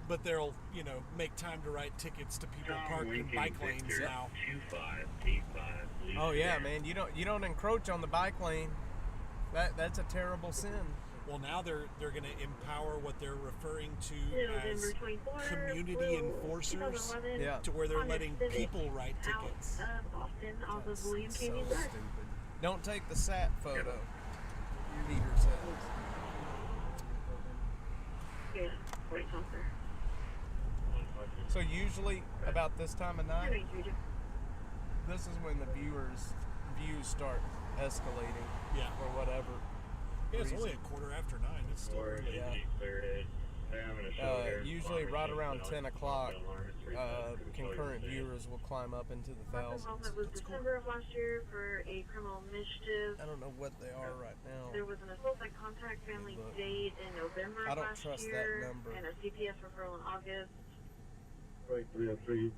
But they'll, you know, make time to write tickets to people parked in bike lanes now. Oh yeah, man. You don't encroach on the bike lane. That's a terrible sin. Well, now they're going to empower what they're referring to as community enforcers, to where they're letting people write tickets. That's so stupid. Don't take the sat photo, Peter says. So usually about this time of night, this is when the views start escalating, or whatever. Yeah, it's only 9:15. It's still early. Usually right around 10 o'clock, concurrent viewers will climb up into the thousands. It was December of last year for a criminal initiative. I don't know what they are right now. There was an assault by contact family date in November of last year. I don't trust that number. And a CPS referral in August. Right, 303,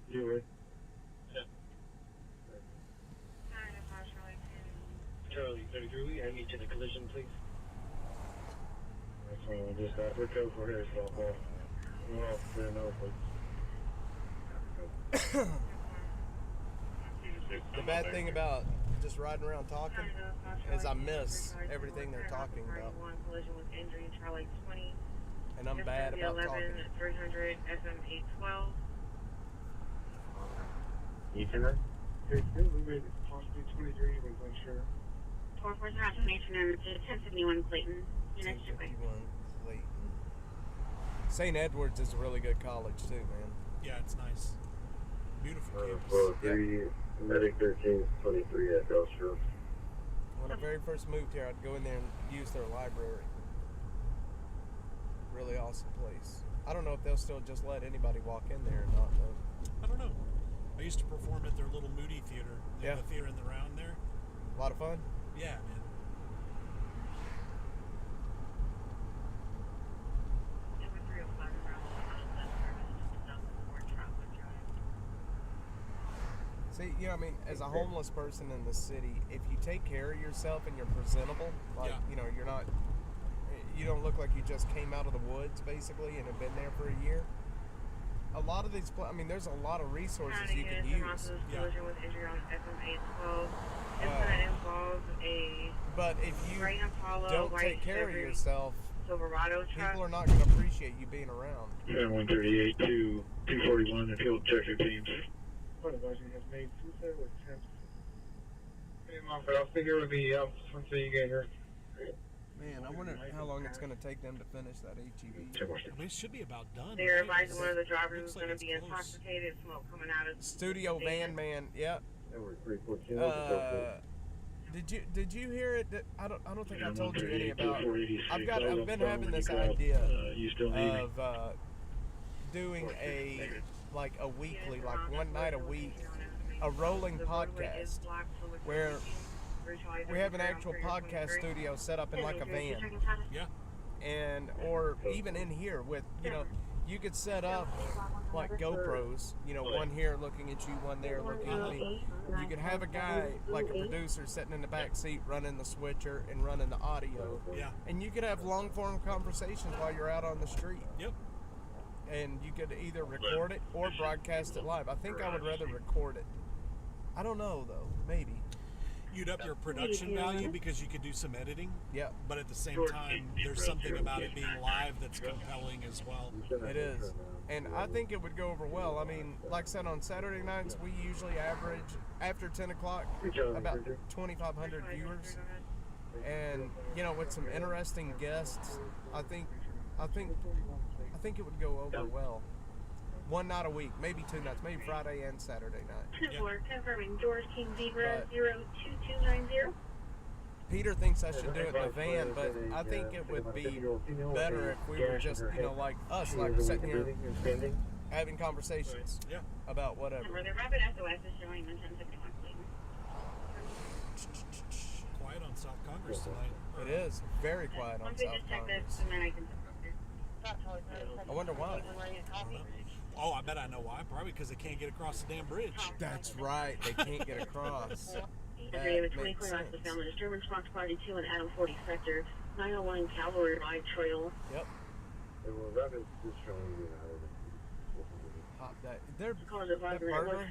Charlie 33, we have you to the collision, please. That's all, dispatcher, code for Harris Softball. We're all clear now, please. The bad thing about just riding around talking is I miss everything they're talking about. Collision with injury in Charlie 20. And I'm bad about 11, talking. 300 FM 812. You can run? Okay, good. We made it possibly 23, we're not sure. 4-4 House Nation and 1051 Clayton. Your next way. 1051 Clayton. St. Edwards is a really good college too, man. Yeah, it's nice. Beautiful campus. 403, Medic 1323 at Belstrom. When I very first moved here, I'd go in there and use their library. Really awesome place. I don't know if they'll still just let anybody walk in there or not, though. I don't know. I used to perform at their little Moody Theater. They have Yeah. a theater in the round there. A lot of fun? Yeah, man. See, you know, I mean, as a homeless person in the city, if you take care of yourself and you're presentable, like, you know, you don't look like you just came out of the woods, basically, and have been there for a year. A lot of these, I mean, there's a lot of resources you can use. Collision with injury on FM 812. Incident involves a But if you Gray Impala, don't white take care of Chevy yourself, Silverado truck. people are not going to appreciate you being around. Yeah, 138 to 241, the field objective teams. What advisory has made suicide with attempts? Hey, Moffett, I'll stay here with the until you get here. Man, I wonder how long it's going to take them to finish that HEV. I mean, it should be about done. They're right? advising one of the drivers Looks is like going to it's be close. intoxicated, smoke coming out of Studio the Van Man, yep. Edward 314. Did you hear it? I don't think I told you any 138 to about. 486. I've been having this When you call, idea you still need me? of doing a weekly, like one night a week, a rolling podcast where we have an actual podcast studio set up in like a van. Yeah. And or even in here with, you know, you could set up like GoPros, you know, one here looking at you, one there looking at me. You could have a guy like a producer sitting in the back seat running the switcher and running the audio. Yeah. And you could have long form conversations while you're out on the street. Yep. And you could either record it or broadcast it live. I think I would rather record it. I don't know though, maybe. You'd up your production value because you could do some editing. Yeah. But at the same time, there's something about it being live that's compelling as well. It is. And I think it would go over well. I mean, like I said, on Saturday nights, we usually average, after 10 o'clock, about 2,500 viewers. And, you know, with some interesting guests, I think it would go over well. One night a week, maybe two nights, maybe Friday and Saturday night. 10-4, confirming George King Zebra 02290. Peter thinks I should do it in the van, but I think it would be better if we were just, you know, like us, like sitting here having conversations about whatever. The Rapid SOS is showing 1051 Clayton. Quiet on South Congress tonight. It is very quiet on Once we South just check this, Congress. and then I can. I wonder why. Oh, I bet I know why. Probably because they can't get across the damn bridge. That's right. They can't get across. David 24 off the family disturbance, Fox Party 2 and Adam 40 sector, 901 Cavalry Ride Trail. Yep. Pop that. Their burger.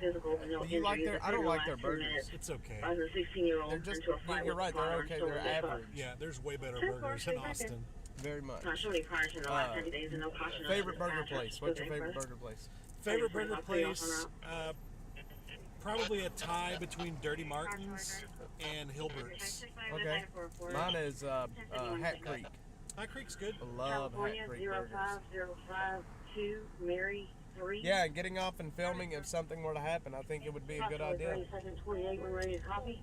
Do you like their? I don't like their burgers. It's okay. As a 16-year-old, They're just. You're right. They're okay. They're average. Yeah, there's way better burgers in Austin. Very much. Not showing cars in the last 90 days and no caution. Favorite burger place? What's your favorite burger place? Favorite burger place? Probably a tie between Dirty Martin's and Hilbert's. Okay. Mine is Hat Creek. Hat Creek's good. I love Hat Creek burgers. 05052 Mary 3. Yeah, and getting off and filming if something were to happen, I think it would be a good idea. 28, we're ready to copy.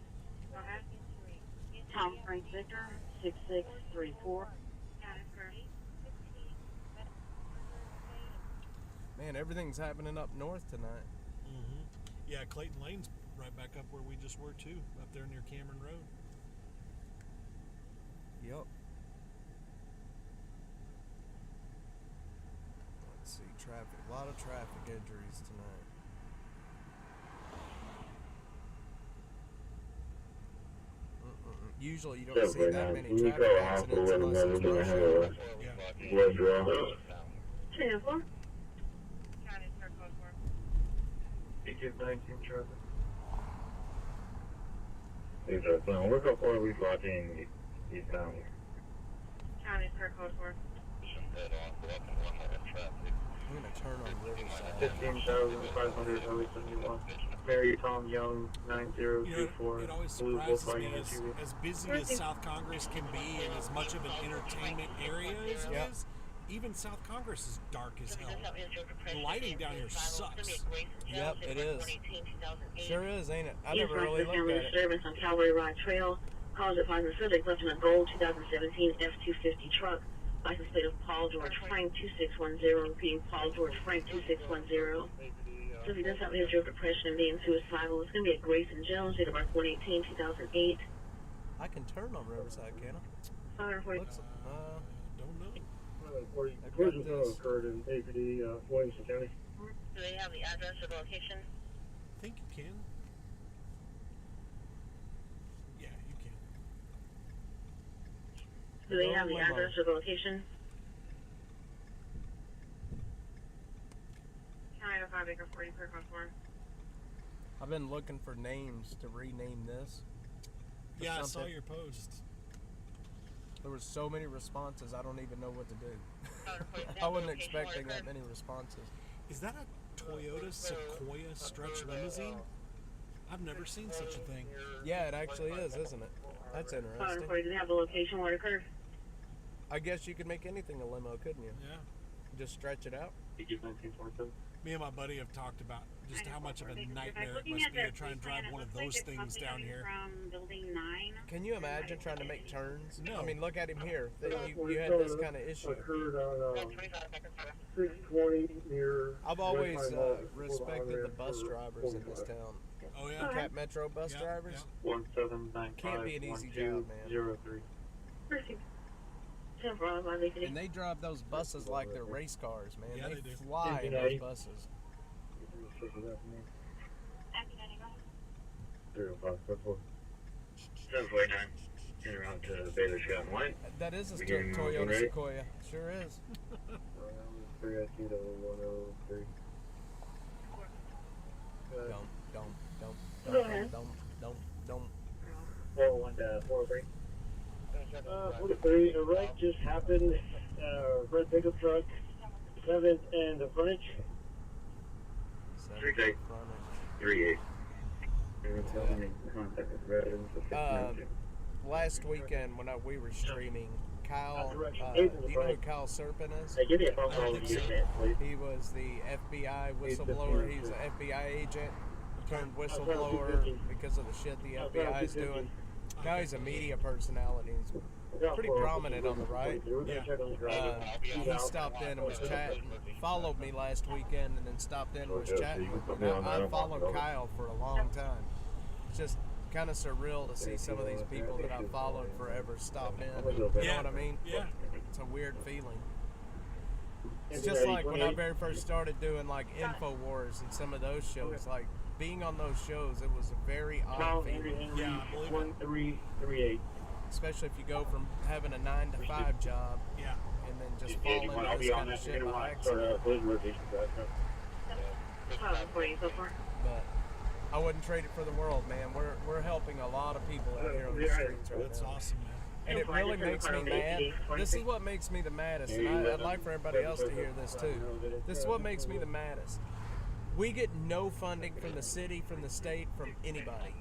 Tom Frank Victor 6634. Man, everything's happening up north tonight. Mm-hmm. Yeah, Clayton Lane's right back up where we just were too, up there near Cameron Road. Yep. Let's see, traffic. A lot of traffic injuries tonight. Usually you don't see that many Can you traffic tell accidents Hospital unless it's whether rush have hour. a blood draw? 10-4. County Star Code 4. Agent 19 traffic. These are plan. Look how far we've got in eastbound. County Star Code 4. I'm gonna turn on Riverside. 15,500 Highway 71. Mary Tom Young 9024. It always Blue surprises Wolf me Lighting as busy as South Congress can be and as much of an entertainment area as it Yep. is, even South Congress is dark as hell. The lighting down here sucks. Yep, it is. Sure is, ain't it? I Yes, never really family looked at it. disturbance on Calvary Ride Trail. Calls at 5 the subject left in a gold 2017 F-250 truck. License plate of Paul George Frank 2610. Repeating, Paul George Frank 2610. So if he does have major depression and being suicidal, it's going to be at Grayson Jones, date of birth 1/18/2008. I can turn on Riverside, can I? 540. Looks, don't know. Collision occurred in APD, Williamson County. Do they have the address or location? I think you can. Yeah, you can. Do they have the address or location? County 05 Acre 40 Clear Code 4. I've been looking for names to rename this. or Yeah, I saw something. your post. There were so many responses, I don't even know what to do. I wasn't expecting that many responses. Is that a Toyota Sequoia stretch limousine? I've never seen such a thing. Yeah, it actually is, isn't it? That's interesting. 540, do they have the location where it occurred? I guess you could make anything a limo, couldn't you? Yeah. Just stretch it out. Me and my buddy have talked about just how much of a nightmare it must be to try and drive one of those things down here. From building 9. Can you imagine trying to make turns? No. I mean, look at him here. You had this kind of issue. Occurred on 620 near. I've always Red Pine Mall, respected the bus drivers in this town. Oh, yeah? Cap Metro bus drivers. 1795. Can't be an easy job, man. 1203. Perfect. 10-4 on my leafy. And they drive those buses like they're race cars, man. Yeah, they they do. fly in those buses. 305, 749. Turn around to Baylor Scott and White. That is a Beginning of Toyota ready? Sequoia. Sure is. 302 to 103. Don't. 401 to 403. 43, a wreck just happened. Red pickup truck, 7th and the frontage. 38. 38. Contact with residents of 692. Last weekend when we were streaming, Kyle, do you know who Kyle Serpent is? Hey, give me a phone call when you get that, please. He was the FBI whistleblower. He's an FBI agent turned whistleblower because of the shit the FBI is doing. Now he's a media personality. He's pretty prominent on the right. He stopped in and was chatting. Followed me last weekend and then stopped in and was chatting with me. I followed Kyle for a long time. It's just kind of surreal to see some of these people that I've followed forever stop in. You know what I mean? Yeah. It's a weird feeling. It's just like when I very first started doing like InfoWars and some of those shows. Like being on those shows, it was a very odd feeling. Yeah, I believe it. 1338. Especially if you go from having a 9-to-5 job, yeah, and then just fall into this kind of shit by accident. But I wouldn't trade it for the world, man. We're helping a lot of people out here on the streets right That's now. awesome, man. And it really makes me mad. This is what makes me the maddest, and I'd like for everybody else to hear this too. This is what makes me the maddest. We get no funding from the city, from the state, from anybody.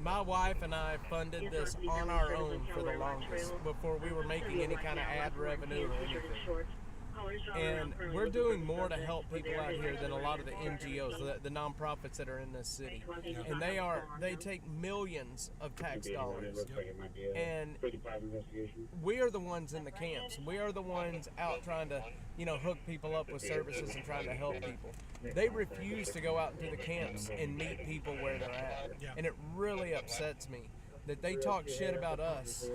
My wife and I funded this on our own for the longest, before we were making any kind of ad revenue or anything. And we're doing more to help people out here than a lot of the NGOs, the nonprofits that are in this city. And they take millions of tax dollars. And we are the ones in the camps. We are the ones out trying to, hook people up with services and trying to help people. They refuse to go out into the camps and meet people where they're at. And it really upsets me that they talk shit about us.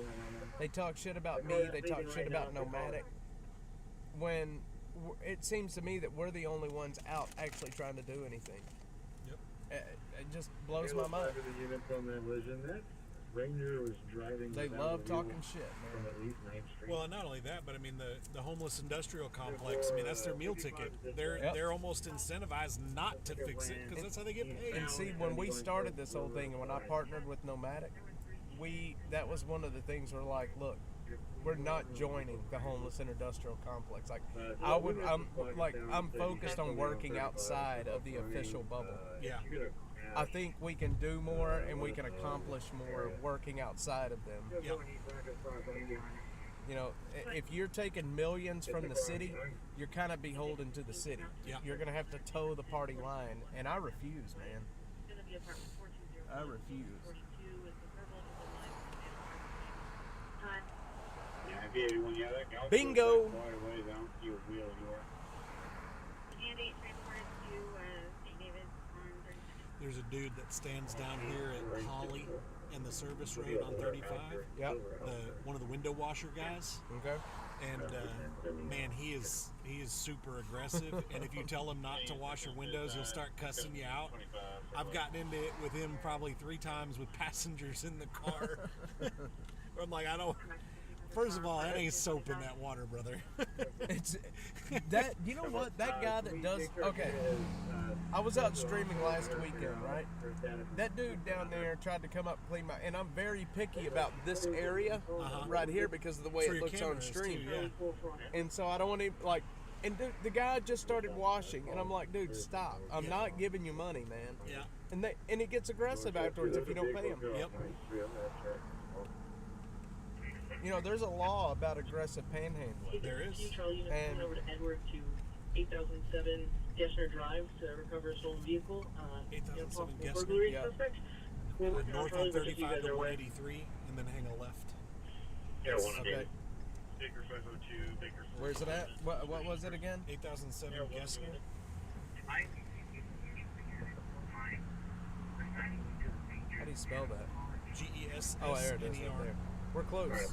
They talk shit about me. They talk shit about Nomadic. When it seems to me that we're the only ones out actually trying to do anything. Yep. It just blows my mind. Ranger was driving. They without love a talking vehicle shit, from man. at least 9th Street. Well, and not only that, but I mean the homeless industrial complex. I mean that's their meal ticket. They're almost incentivized not to fix it because that's how they get paid. And see, when we started this whole thing, and when I partnered with Nomadic, that was one of the things we're like, look, we're not joining the homeless industrial complex. Like I'm focused on working outside of the official bubble. Yeah. I think we can do more and we can accomplish more working outside of them. Yep. You know, if you're taking millions from the city, you're kind of beholden to the city. Yeah. You're going to have to toe the party line, and I refuse, man. I refuse. Bingo! There's a dude that stands down here at Holly and the service road on 35. Yep. One of the window washer guys. Okay. And man, he is super aggressive. And if you tell him not to wash your windows, he'll start cussing you out. I've gotten into it with him probably 3 times with passengers in the car. I'm like, I don't. First of all, that ain't soap in that water, brother. It's that. You know what? That guy that does. Okay. I was out streaming last weekend, right? That dude down there tried to come up and clean my. And I'm very picky about this area right here because of the way it looks on stream. And so I don't want to like. And dude, the guy just started washing, and I'm like, dude, stop! I'm not giving you money, man. Yeah. And he gets aggressive afterwards if you don't pay him. Yep. You know, there's a law about aggressive panhandling. There is. And over to Edward to 8007 Gessner Drive to recover a stolen vehicle. 8007 Gessner. Burglary Yeah. suspect. North on 35 to 183, and then hang a left. Okay. Where's it at? What was it again? 8007 Gessner. How do you spell that? GESSNER. Oh, there it is right there. We're close.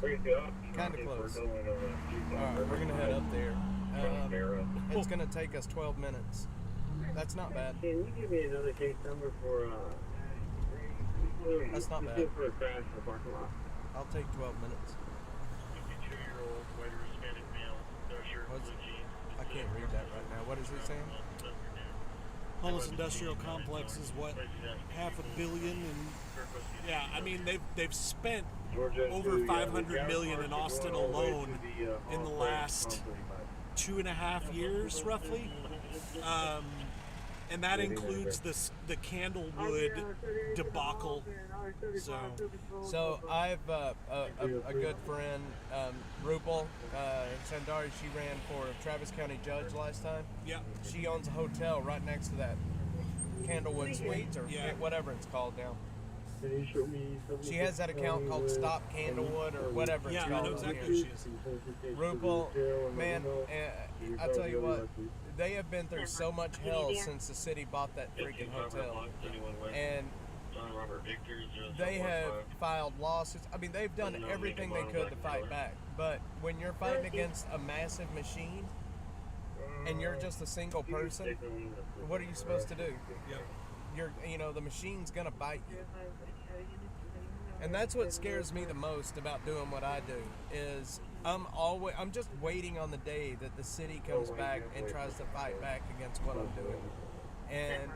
Kind of close. Alright, we're going to head up there. It's going to take us 12 minutes. That's not bad. Can you give me another case number for, That's not bad. for a crash in the parking lot? I'll take 12 minutes. 52-year-old white Hispanic male, no shirt, blue jeans. I can't read that right now. What is he saying? Homeless industrial complex is what, $500 million, and yeah, I mean they've spent over $500 million in Austin alone in the last 2.5 years, roughly, and that includes the Candlewood debacle. So I've a good friend, Rupal Sandari. She ran for Travis County judge last time. Yeah. She owns a hotel right next to that Candlewood Suites or whatever it's called now. She has that account called Stop Candlewood or whatever it's called. Yeah, I know exactly who she is. Rupal, man, I tell you what, they have been through so much hell since the city bought that freaking hotel. And they have filed lawsuits. I mean, they've done everything they could to fight back. But when you're fighting against a massive machine and you're just a single person, what are you supposed to do? The machine's gonna bite you. And that's what scares me the most about doing what I do is I'm just waiting on the day that the city comes back and tries to fight back against what I'm doing. And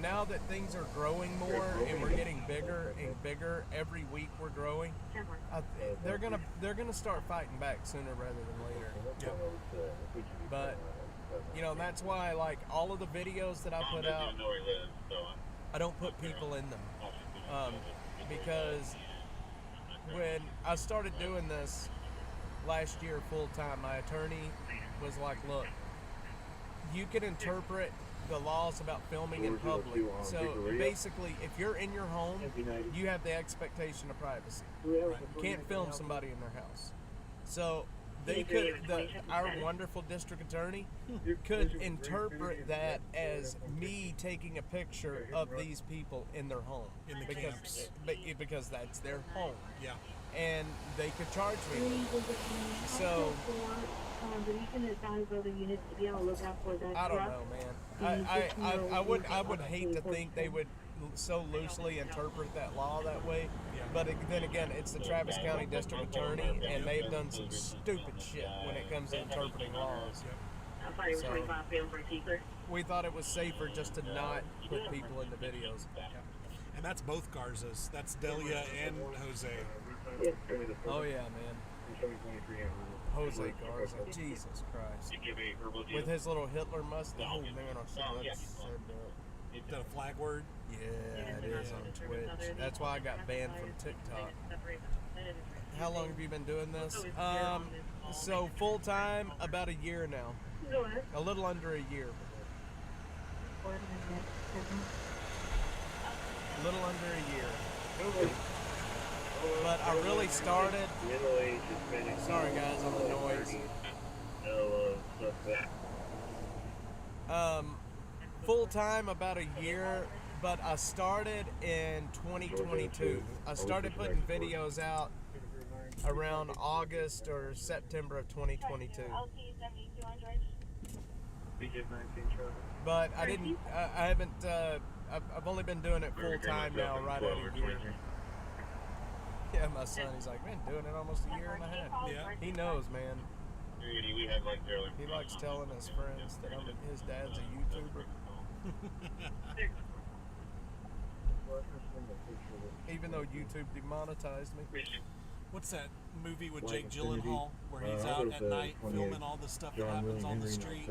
now that things are growing more and we're getting bigger and bigger every week we're growing, they're gonna start fighting back sooner rather than later. But that's why like all of the videos that I put out, I don't put people in them because when I started doing this last year full time, my attorney was like, look, you can interpret the laws about filming in public. So basically, if you're in your home, you have the expectation of privacy. You can't film somebody in their house. So they could, our wonderful district attorney could interpret that as me taking a picture of these people in their home. Because that's their home. Yeah. And they could charge me. So I don't know, man. I would hate to think they would so loosely interpret that law that way. But then again, it's the Travis County District Attorney, and they've done some stupid shit when it comes to interpreting laws. So we thought it was safer just to not put people in the videos. And that's both Garzas. That's Delia and Jose. Oh yeah, man. Jose Garza, Jesus Christ. With his little Hitler mustache. Oh man, that's so dope. Is that a flag word? Yeah, it is on Twitch. That's why I got banned from TikTok. How long have you been doing this? So full time, about a year now. A little under a year. A little under a year. But I really started. Sorry guys on the noise. Full time about a year, but I started in 2022. I started putting videos out around August or September of 2022. But I didn't. I haven't. I've only been doing it full time now, right at a year. Yeah, my son, he's like, been doing it almost a year and a half. Yeah. He knows, man. He likes telling his friends that his dad's a YouTuber. Even though YouTube demonetized me. What's that movie with Jake Gyllenhaal where he's out at night filming all the stuff that happens on the street?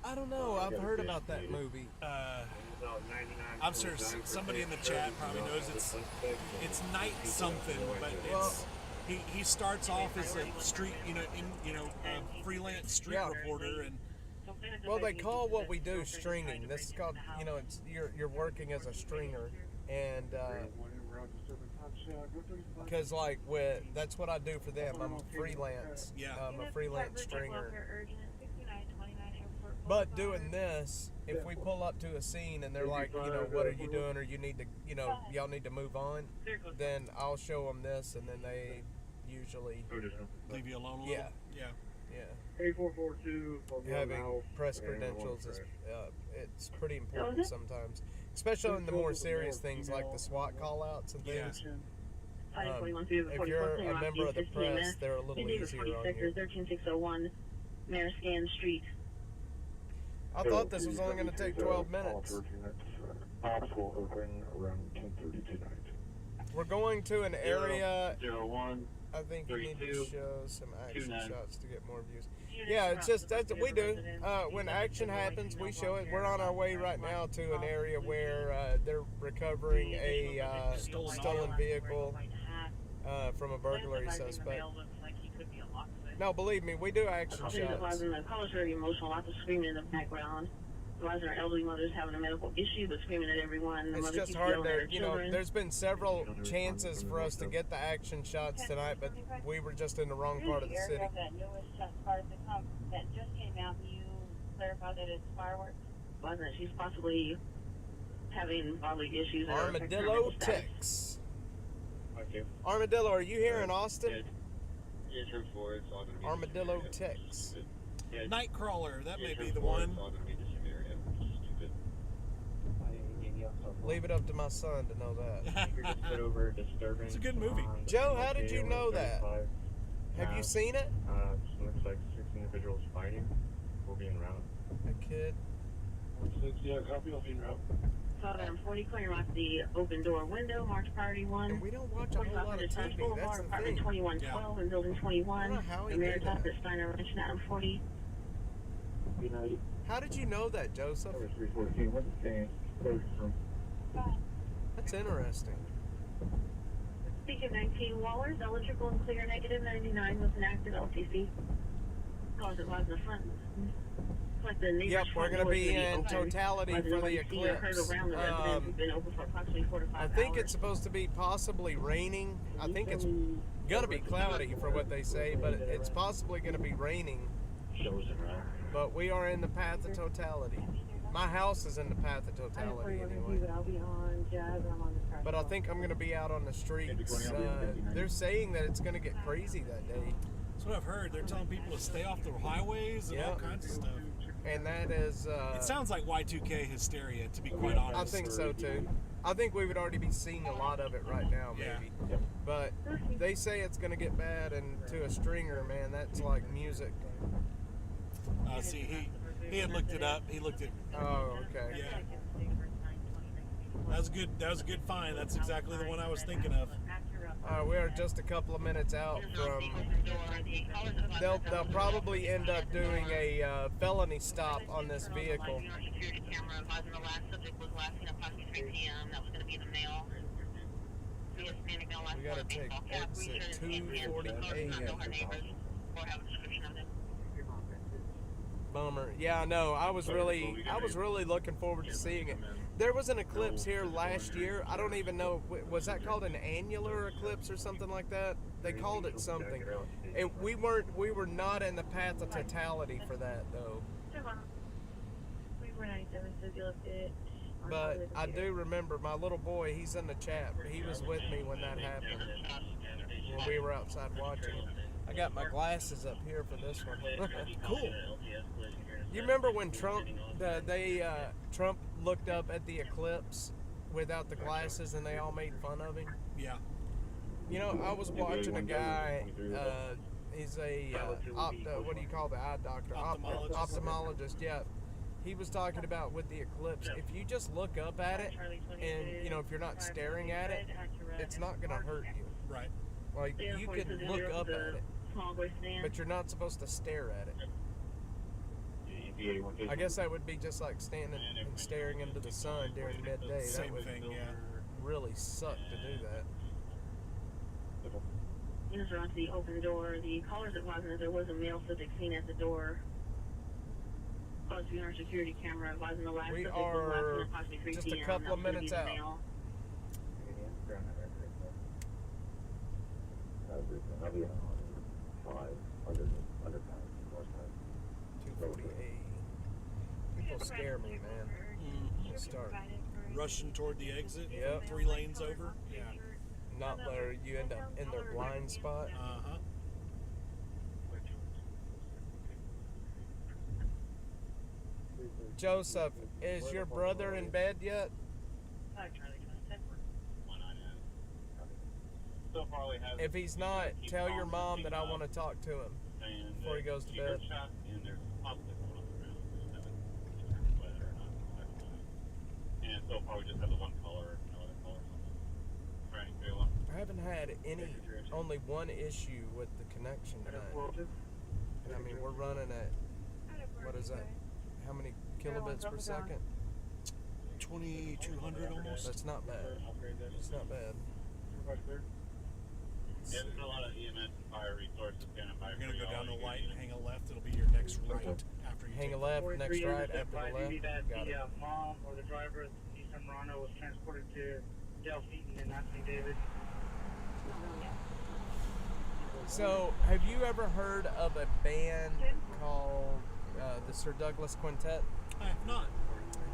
I don't know. I've heard about that movie. I'm sure somebody in the chat probably knows it's Night something, but it's he starts off as a street, freelance street reporter, and well, they call what we do stringing. This is called, it's you're working as a stringer, and because that's what I do for them. I'm freelance. Yeah. I'm a freelance stringer. But doing this, if we pull up to a scene and they're like, what are you doing, or you need to, y'all need to move on, then I'll show them this, and then they usually leave you alone a little. Yeah. Yeah. 8442. Having press credentials is it's pretty important sometimes, especially in the more serious things like the SWAT call-outs and things. If you're a member of the press, they're a little easier on you. 13601 Mariscan Street. I thought this was only going to take 12 minutes. Ops will open around 10:30 tonight. We're going to an area. 01. I think you need to show some action shots to get more views. Yeah, it's just that's what we do. When action happens, we show it. We're on our way right now to an area where they're recovering a stolen vehicle from a burglary suspect. No, believe me, we do action shots. The caller's very emotional, lots of screaming in the background. Advising our elderly mother's having a medical issue, but screaming at everyone. It's just hard to, there's been several chances for us to get the action shots tonight, but we were just in the wrong part of the city. That newest that just came out, you clarified that it's fireworks? Wasn't it? She's possibly having bodily issues. Armadillo ticks. Armadillo, are you here in Austin? Yes, room 4. It's all going to be Armadillo ticks. Nightcrawler, that may be the one. Leave it up to my son to know that. It's a good movie. Joe, how did you know that? Have you seen it? Looks like 6 individuals fighting. We'll be en route. A kid. Yeah, copy. I'll be en route. Southern 40 clear off the open door window, March Priority 1. And we don't watch a whole lot of TV, that's the Apartment thing. 2112 and Building 21. The mayor's office, Steiner Ranch, Mountain 40. How did you know that, Joseph? 314. What's the name? That's interesting. Speaking 19 Wallers, electrical and clear, negative 99 with an active LTC. Cause it was in the front. Like the yep, we're going to be in totality for the eclipse. I think it's supposed to be possibly raining. I think it's going to be cloudy for what they say, but it's possibly going to be raining. But we are in the path of totality. My house is in the path of totality anyway. But I think I'm going to be out on the streets. They're saying that it's going to get crazy that day. That's what I've heard. They're telling people to stay off the highways and all kinds of stuff. and that is. It sounds like Y2K hysteria, to be quite honest. I think so too. I think we would already be seeing a lot of it right now, maybe. Yeah. But they say it's going to get bad, and to a stringer, man, that's like music. See, he had looked it up. He looked at. Oh, okay. Yeah. That was good. That was a good find. That's exactly the one I was thinking of. We are just a couple of minutes out from. They'll probably end up doing a felony stop on this vehicle. We gotta take exit 248. Bummer. Yeah, I know. I was really looking forward to seeing it. There was an eclipse here last year. I don't even know. Was that called an annular eclipse or something like that? They called it something. And we were not in the path of totality for that though. But I do remember my little boy. He's in the chat. He was with me when that happened. When we were outside watching it. I got my glasses up here for this one. Cool. You remember when Trump looked up at the eclipse without the glasses and they all made fun of him? Yeah. You know, I was watching a guy. He's a what do you call the eye doctor? Ophthalmologist. Yeah. He was talking about with the eclipse. If you just look up at it, and you know, if you're not staring at it, it's not gonna hurt you. Right. Like you can look up at it, but you're not supposed to stare at it. I guess that would be just like standing and staring into the sun during midday. Same that would thing, yeah. really suck to do that. Units are on to the open door. The callers advising that there was a male subject seen at the door. Close to our security camera advising the last We subject was last are seen approximately 3 just a p.m. couple of That was gonna minutes be the out. male. I'll be on 500 pounds horsepower. 248. People scare me, man. They start Rushing toward the exit. Yep. 3 lanes over. Yeah. not where you end up in their blind spot. Uh-huh. Joseph, is your brother in bed yet? If he's not, tell your mom that I want to talk to him before he goes to bed. And so far we just have the one color, no other color. I haven't had only one issue with the connection tonight. I mean, we're running at, what is that? How many kilobits per second? 2,200 almost. That's not bad. It's not bad. Yeah, there's a lot of EMS and fire resources standing by. You're going to go down the light and hang a left. It'll be your next right after you hang a take left, next right, after the left. That Got it. the mom or the driver of Nissan Murano was transported to Del Seaton and not St. David. So, have you ever heard of a band called the Sir Douglas Quintet? I have not.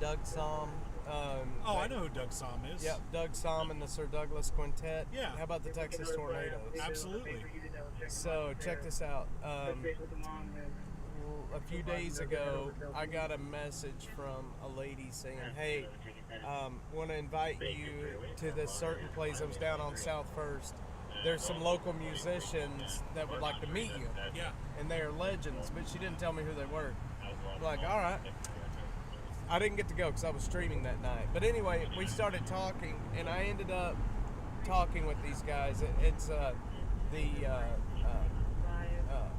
Doug Somm. I know who Doug Somm is. Yep, Doug Somm and the Sir Douglas Quintet. Yeah. How about the Texas Tornadoes? Absolutely. So, check this out. A few days ago, I got a message from a lady saying, hey, want to invite you to this certain place. I was down on South First. There's some local musicians that would like to meet you. Yeah. And they are legends, but she didn't tell me who they were. I'm like, all right. I didn't get to go because I was streaming that night. But anyway, we started talking, and I ended up talking with these guys. It's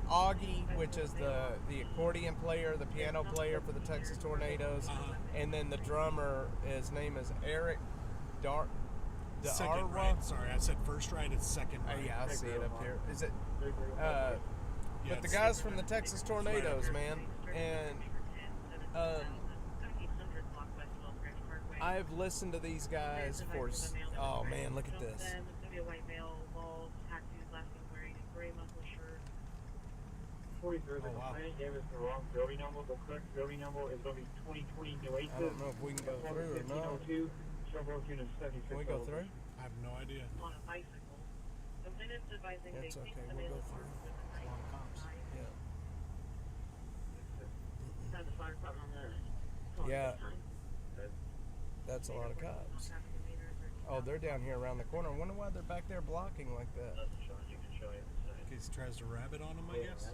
Augie, which is the accordion player, the piano player for the Texas Tornadoes, and then the drummer, his name is Eric Second right. Sorry, I said first right. It's second right. Yeah, I see it up here. Is it? But the guys from the Texas Tornadoes, man, and I've listened to these guys for. Oh man, look at this. 43 Oh, wow. gave us the wrong building number. The correct building number is going to be 2020 New I don't know if we can go through or not. Can we go through? I have no idea. On a bicycle. It's okay, we'll go through. A lot of cops. Yeah. Yeah. this time. That's a lot of cops. Oh, they're down here around the corner. I wonder why they're back there blocking like that. In case he tries to rabbit on him, I guess. I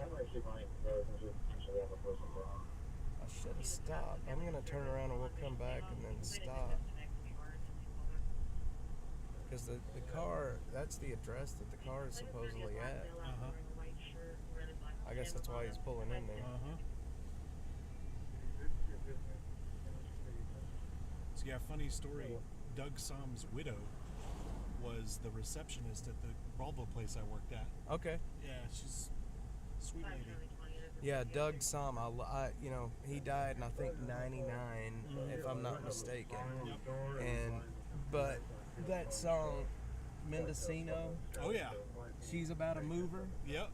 should have stopped. I'm gonna turn around and we'll come back and then stop. Because the car, that's the address that the car is supposedly at. Uh-huh. I guess that's why he's pulling in there. Uh-huh. So yeah, funny story. Doug Som's widow was the receptionist at the Volvo place I worked at. Okay. Yeah, she's a sweet lady. Yeah, Doug Som, you know, he died in I think 99, if I'm not mistaken. But that song, Mendocino. Oh yeah. She's About a Mover. Yep.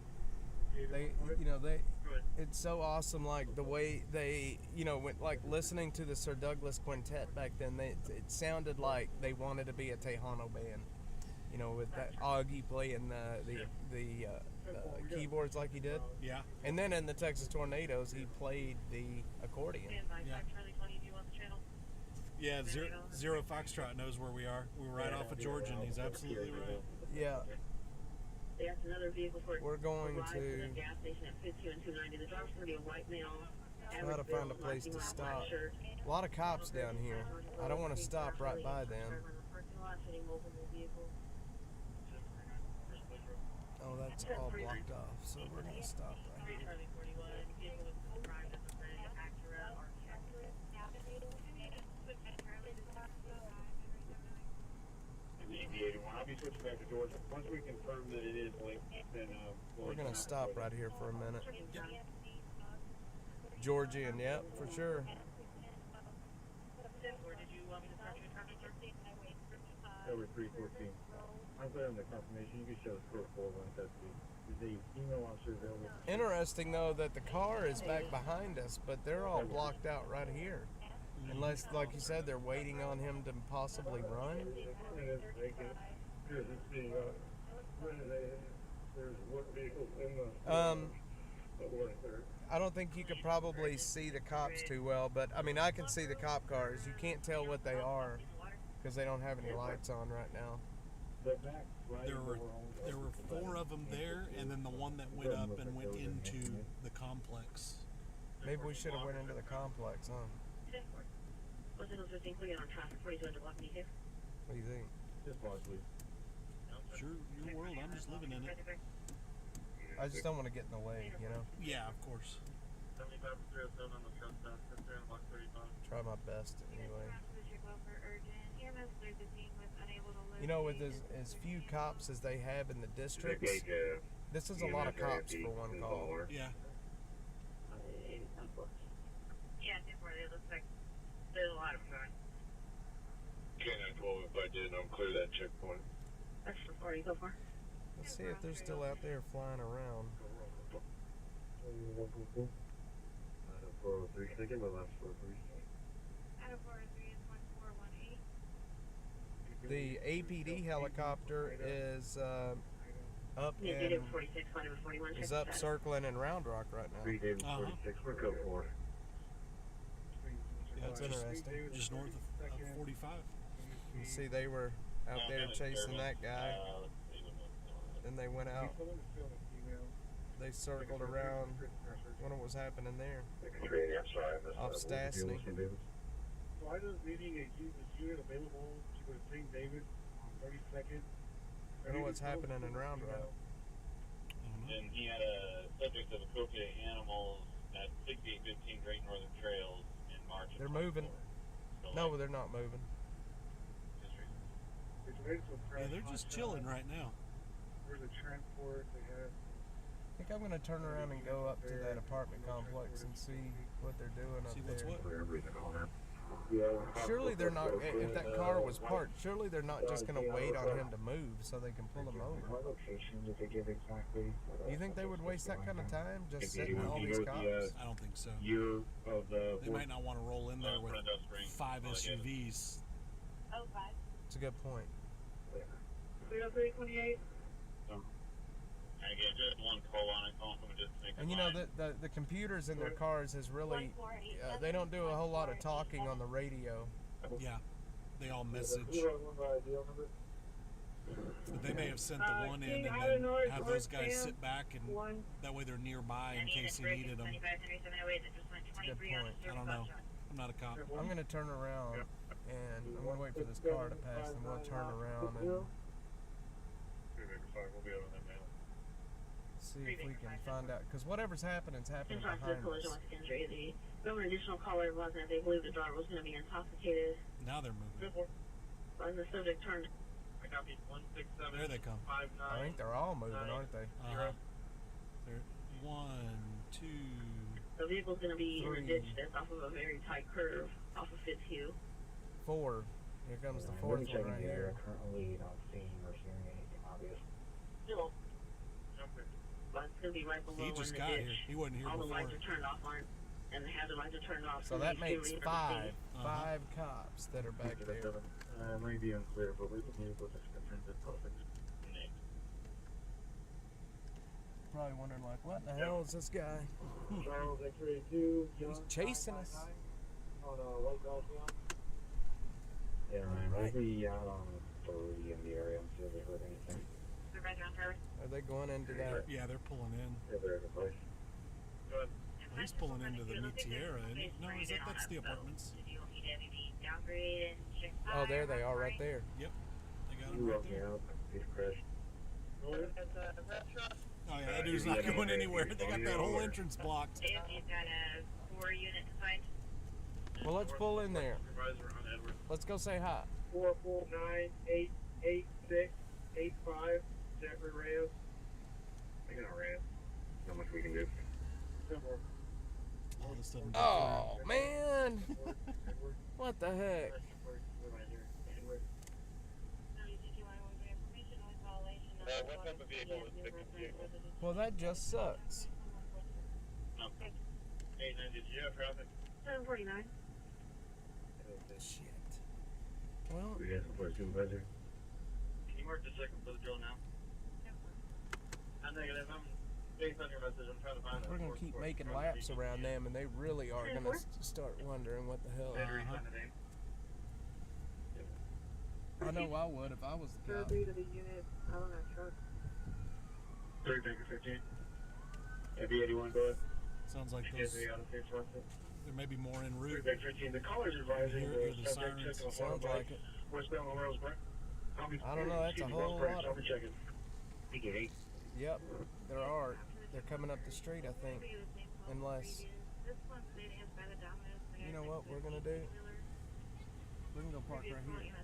It's so awesome, like the way they, like listening to the Sir Douglas Quintet back then. It sounded like they wanted to be a Tejano band, with that Augie playing the keyboards like he did. Yeah. And then in the Texas Tornadoes, he played the accordion. Yeah, Zero Foxtrot knows where we are. We're right off of Georgia, and he's absolutely right. Yeah. They asked another vehicle for We're going a ride to from the gas station at 52 and 290. The driver's going to be a white male. Try to find a place to stop. A lot of cops down here. I don't want to stop right by them. Oh, that's all blocked off, so we're going to stop right here. I'll be switching back to Georgia. Once we confirm that it is linked, then we're going to stop right here for a minute. Georgian, yep, for sure. Over 314. I'm clear on the confirmation. You can show the score 4-1 Is the email officer available? Interesting, though, that the car is back behind us, but they're all blocked out right here. Unless, like you said, they're waiting on him to possibly run. I don't think you could probably see the cops too well, but I mean, I can see the cop cars. You can't tell what they are because they don't have any lights on right now. There were 4 of them there, and then the one that went up and went into the complex. Maybe we should have went into the complex, huh? What do you think? Just pause, please. Sure, your world. I'm just living in it. I just don't want to get in the way, Yeah, of course. Try my best anyway. With as few cops as they have in the districts, this is a lot of cops for one call. Yeah. Yeah, it looks like there's a lot of fun. K912, if I did, I'll clear that checkpoint. That's the 40 so far. Let's see if they're still out there flying around. 403, can I get my last 403? Out of 403 is 1418. The APD helicopter is up circling in Round Rock right now. 3 David 46, we're code 4. Yeah, that's interesting. Just north of 45. You see, they were out there chasing that guy. Then they went out. They circled around. Wonder what was happening there. Off Stastny. Why does needing a unit available to go to St. David on 32nd? I know what's happening in Round Rock. And he had a subject of appropriate animals at 6815 Great Northern Trails in March. They're moving. No, they're not moving. Yeah, they're just chilling right now. There's a transport they have. I think I'm going to turn around and go up to that apartment complex and see what they're doing up there. Surely they're not, if that car was parked, surely they're not just going to wait on him to move so they can pull him over. You think they would waste that kind of time just sitting with all these cops? I don't think so. They might not want to roll in there with 5 SUVs. Oh, 5. It's a good point. 30328. again, just one call on it, calling someone just to make And you know, the computers in their cars is really, they don't do a whole lot of talking on the radio. Yeah, they all message. But they may have sent the one in and then have those guys sit back, and that way they're nearby in case he needed them. Good point. I don't know. I'm not a cop. I'm going to turn around, and I'm going to wait for this car to pass, and we'll turn around and see if we can find out. Because whatever's happening's happening behind us. An additional caller was that they believe the driver was going to be intoxicated. Now they're moving. And the subject turned. I copy 167. There they come. I think they're all moving, aren't they? Uh-huh. They're 1, 2. The vehicle's going to be in a 3. ditch that's off of a very tight curve off of Fitzhugh. 4. Here comes the fourth one right here. Currently not seeing or hearing anything obvious. Still. But it's going to be right below He just in the got ditch. here. He wasn't here all before. the lights are turned off on, and the hazard lights are turned off. So that makes 5. Uh-huh. 5 cops that are back there. Might be unclear, but we can use those descriptions as perfect. Probably wondering, like, what the hell is this guy? Charles X-ray 2. He's chasing us. On White Dog. Yeah, right. We'll be out on 3 in the area and see if they heard anything. Are they going into that? Yeah, they're pulling in. Yeah, they're in the place. Well, he's pulling into the Mutiera, isn't he? No, that's the apartments. Oh, there they are, right there. Yep, they got him You right walk me there. out, he's crashed. Oh yeah, that dude's not going anywhere. They got that whole entrance blocked. He's got a 4-unit to find. Well, let's pull in there. Supervisor on Edward. Let's go say hi. 449-886-85. Jeffrey Reyes. They're gonna ram. Not much we can do. All this stuff. Oh, man. What the heck? What type of vehicle was the victim's vehicle? Well, that just sucks. No. Hey, then did you have traffic? 749. Shit. Well, We got some for a supervisor. Can you mark the second for the drill now? I'm negative. I'm based on your message. I'm trying to find we're going to keep making laps around them, and they really are going to start wondering what the hell. Battery on the name. I know I would if I was the cop. 3 to the unit. I don't know, truck. 3 Baker 15. Heavy 81, go ahead. Sounds like Yes, those. we got a safe process. There may be more en 3 route. Baker 15. The caller's advising Hear the the subject sirens. checking a Sounds like it. westbound Memorial Park. I don't know, that's a whole lot of... Checking. Yep, there are. They're coming up the street, I think. Unless... You know what we're going to do? We can go park right here.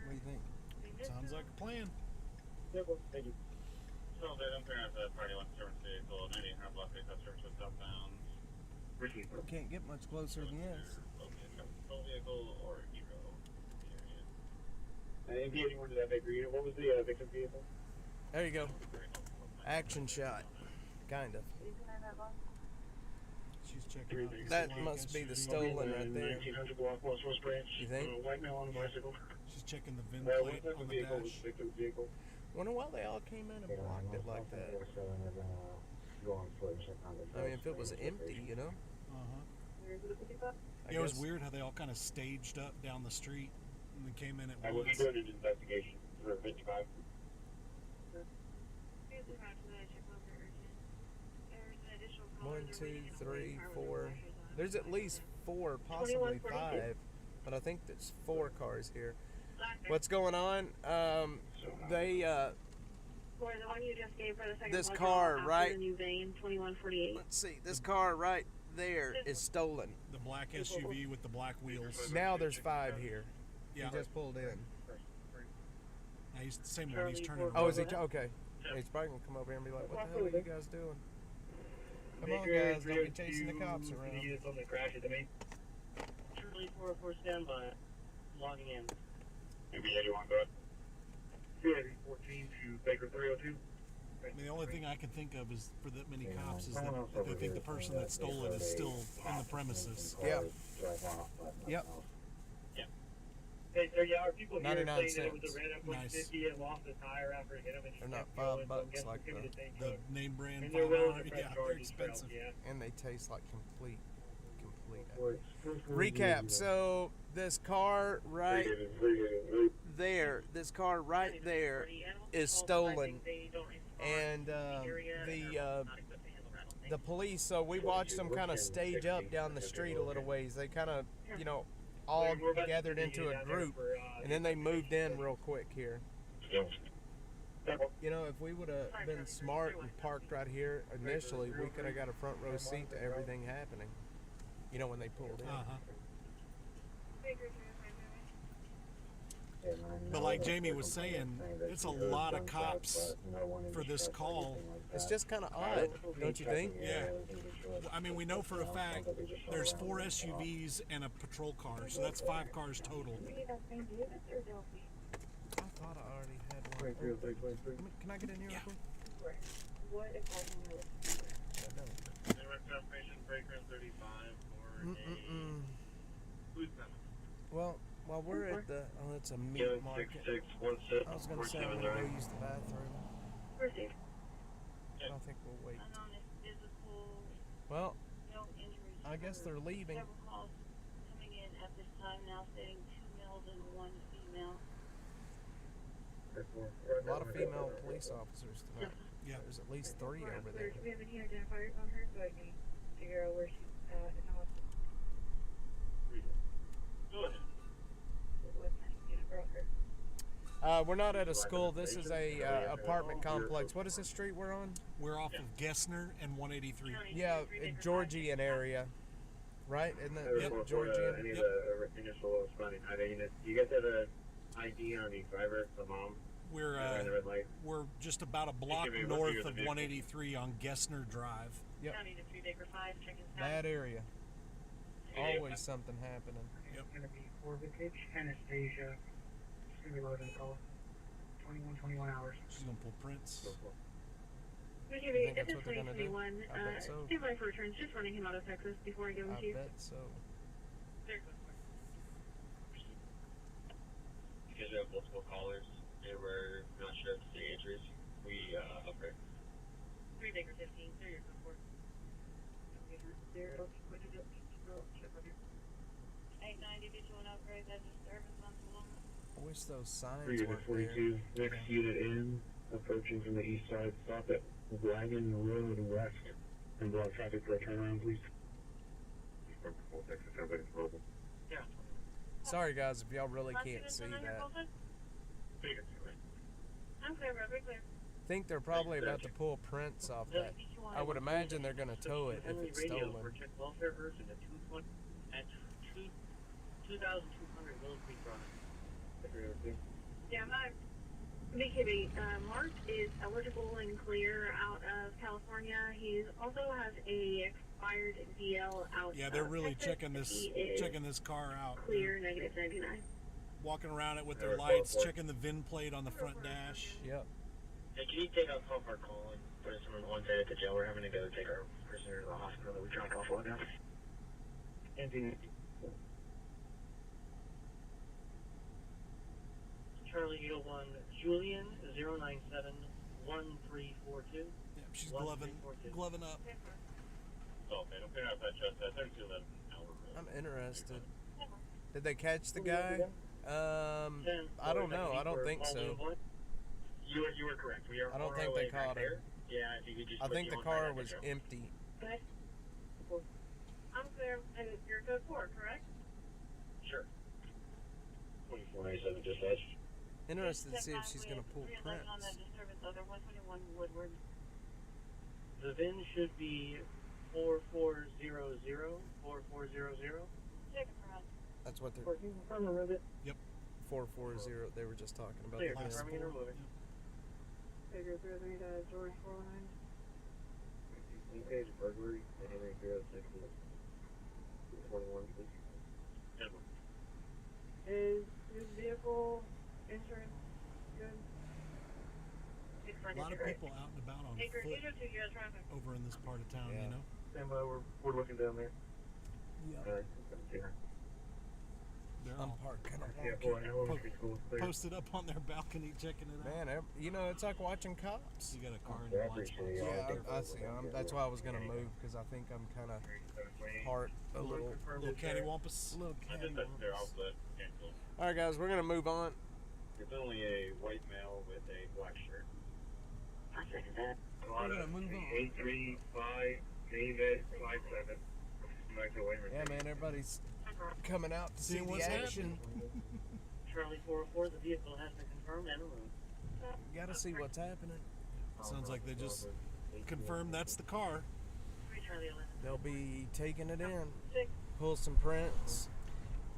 What do you think? Sounds like a plan. Simple. Thank you. So, I'm clearing out the party one service vehicle, 9800 block 8 service with southbound. Can't get much closer than this. Full vehicle or hero. MD81 to that Baker unit. What was the victim vehicle? There you go. Action shot. Kind of. She's checking out. this That black must be the SUV. stolen right there. 1900 block West West Branch. You think? White male on a bicycle. She's checking the VIN What plate type on of the vehicle was dash. the victim's vehicle? Wonder why they all came in and blocked it like that. I mean, if it was empty, you know? Uh-huh. I Yeah, it was guess- weird how they all kind of staged up down the street and they came in at I will be once. doing an investigation for 55. One, two, three, 4. There's at least 4, possibly 5. But I think there's 4 cars here. What's going on? They, For the one you just gave for the second this block, car, after right? The new vein, 2148. Let's see, this car right there is stolen. The black SUV with the black wheels. Now there's 5 here. Yeah. He just pulled in. Now he's the same one. He's turning Oh, around. is he? Okay. He's probably gonna come over here and be like, "What the hell are you guys doing? Come on, guys! Don't be chasing the cops around." Units on the crash at the main. Charlie 404 standby. Logging in. MD81, go ahead. 214 to Baker 302. I mean, the only thing I can think of is for that many cops is that they think the person that stole it is still in the premises. Yep. Yep. Hey, so yeah, our people here 99 saying that it was cents. a red F-150 and lost the tire after it hit them and They're not kept going, so I'm $5 guessing like it's gonna be the same The truck. name brand And they're 5 willing R, to press yeah, they're charges for expensive. yeah. And they taste like complete. Right. Recap. So this car right there, is stolen, and the police. So we watched them kind of stage up down the street a little ways. They kind of, all gathered into a group, and then they moved in real quick here. If we would have been smart and parked right here initially, we could have got a front row seat to everything happening. When they pulled in. But like Jamie was saying, it's a lot of cops for this call. It's just kind of odd, don't you think? Yeah. I mean, we know for a fact there's 4 SUVs and a patrol car, so that's 5 cars total. I thought I already had one. Can I get in here real quick? What if I Confirmation breaker 35 or Well, while we're at the, it's a meat market. I was going to say I'm going to go use the bathroom. Proceed. I don't think we'll wait. Unknown is physical. Well, No injuries. I guess they're leaving. Several calls coming in at this time now, stating 2 males and 1 female. A lot of female police officers tonight. Yeah. There's at least 3 over there. Do we have any identifiers on her so I can figure out where she's at in the hospital? Go ahead. We're not at a school. This is a apartment complex. What is the street we're on? We're off of Gessner and 183. Yeah, Georgian area, right? Isn't that Yep. Georgian? Any of the initial responding highway units. You guys have an ID on the driver, the mom? We're in the red light. we're just about a block Give me a north review of of the 183 on Gessner Drive. Yep. County to 3 Baker 5, checking Bad area. Always something happening. It's going to be for Vintage Anastasia. It's going to be loading the call. 21 hours. She's going to pull prints. We You think that's what they're gonna do? 2021. I bet so. Stand by for returns. Just running him out of Texas before I give him I to you. bet so. Because we have multiple callers and we're not sure if it's the injuries, we upgrade. 3 Baker 15, through your support. 890, did you want to upgrade that disturbance on the line? I wish those signs 3 weren't 42, there. next unit in, approaching from the east side, stop at Wagon Road West, and block traffic for a turnaround, please. Texas, everybody's mobile. Yeah. Sorry guys if y'all really can't see that. I'm clear, bro, clear. I think they're probably about to pull prints off that. I would imagine they're going to tow it if it's stolen. Check welfare version at 220 at 2,200 Willow Creek Drive. Yeah, my BKB, Mark is eligible and clear out of California. He also has a expired DL out. Yeah, they're of really Texas. checking this He is car out. clear, negative 99. Walking around it with their lights, checking the VIN plate on the front dash. Yep. Hey, can you take out call for calling? Put us on one side at the jail. We're having to go take our prisoner to the hospital that we dropped off on now. Charlie 801 Julian 0971342. Yep, she's gloving up. Okay, don't pick up that just that 3211 I'm interested. Did they catch the guy? I don't know. I don't think so. You were correct. We are. I don't think they caught him. Yeah, if you could just. I think the car was empty. Okay. I'm clear, and you're code 4, correct? Sure. 2497 dispatch. Interested to see if she's going to pull prints. On the disturbance other 121 Woodward. The VIN should be 4400 4400. Check it around. That's what they're. Yep. 440. They were just talking about Clear, the VIN. confirming and removing. Figure 03 to George 409. Page burglary, Henry 06, 21, please. Is his vehicle insurance good? A lot of people out and about on Acre foot 802, you guys traffic. over in this part of town, Yeah. you know? Stand by, we're looking down there. Yeah. Alright, here. They're I'm all parked kind of posted up on their balcony checking it out. Man, you know, it's like watching cops. You got a car in your blind spot. Yeah, I see. That's why I was gonna move because I think I'm kind of part a little cattywampus. All right, guys, we're gonna move on. It's only a white male with a black shirt. We're gonna move on. 835 David 57. Yeah, man, everybody's coming out to see the what's action. Charlie 404, the vehicle has been confirmed and removed. You gotta see what's happening. Sounds like they just confirmed that's the car. They'll be taking it in, pull some prints.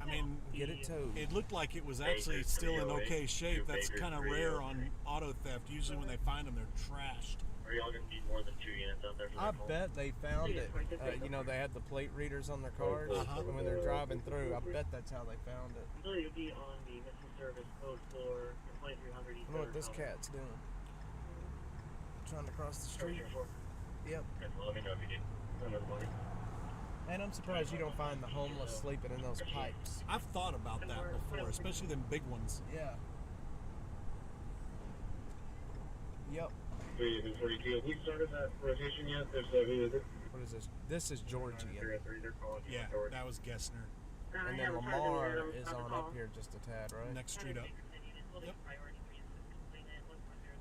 I mean, get it towed. It looked like it was actually still in okay shape. That's kind of rare on auto theft. Usually when they find them, they're trashed. Are y'all gonna need more than 2 units out there? I bet they found it. You know, they had the plate readers on their cars, and when they're driving through, I bet that's how they found it. You'll be on the missing service code for 2300 I know what this cat's doing. Trying to cross the street. Yep. Let me know if you need another money. And I'm surprised you don't find the homeless sleeping in those pipes. I've thought about that before, especially them big ones. Yeah. Yep. 42. Have we started that rotation yet? There's who is it? What is this? This is Georgia. Yeah, that was Gessner. And then Lamar is on up here just a tad, right? Next street up. Yep.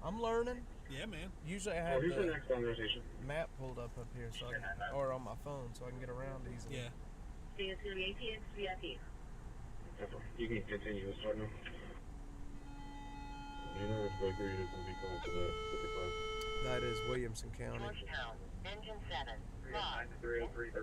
I'm learning. Yeah, man. Usually I have who's the the next on rotation? map pulled up here, so I can, or on my phone, so I can get around easily. Yeah. It's going to be ATX VIP. You can continue to start now. You know, it's Baker, you can be going to the 55. That is Williamson County. Georgetown, Engine 7, Log,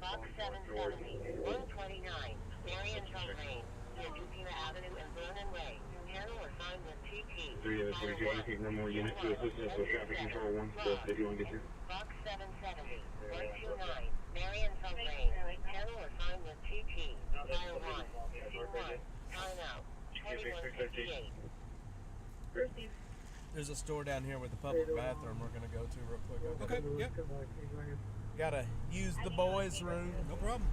Box 770, 129, Marion Hill Lane, near Dupina Avenue and Vernon Way. Handle or sign with TT. 3 of the 42, I need one more unit to assistance with traffic control 1, so if you want to get through. Box 770, 129, Marion Hill Lane, handle or sign with TT. Fire 1, 51, sign out, 2158. There's a store down here with a public bathroom we're gonna go to real quick. Okay, yep. Gotta use the boys' room. No problem.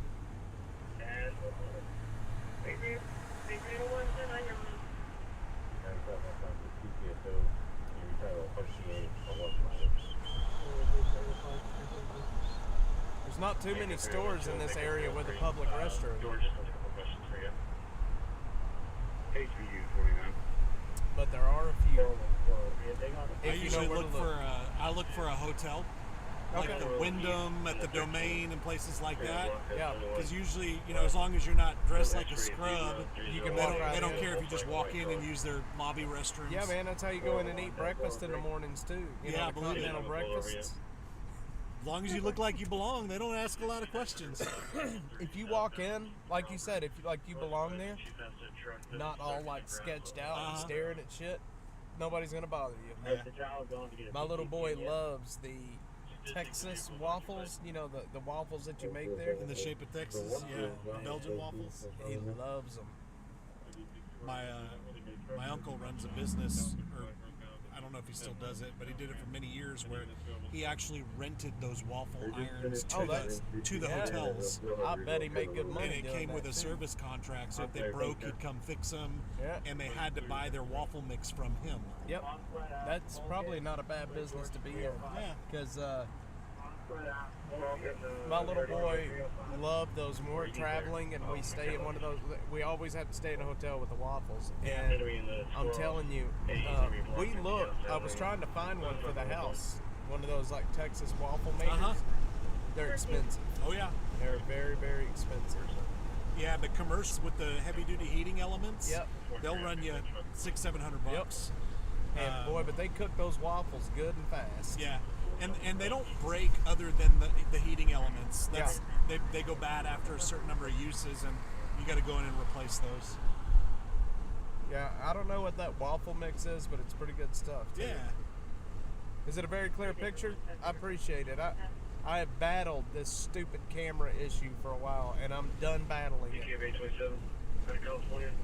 There's not too many stores in this area with a public restroom. George, just a couple questions for you. HVU 49. But there are a few. I usually look for a hotel, like the Wyndham at the Domain and places like that. Yeah. Because usually, you know, as long as you're not dressed like a scrub, You can they walk don't, right they don't in. care if you just walk in and use their lobby restrooms. Yeah, man, that's how you go in and eat breakfast in the mornings too. You know, Yeah, the I believe it. continental breakfasts. As long as you look like you belong, they don't ask a lot of questions. If you walk in, like you said, if you like you belong there, not all like sketched out and staring at shit, nobody's gonna bother you. Yeah. My little boy loves the Texas waffles. You know, the waffles that you make there In the shape of Texas, yeah, Belgian waffles. He loves them. My uncle runs a business, or I don't know if he still does it, but he did it for many years, where he actually rented those waffle irons to the hotels. I bet he made good money. And it doing came that with a too. service contract, so if they broke, he'd come fix them. Yeah. And they had to buy their waffle mix from him. Yep, that's probably not a bad business to be in. Yeah. Because my little boy loved those when we're traveling and we stay in one of those. We always have to stay in a hotel with the waffles. And I'm telling you, we looked. I was trying to find one for the house. One of those like Texas waffle makers. They're expensive. Oh yeah. They're very, very expensive. Yeah, the commerce with the heavy-duty heating elements. Yep. They'll run you $600-700 bucks. And boy, but they cook those waffles good and fast. Yeah. And they don't break other than the heating elements. That's they go bad after a certain number of uses, and you got to go in and replace those. Yeah, I don't know what that waffle mix is, but it's pretty good stuff too. Yeah. Is it a very clear picture? I appreciate it. I have battled this stupid camera issue for a while, and I'm done battling it.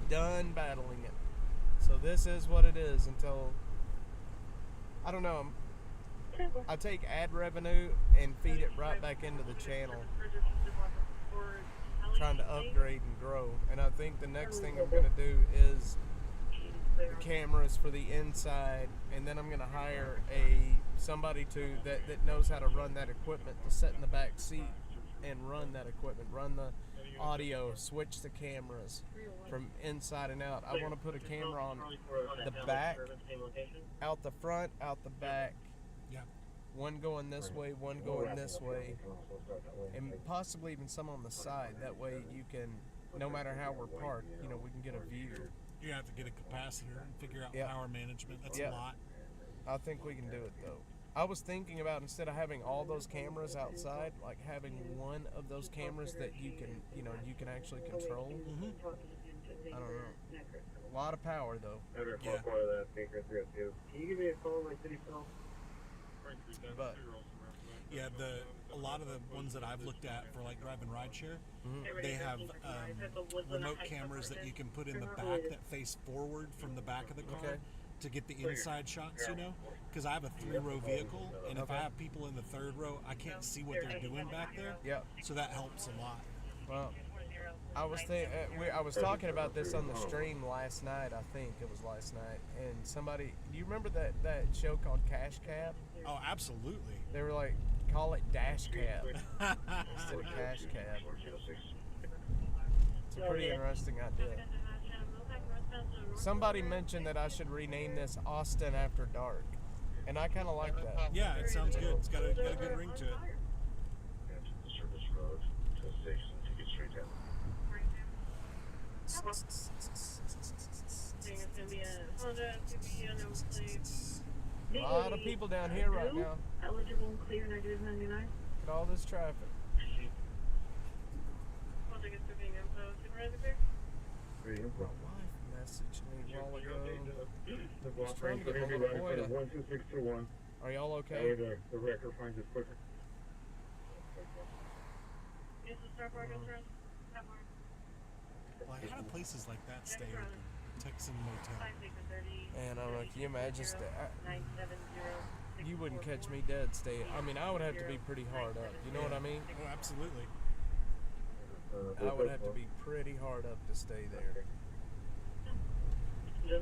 Done battling it. So this is what it is until, I don't know, I take ad revenue and feed it right back into the channel. trying to upgrade and grow. And I think the next thing I'm gonna do is the cameras for the inside, and then I'm gonna hire somebody that knows how to run that equipment to sit in the back seat and run that equipment, run the audio, switch the cameras from inside and out. I want to put a camera on the back, out the front, out the back. Yeah. One going this way, one going this way, and possibly even some on the side. That way you can, no matter how we're parked, we can get a view. You have to get a capacitor and figure out power management. That's a lot. I think we can do it though. I was thinking about, instead of having all those cameras outside, like having one of those cameras that you can actually control. I don't know. A lot of power though. Yeah. Can you give me a call on my city phone? But yeah, a lot of the ones that I've looked at for like driving rideshare, they have remote cameras that you can put in the back that face forward from the back of the car to get the inside shots, because I have a 3-row vehicle, and if I have people in the 3rd row, I can't see what they're doing back there. Yeah. So that helps a lot. Well, I was talking about this on the stream last night. I think it was last night, and somebody, do you remember that show called Cash Cab? Oh, absolutely. They were like, call it Dash Cab instead of Cash Cab. It's a pretty interesting idea. Somebody mentioned that I should rename this Austin After Dark, and I kind of like that. Yeah, it sounds good. It's got a good ring to it. Service road to the station to get straight down. A lot of people down here right now. Eligible and clear, negative 99. Look at all this traffic. My wife messaged me a while ago. Just trying to get hold of the boy. 12621. Are y'all okay? The record finds it quicker. Like, how do places like that stay open? Texan Motel. And I'm like, can you imagine? You wouldn't catch me dead staying. I mean, I would have to be pretty hard up. You know what I mean? Oh, absolutely. I would have to be pretty hard up to stay there. So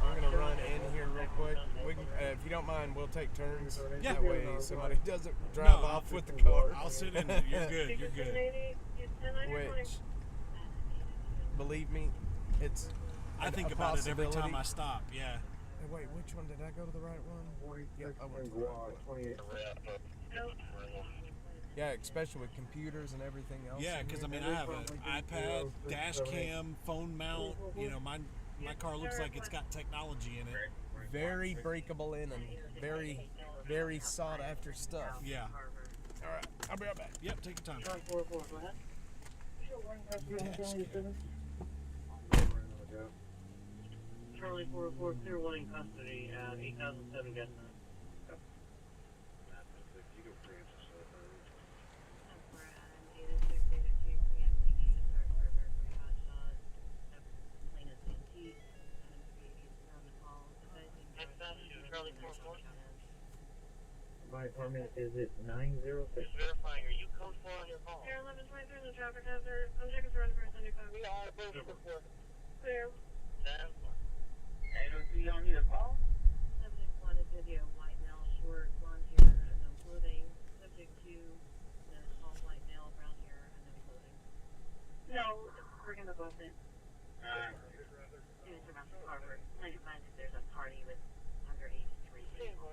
I'm gonna run in here real quick. We can, if you don't mind, we'll take turns. Yeah. That way somebody doesn't drive off with the car. I'll sit in there. You're good. You're good. Which, believe me, it's. I think about it every time I stop. Yeah. Hey, wait, which one did I go to the right one? Yeah, I went to the right one. Yeah, especially with computers and everything else. Yeah, because I mean, I have an iPad, dash cam, phone mount. My car looks like it's got technology in it. Very breakable in and very, very sought after stuff. Yeah. All right, I'll be right back. Yep, take your time. Charlie 404, clear one in custody at 8007 Gas. My apartment is it 906? Just verifying, are you code 4 on your call? Air 11 23 the traffic hazard. I'm checking for reservoir 75. We are both before. Clear. 10. 802, y'all need a call? Subject 1 is video, white male, short, blonde hair, and no clothing. Subject 2 is tall, white male, brown hair, and no clothing. No, we're gonna go with it. Students around the Harvard. 95 if there's a party with underage 3 people.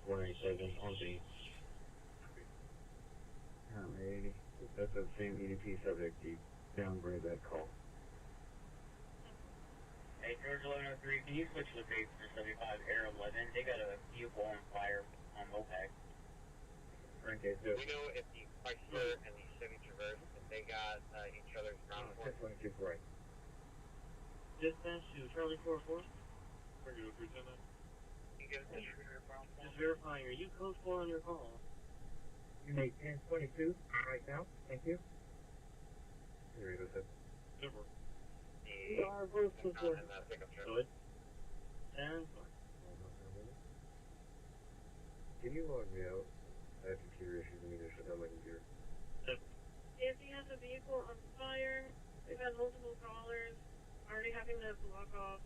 2497 on the 80. That's the same EDP subject. You downgrade that call. Hey, George 1103, can you switch locations for 75 Air 11? They got a vehicle on fire on Mopac. Okay, so We know if the Chrysler and the Chevy Traverse, if they got each other's ground force. 622 right. Dispatch to Charlie 404. Just verifying, are you code 4 on your call? You make 1022 right now. Thank you. Here it is. Super. We are both before. Good. 10. Can you log me out I have computer issues and neither should have my computer. If he has a vehicle on fire, we've had multiple callers already having to block off.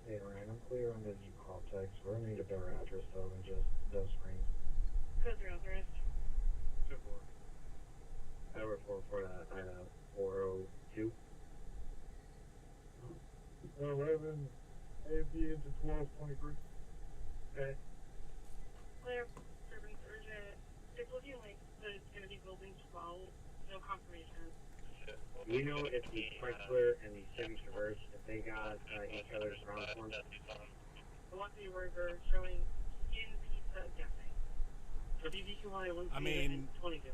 Hey Ryan, I'm clear on the view call text. We're gonna need a better address though than just those screens. Go through authorized. 2-4. Hour 4 that 402. 11 AMP into 1223. Okay. Clear. Serving urgent. It's looking like that it's going to be building 12. No confirmation. You know if the Chrysler and the Chevy Traverse, if they got each other's ground forms? The ones that you were showing in pizza guessing. So BBQI 1 I mean, 22.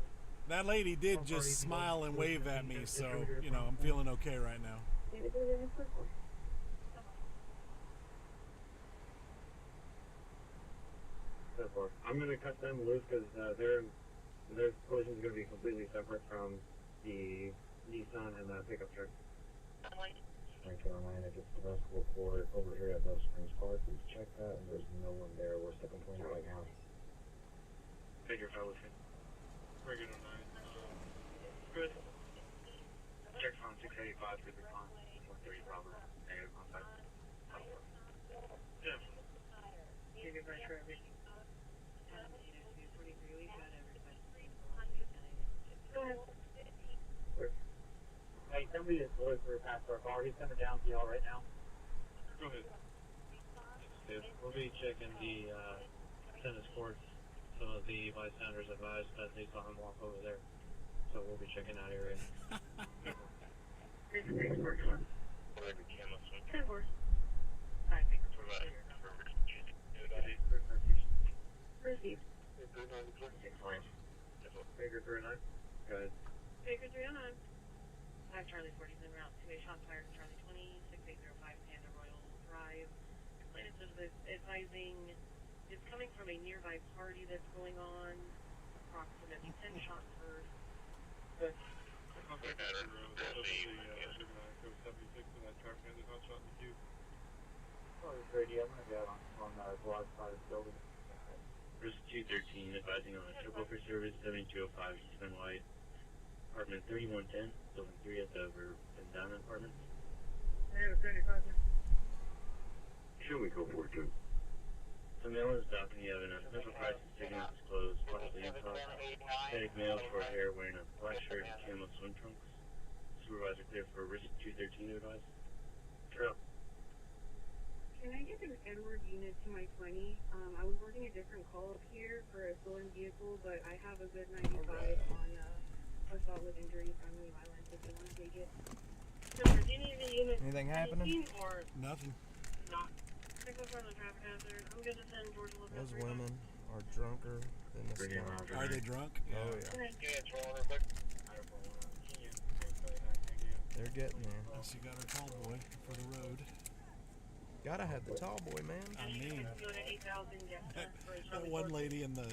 that lady did just smile and wave at me, so, you know, I'm feeling okay right now. I'm gonna cut them loose because their collision is gonna be completely separate from the Nissan and the pickup truck. Frank Carolina, I just the rest report over here at Bell Springs Park. Please check that, and there's no one there. We're stuck in point right now. Figure fellowship. Regular 9. Good. Check phone 685 to the con. 130 Robert. Negative contact. Yeah. Give it back, Travis. Go ahead. Hey, somebody is looking for a past our car. He's coming down to y'all right now. Go ahead. We'll be checking the tennis courts. Some of the bystanders advised that they saw him walk over there. So we'll be checking that area. Received. Baker 309. Go ahead. Baker 309. 5 Charlie 40 en route to a shots fired from Charlie 20, 6805 Panda Royal Drive. Plaintiff is advising it's coming from a nearby party that's going on. Approximately 10 shots heard. Good. Okay, code 76 and that truck ended hot shot in the queue. Oh, it's ready. I'm gonna get on the block side of the building. Risk 213, advising on a triple for service 7205 Eastman White, apartment 3110, building 3 at the Vendana apartment. I have a 35. Should we go for it too? The mail is docking. You have an official crisis signal disclosed, possibly improv. Static male, short hair, wearing a black shirt and camo swim trunks. Supervisor clear for risk 213 advice. Sure. Can I get an Edward unit to my 20? I was working a different call up here for a stolen vehicle, but I have a good 95 on assault with injury, family violence, if you want to take it. So, do you need any unit? Anything happening? Or Nothing. not? Pick up on the traffic hazard. I'm going to send Georgia Lucas. Those women are drunker than the sky. Are they drunk? Oh, yeah. They're getting there. She got her tall boy for the road. Gotta have the tall boy, man. I mean, that one lady in that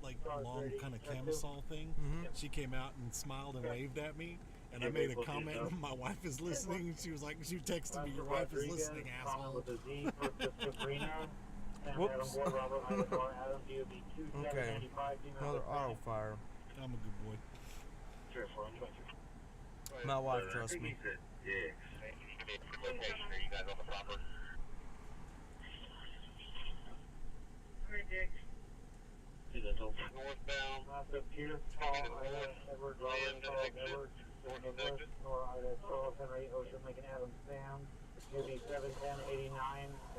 like long kind of camisole thing, she came out and smiled and waved at me, and I made a comment. My wife is listening. She was like, she texted me, "Your wife is listening, asshole." Whoops. Okay. Another auto fire. I'm a good boy. My wife trusts me. Yeah. Location, are you guys on the proper? Alright, Dick. Northbound. Peter, Edward, Robert, Edward, Nora, Ida, Charles, Henry, Ocean, Lincoln, Adams, Sam, UB 71089,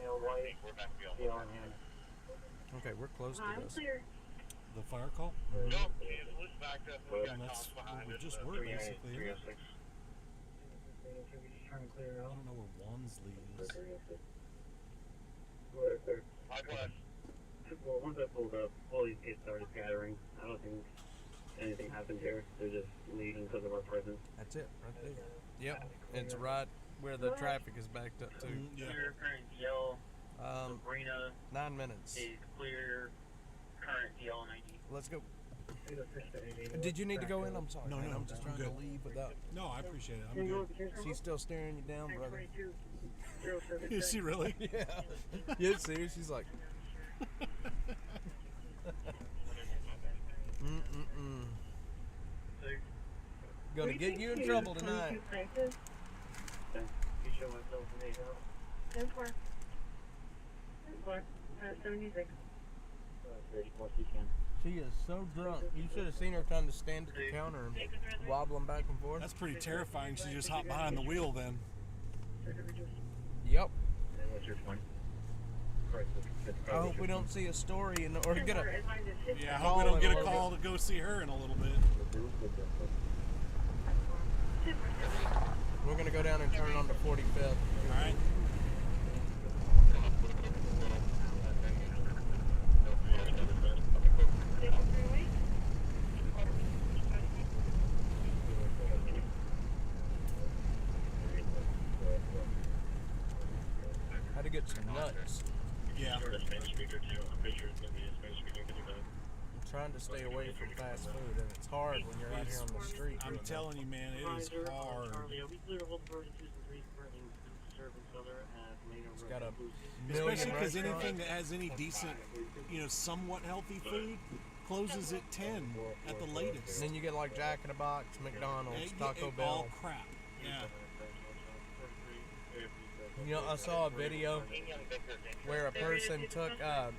male white, steel in hand. Okay, we're close to I'm this. clear. The fire call? Nope, it's backed up. We got And that's cops behind where we us. just were, basically. I Trying to clear out. don't know where Wansley is. Well, once I pulled up, all these kids started scattering. I don't think anything happened here. They're just leaving because of our presence. That's it, right there. Yep, it's right where the traffic is backed up to. Yeah. Clear, current yellow, Sabrina 9 minutes. is clear, current yellow 90. Let's go. Did you need to go in? I'm sorry. No, man. no, I'm just I'm trying good. to leave without. No, I appreciate it. I'm good. She's still staring you down, brother. Is she really? Yeah. Yeah, serious. She's like. Gonna get you in trouble tonight. You show myself an 8 out. 10-4. 10-4. 76. 34 you can. She is so drunk. You should have seen her trying to stand at the counter and wobbling back and forth. That's pretty terrifying. She just hopped behind the wheel then. Yep. And what's your point? I hope we don't see a story or get a. Yeah, I hope we don't get a call to go see her in a little bit. We're gonna go down and turn on to 45th. All right. Had to get some nuts. Yeah. I'm trying to stay away from fast food, and it's hard when you're out here on the street. I'm telling you, man, it is hard. It's got a Especially because restaurants. anything that has any decent, somewhat healthy food closes at 10 at the latest. And then you get like Jack in the Box, McDonald's, Taco Bell. All crap. Yeah. I saw a video where a person took a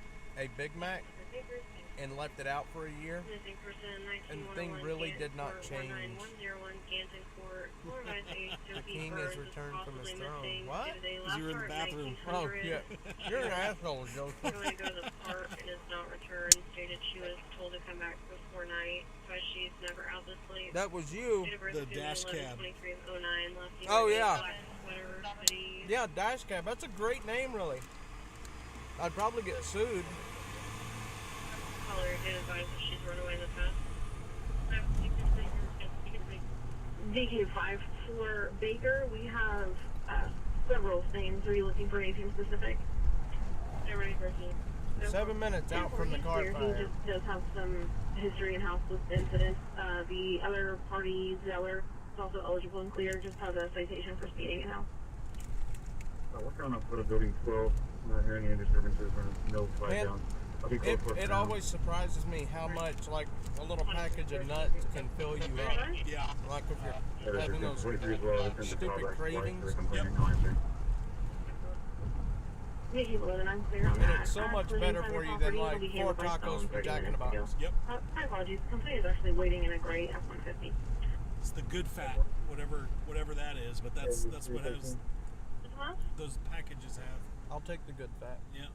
Big Mac and left it out for a year, and the thing really did not change. The king has returned from his throne. What? Because you were in the bathroom. Oh, yeah. You're an asshole, Joseph. Going to go to the park and has not returned. Stated she was told to come back before night, but she's never out this late. That was you. The dash cab. Oh, yeah. Yeah, dash cab. That's a great name, really. I'd probably get sued. Caller did advise that she's run away in the past. DK5 for Baker, we have several things. Are you looking for anything specific? They're ready for you. 7 minutes out from the car He fire. just does have some history in house with incidents. The other party, Zeller, is also eligible and clear, just has a citation for speeding in house. We're trying to put a building 12, not hearing any disturbances or no flag Man, down. I'll be close for It now. always surprises me how much, like, a little package of nuts can fill you up. Yeah. Like if you're having those 43 as well, this is the stupid callback cravings. twice, so no answer. Nikki Blue, I'm clear on And that. it's so much better for you than like 4 tacos from Jack in the Box. Yep. My apologies. Complaint is actually waiting in a gray F-150. It's the good fat, whatever that is, but that's what those packages have. I'll take the good fat. Yeah.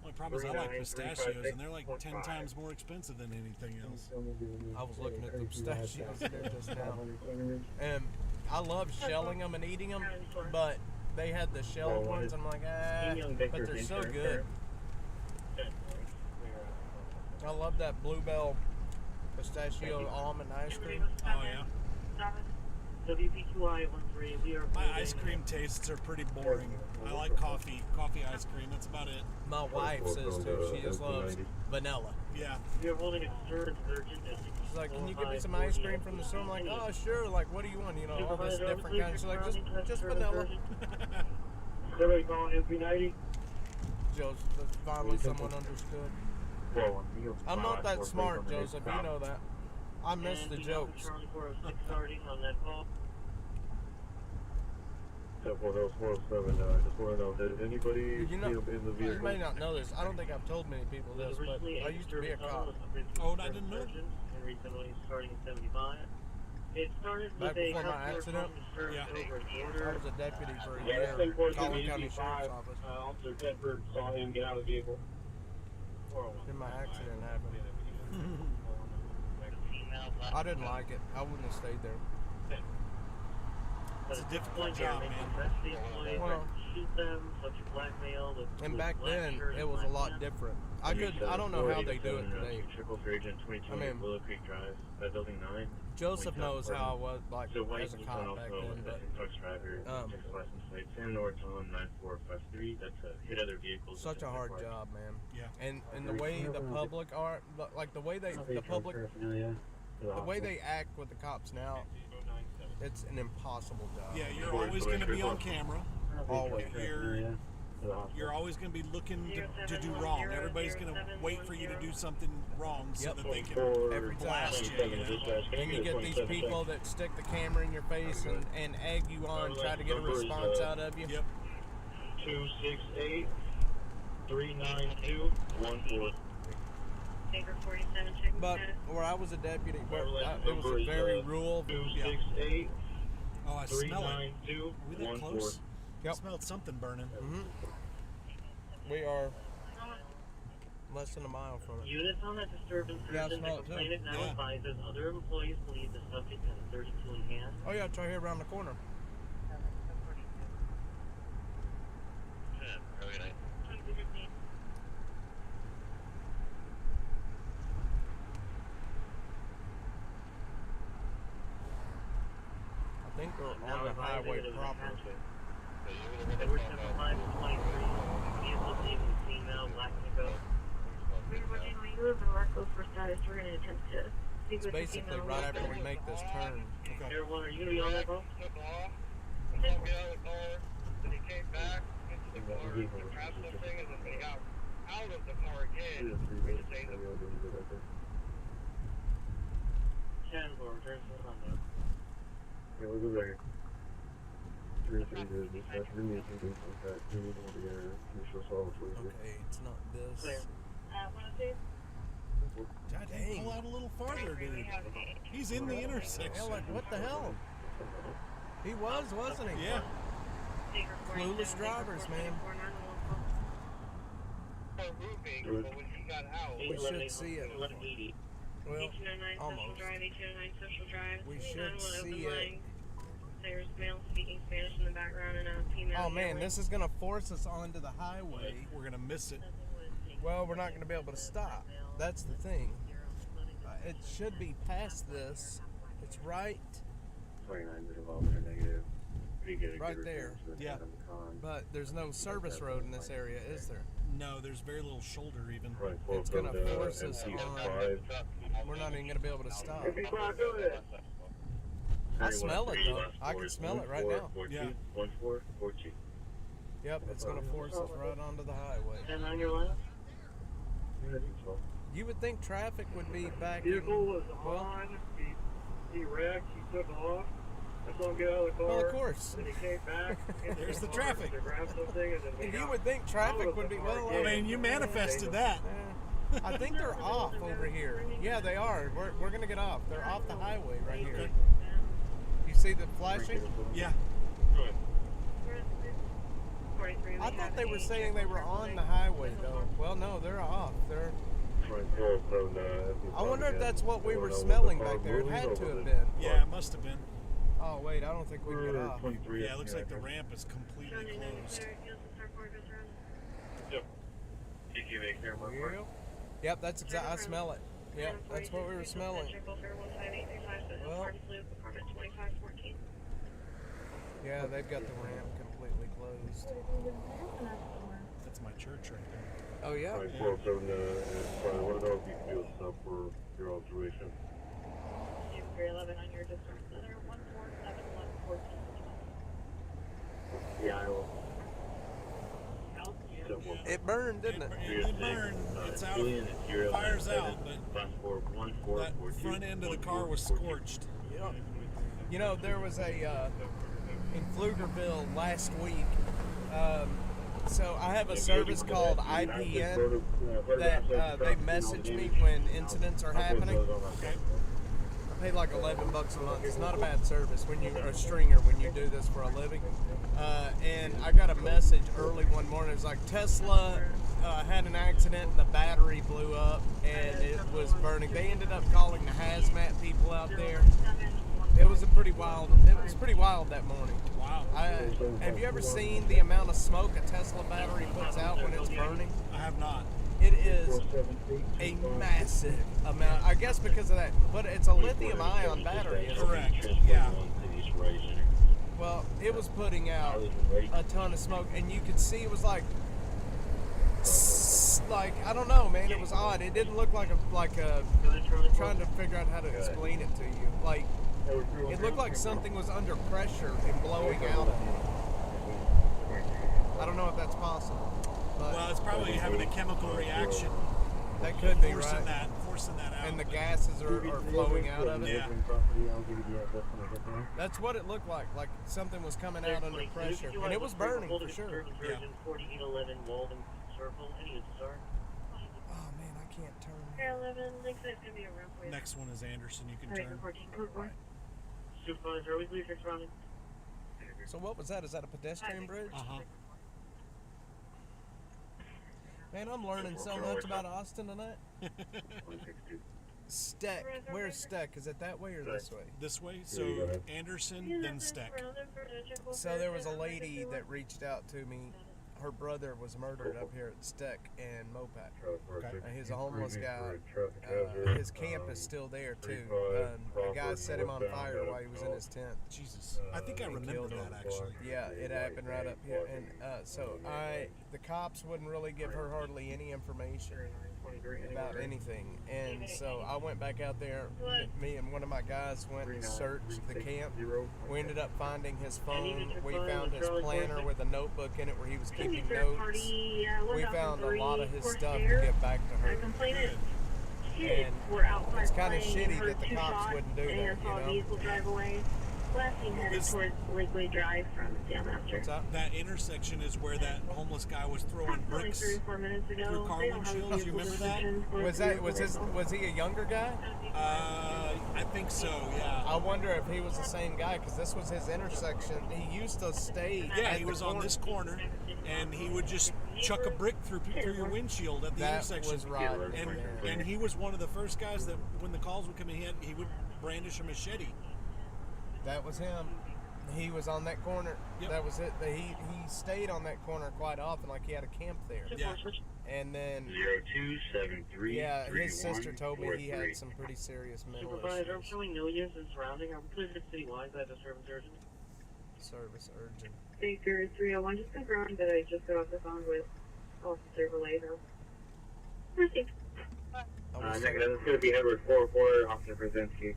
Only problem is I like pistachios, and they're like 10 times more expensive than anything else. I was looking at the pistachios there just now. And I love shelling them and eating them, but they had the shelled ones. I'm like, but they're so good. I love that Bluebell pistachio almond ice cream. Oh, yeah. WP2I 13, we are. My ice cream tastes are pretty boring. I like coffee ice cream. That's about it. My wife says too. She just loves vanilla. Yeah. We are holding a surge urgent. She's like, can you get me some ice cream from the store? I'm like, oh sure. Like, what do you want? All this different kind. She's like, just vanilla. Somebody call MP90. Joseph, finally someone understood. I'm not that smart, Joseph. You know that. I missed the jokes. Charlie 406 starting on that call. 407, just want to know, did anybody see him in the vehicle? You may not know this. I don't think I've told many people this, but I used to be a cop. Oh, I didn't know. And recently starting at 75. It started with Back before my accident, Yeah. I was a deputy for a year at Collin County Sheriff's Office. Officer Tedford saw him get out of the vehicle. Then my accident happened. I didn't like it. I wouldn't have stayed there. It's a difficult job, man. Well, and back then, it was a lot different. I don't know how they do it today. I mean, Willow Creek Drive, Building 9. Joseph knows how I was like as a cop back then, but trucks driver, takes a license plate, Sam Norton 9453. That's hit other vehicles. Such a hard job, man. Yeah. And the way the public are, like the way they act with the cops now, it's an impossible job. Yeah, you're always going to be on camera. Always. you're always going to be looking to do wrong. Everybody's going to wait for you to do something wrong so that they can every time. blast you. And you get these people that stick the camera in your face and egg you on, try to get a response out of you. Yep. 268 39214. Acre 47, checking But status. where I was a deputy, it was a very rural. 268 Oh, I smell it. 39214. Are we that close? Yep. I smelled something burning. We are less than a mile from it. Units on that disturbance Yeah, I urgent. smell The it too. complainant now Yeah. advises other employees believe the subject has a 32 in hand. Oh yeah, it's right here around the corner. Really nice. I think they're on the highway proper. Edward 7523, vehicle vehicle female, black Nico. You live in Rocco for status. We're going to attempt to speak It's with the basically female. right after we make this turn. Air 1, are you going to be on that call? Get out of the car, then he came back into the car to grab something, and then when he got out of the car again, he was saying that 10-4, return to the Honda. Yeah, we'll go there. 3-3 to dispatch for me, contact 2 over the air, initial solid for you. Okay, it's not this. Clear. 102? God dang. Pull out a little farther, dude. He's in the intersection. Yeah, like what the hell? He was, wasn't he? Yeah. Clueless drivers, man. moving, but when he got out, We should see it. Well, 1809 Social almost. Drive, 1809 Social Drive. We 391 should open see line. it. There's male speaking Spanish in the background and a female. Oh man, yelling. this is gonna force us onto the highway. We're gonna miss it. Well, we're not gonna be able to stop. That's the thing. It should be past this. It's right 29 to development or negative. Pretty good. right there. Yeah. But there's no service road in this area, is there? No, there's very little shoulder even. Right, It's gonna force us MC5. on. We're not even gonna be able to stop. MP5, go ahead. I smell it though. I can smell it right now. Yeah. 1442. Yep, it's gonna force us right onto the highway. 10 on your left. Yeah, I think so. You would think traffic would be back in. Vehicle was Well, on. He wrecked. He took off. I saw him get out of the car. well, of course. Then he came back. There's the traffic. To grab something and then we You got would think traffic would be. Well, I mean, you manifested that. I think they're off over here. Yeah, they are. We're gonna get off. They're off the highway right here. You see the flashing? Yeah. I thought they were saying they were on the highway though. Well, no, they're off. They're. I wonder if that's what we were smelling back there. It had to have been. Yeah, it must have been. Oh wait, I don't think we can get off. Yeah, it looks like the ramp is completely closed. Yep. TQ there, my Yep. Yep, that's exactly. I smell it. Yep, that's what we were smelling. Well, yeah, they've got the ramp completely closed. That's my church right there. Oh yeah. Alright, 407, I want to know if you can do a sub for your observation. 311 on your distance. Another 14714. Yeah, I will. It burned, didn't it? It burned. It's out. Fire's out, but that front end of the car was scorched. You know, there was a in Pflugerville last week. So I have a service called IPN that they message me when incidents are happening. I pay like $11 a month. It's not a bad service when you're a stringer when you do this for a living. And I got a message early one morning. It was like Tesla had an accident and the battery blew up and it was burning. They ended up calling the hazmat people out there. It was pretty wild that morning. Wow. Have you ever seen the amount of smoke a Tesla battery puts out when it's burning? I have not. It is a massive amount. I guess because of that, but it's a lithium-ion battery. Isn't it? Correct. Yeah. Well, it was putting out a ton of smoke, and you could see it was like I don't know, man. It was odd. It didn't look like a. I'm trying to figure out how to explain it to you. Like it looked like something was under pressure and blowing out of it. I don't know if that's possible. But Well, it's probably having a chemical reaction. that could be forcing right. Forcing that out. And the gases are flowing out of it. Yeah. I'll give you the address when I get there. That's what it looked like something was coming out under pressure. And it was burning for sure. Yeah. 4811 Walden Circle. Any of sir? Oh man, I can't turn. 11, looks like it's going to be a rough way. Next one is Anderson. You can Alright, turn. 14, code 4. Supervisor, we believe you're surrounded. So what was that? Is that a pedestrian bridge? Uh-huh. Man, I'm learning so much about Austin tonight. Steck. Where's Steck? Is it that way or this way? This way. So Anderson, then Steck. So there was a lady that reached out to me. Her brother was murdered up here at Steck and Mopac. He's a homeless guy. His camp is still there too. The guy set him on fire while he was in his tent. Jesus, I think I remember that actually. Yeah, it happened right up here, and so the cops wouldn't really give her hardly any information about anything, and so I went back out there. Me and one of my guys went and searched the camp. We ended up finding his phone. We found his planner with a notebook in it where he was keeping notes. We found a lot of his stuff to get back to her. And it's kind of shitty that the cops wouldn't do that, you know? Last seen headed towards Lakeway Drive from Salmaster. That intersection is where that homeless guy was throwing bricks 3 or 4 minutes ago. through car windshields. You remember that? Was he a younger guy? I think so. Yeah. I wonder if he was the same guy because this was his intersection. He used to stay. Yeah, he was on this corner, and he would just chuck a brick through your windshield at the intersection. Was right. And he was one of the first guys that when the calls would come in, he would brandish a machete. That was him. He was on that corner. Yep. That was it. He stayed on that corner quite often, like he had a camp there. Yeah. And then 0273. yeah, his sister told me he had some pretty serious mental Supervisor, I'm issues. showing no use in surrounding. I'm clear citywide. That is service urgent. Service urgent. Baker 301, just confirmed that I just got off the phone with Officer Vallejo. Received. Negative. It's going to be Edward 404, Officer Brzezinski.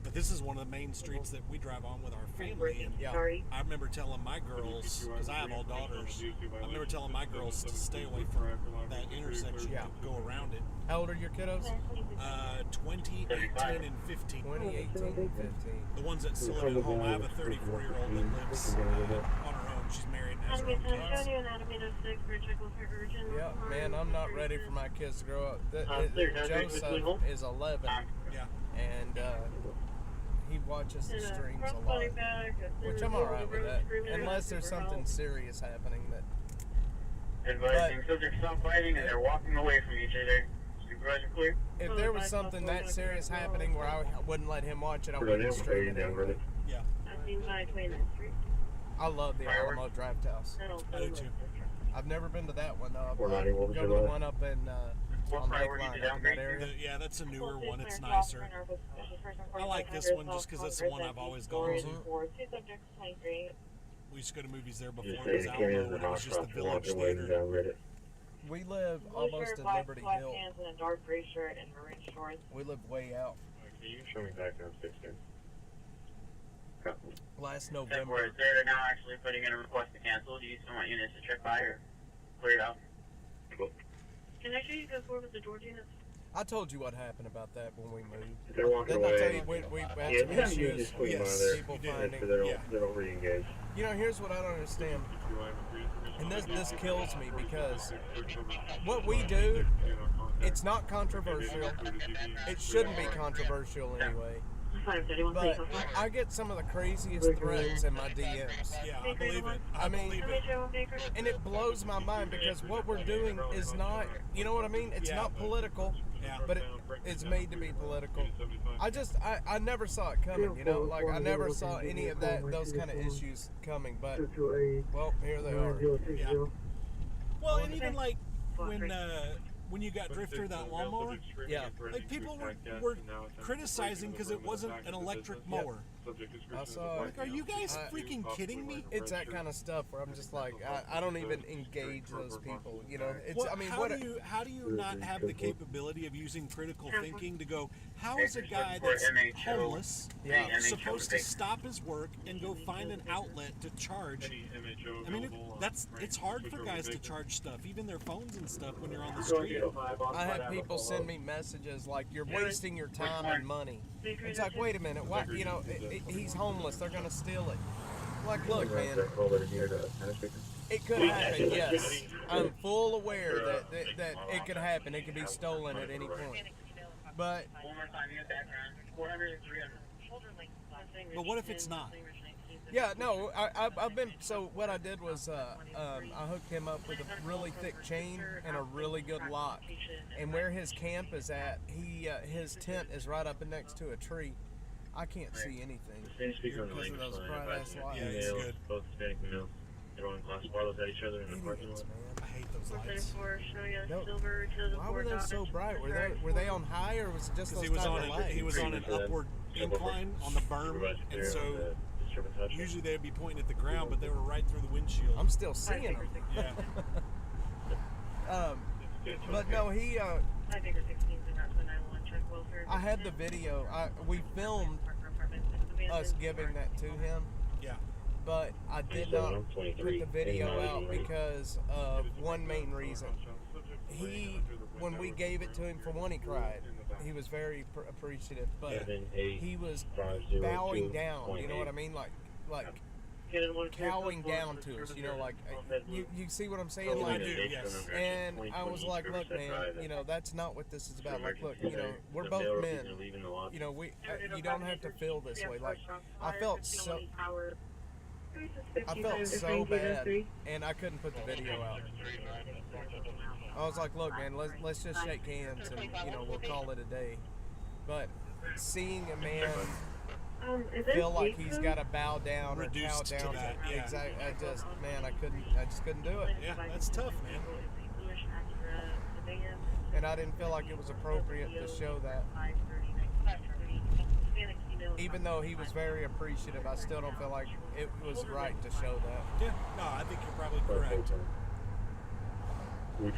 But this is one of the main streets that we drive on with our family. And I remember telling my girls, because I have all daughters, I remember telling my girls to stay away from that intersection, go around it. How old are your kiddos? 20, 18, and 15. 20, 18, and 15. The ones that still live at home. I have a 34-year-old that lives on her own. She's married and has her own kids. Yeah, man, I'm not ready for my kids to grow up. Joseph is 11. Yeah. And he watches the streams a lot, which I'm alright with that, unless there's something serious happening that. Advising subjects stop fighting and they're walking away from each other. Supervisor clear? If there was something that serious happening where I wouldn't let him watch it, I wouldn't stream it anyway. Yeah. I love the Alamo Draft House. I do too. I've never been to that one though. I'll what go to the one up in on Lakeline, up in that area. Yeah, that's a newer one. It's nicer. I like this one just because it's the one I've always gone to. We used to go to movies there before it was Alamo when it was just the Village Theater. We live almost at Liberty Hill. We live way out. Can you show me back down 16? Last November. They're now actually putting in a request to cancel. Do you still want units to check by or clear it out? Cool. Can I show you go forward with the George units? I told you what happened about that when we moved. They're walking Didn't away. I tell you we had some issues? People finding. They don't re-engage. You know, here's what I don't understand. And this kills me because what we do, it's not controversial. It shouldn't be controversial anyway. But I get some of the craziest threats in my DMs. Yeah, I believe it. I mean, and it blows my mind because what we're doing is not, you know what I mean? It's not political, but it's made to be political. I never saw it coming, you know? Like, I never saw any of those kind of issues coming, but, well, here they are. Yeah. Well, and even like when you got Drifter, that lawnmower, like people were criticizing because it wasn't an electric mower. I saw Like, are you guys freaking kidding me? It's that kind of stuff where I'm just like, I don't even engage those people. You know, it's. I mean, how do you not have the capability of using critical thinking to go? How is a guy that's homeless supposed to stop his work and go find an outlet to charge? I mean, it's hard for guys to charge stuff, even their phones and stuff, when you're on the street. I had people send me messages like, "You're wasting your time and money." It's like, wait a minute, what? You know, he's homeless. They're gonna steal it. Like, look, man. It could happen. Yes, I'm full aware that it could happen. It could be stolen at any point. But what if it's not? Yeah, no, I've been, so what I did was I hooked him up with a really thick chain and a really good lock. And where his camp is at, his tent is right up next to a tree. I can't see anything because of those bright ass lights. Yeah, it's good. Both Hispanic males. Everyone glass bottles at each other in the parking lot. I hate those lights. Why were they so bright? Were they on high, or was it just those he was on an upward incline on the berm, and so usually they'd be pointing at the ground, but they were right through the windshield. I'm still seeing them. Yeah. But no, he. I had the video. We filmed us giving that to him. Yeah. But I did not put the video out because of one main reason. When we gave it to him, for one, he cried. He was very appreciative, but he was bowing down. You know what I mean? Like cowing down to us. You know, like you see what I'm saying? I Like, do, yes. and I was like, look, man, you know, that's not what this is about. Like, look, you know, we're both men. You know, you don't have to feel this way. Like, I felt so bad, and I couldn't put the video out. I was like, look, man, let's just shake hands and, you know, we'll call it a day. But seeing a man feel like he's got to bow down or cow down to that, yeah. Exactly. I just couldn't do it. Yeah, that's tough, man. And I didn't feel like it was appropriate to show that. Even though he was very appreciative, I still don't feel like it was right to show that. Yeah, no, I think you're probably correct. But,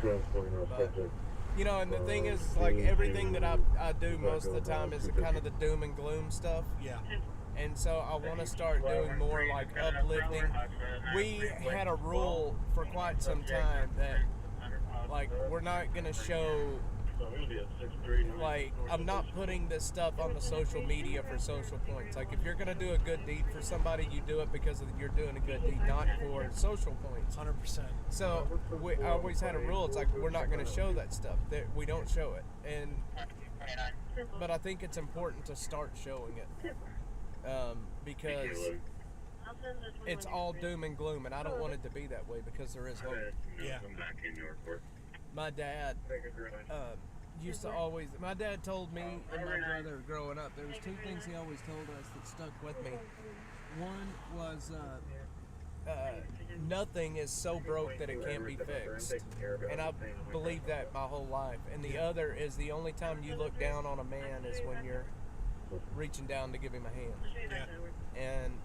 you know, and the thing is, like, everything that I do most of the time is kind of the doom and gloom stuff. Yeah. And so I want to start doing more, like, uplifting. We had a rule for quite some time that, like, we're not going to show, like, I'm not putting this stuff on the social media for social points. Like, if you're going to do a good deed for somebody, you do it because you're doing a good deed, not for social points. 100%. So I always had a rule. It's like, we're not going to show that stuff. We don't show it. But I think it's important to start showing it. Because it's all doom and gloom, and I don't want it to be that way because there is hope. Yeah. My dad used to always. My dad told me and my brother growing up. There was two things he always told us that stuck with me. One was nothing is so broke that it can't be fixed, and I believed that my whole life. And the other is the only time you look down on a man is when you're reaching down to give him a hand. Yeah. And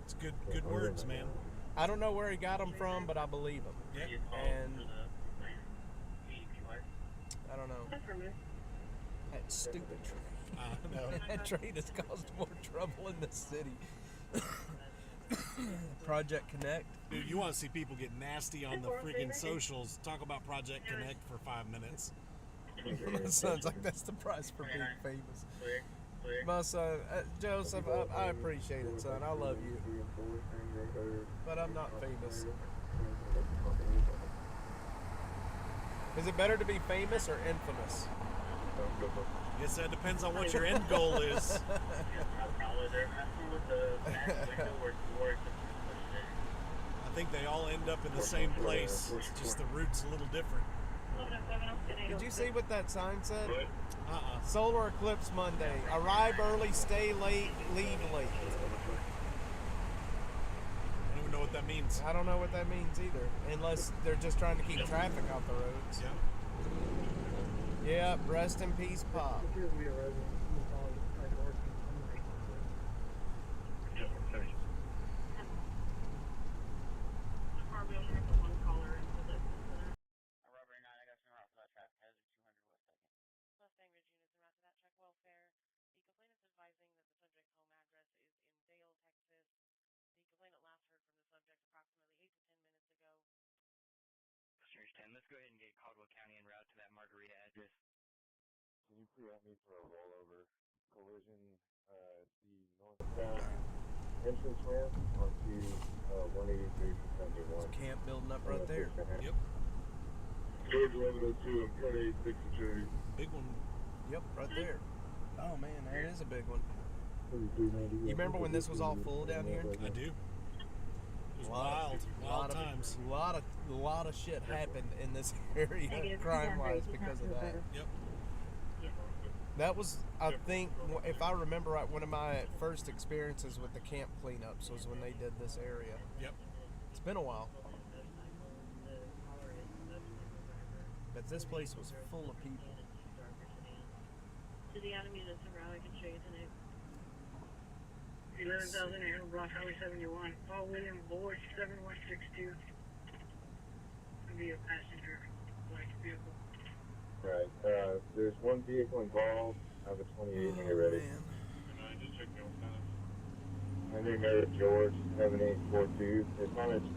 it's good words, man. I don't know where he got them from, but I believe him. Yeah. And I don't know. That stupid trade. No. That trade has caused more trouble in the city. Project Connect. Dude, you want to see people get nasty on the freaking socials. Talk about Project Connect for 5 minutes. It sounds like that's the price for being famous. My son, Joseph, I appreciate it, son. I love you. But I'm not famous. Is it better to be famous or infamous? Guess that depends on what your end goal is. I think they all end up in the same place. It's just the route's a little different. Did you see what that sign said? Solar eclipse Monday. Arrive early, stay late, leave late. I don't even know what that means. I don't know what that means either. Unless they're just trying to keep traffic off the roads. Yeah. Yeah, rest in peace, Pop. go ahead and get Caldwell County en route to that Margarita address. Can you pre-op me for a rollover collision, the northbound entrance ramp onto 183 Camp building up right there. Yep. George 1102, I'm 1086 security. Big one. Yep, right there. Oh man, that is a big one. You remember when this was all full down here? I do. It was wild times. A lot of shit happened in this area, crime-wise, because of that. Yep. That was, I think, if I remember right, one of my first experiences with the camp cleanups was when they did this area. Yep. It's been a while. But this place was full of people. To the Adam units en route, I can show you the name. 11,800 block Highway 71. Paul William Boyd 7162. Could be a passenger light vehicle. Right. There's one vehicle involved. I have a 28 when you're ready. Just check the alternative. My name is George 7842. It's on its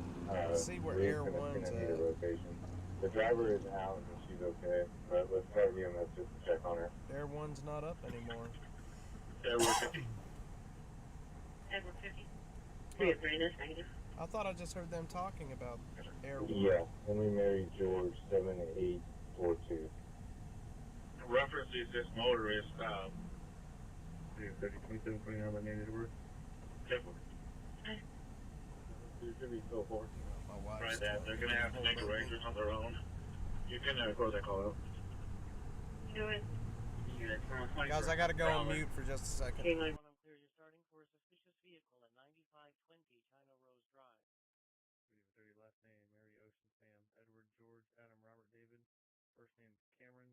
see where roof, Air and it's One's gonna need a at. rotation. The driver is out and she's okay, but let's try EMS just to check on her. Air One's not up anymore. Edward 50. Edward 50. 303, that's negative. I thought I just heard them talking about Air One. Yeah, Henry Mary George 7842. Reference is this motorist, 302729 my name is Edward. Edward. You should be so forward. My wife's Right, that they're gonna have to make arrangements on their own. You can close that call out. Go ahead. Guys, I gotta go on mute for just a second. When I'm clear, you're starting for a suspicious vehicle at 9520 China Rose Drive. 30 last name, Mary Ocean Sam, Edward George Adam Robert David. First name Cameron,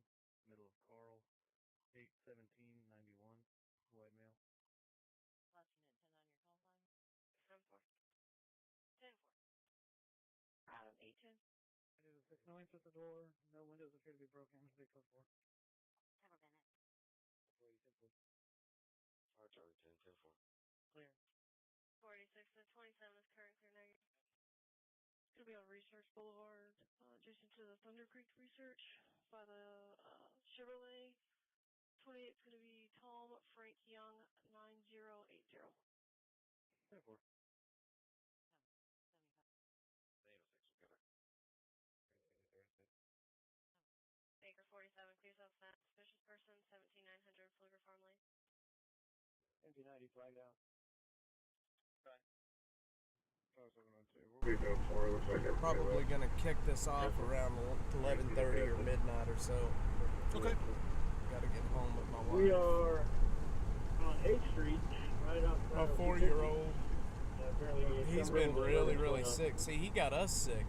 middle of Carl, 81791, white male. Last unit 10 on your call sign. 10-4. 810. It is a 6 no answer at the door. No windows appear to be broken. Big code 4. Cover Bennett. 4 Charlie 10, 10-4. Clear. 486 to 27 is current clear negative. It's going to be on Research Boulevard, adjacent to the Thunder Creek Research by the Chevrolet. 28 is going to be Tom Frank Young 9080. 10-4. 806, okay. Baker 47 clears out that suspicious person 17900 Pfluger Farm Lane. MP90 flagged out. Probably gonna kick this off around 11:30 or midnight or so. Okay. Gotta get home with my wife. We are on 8th Street, right outside. My 4-year-old. He's been really sick. See, he got us sick.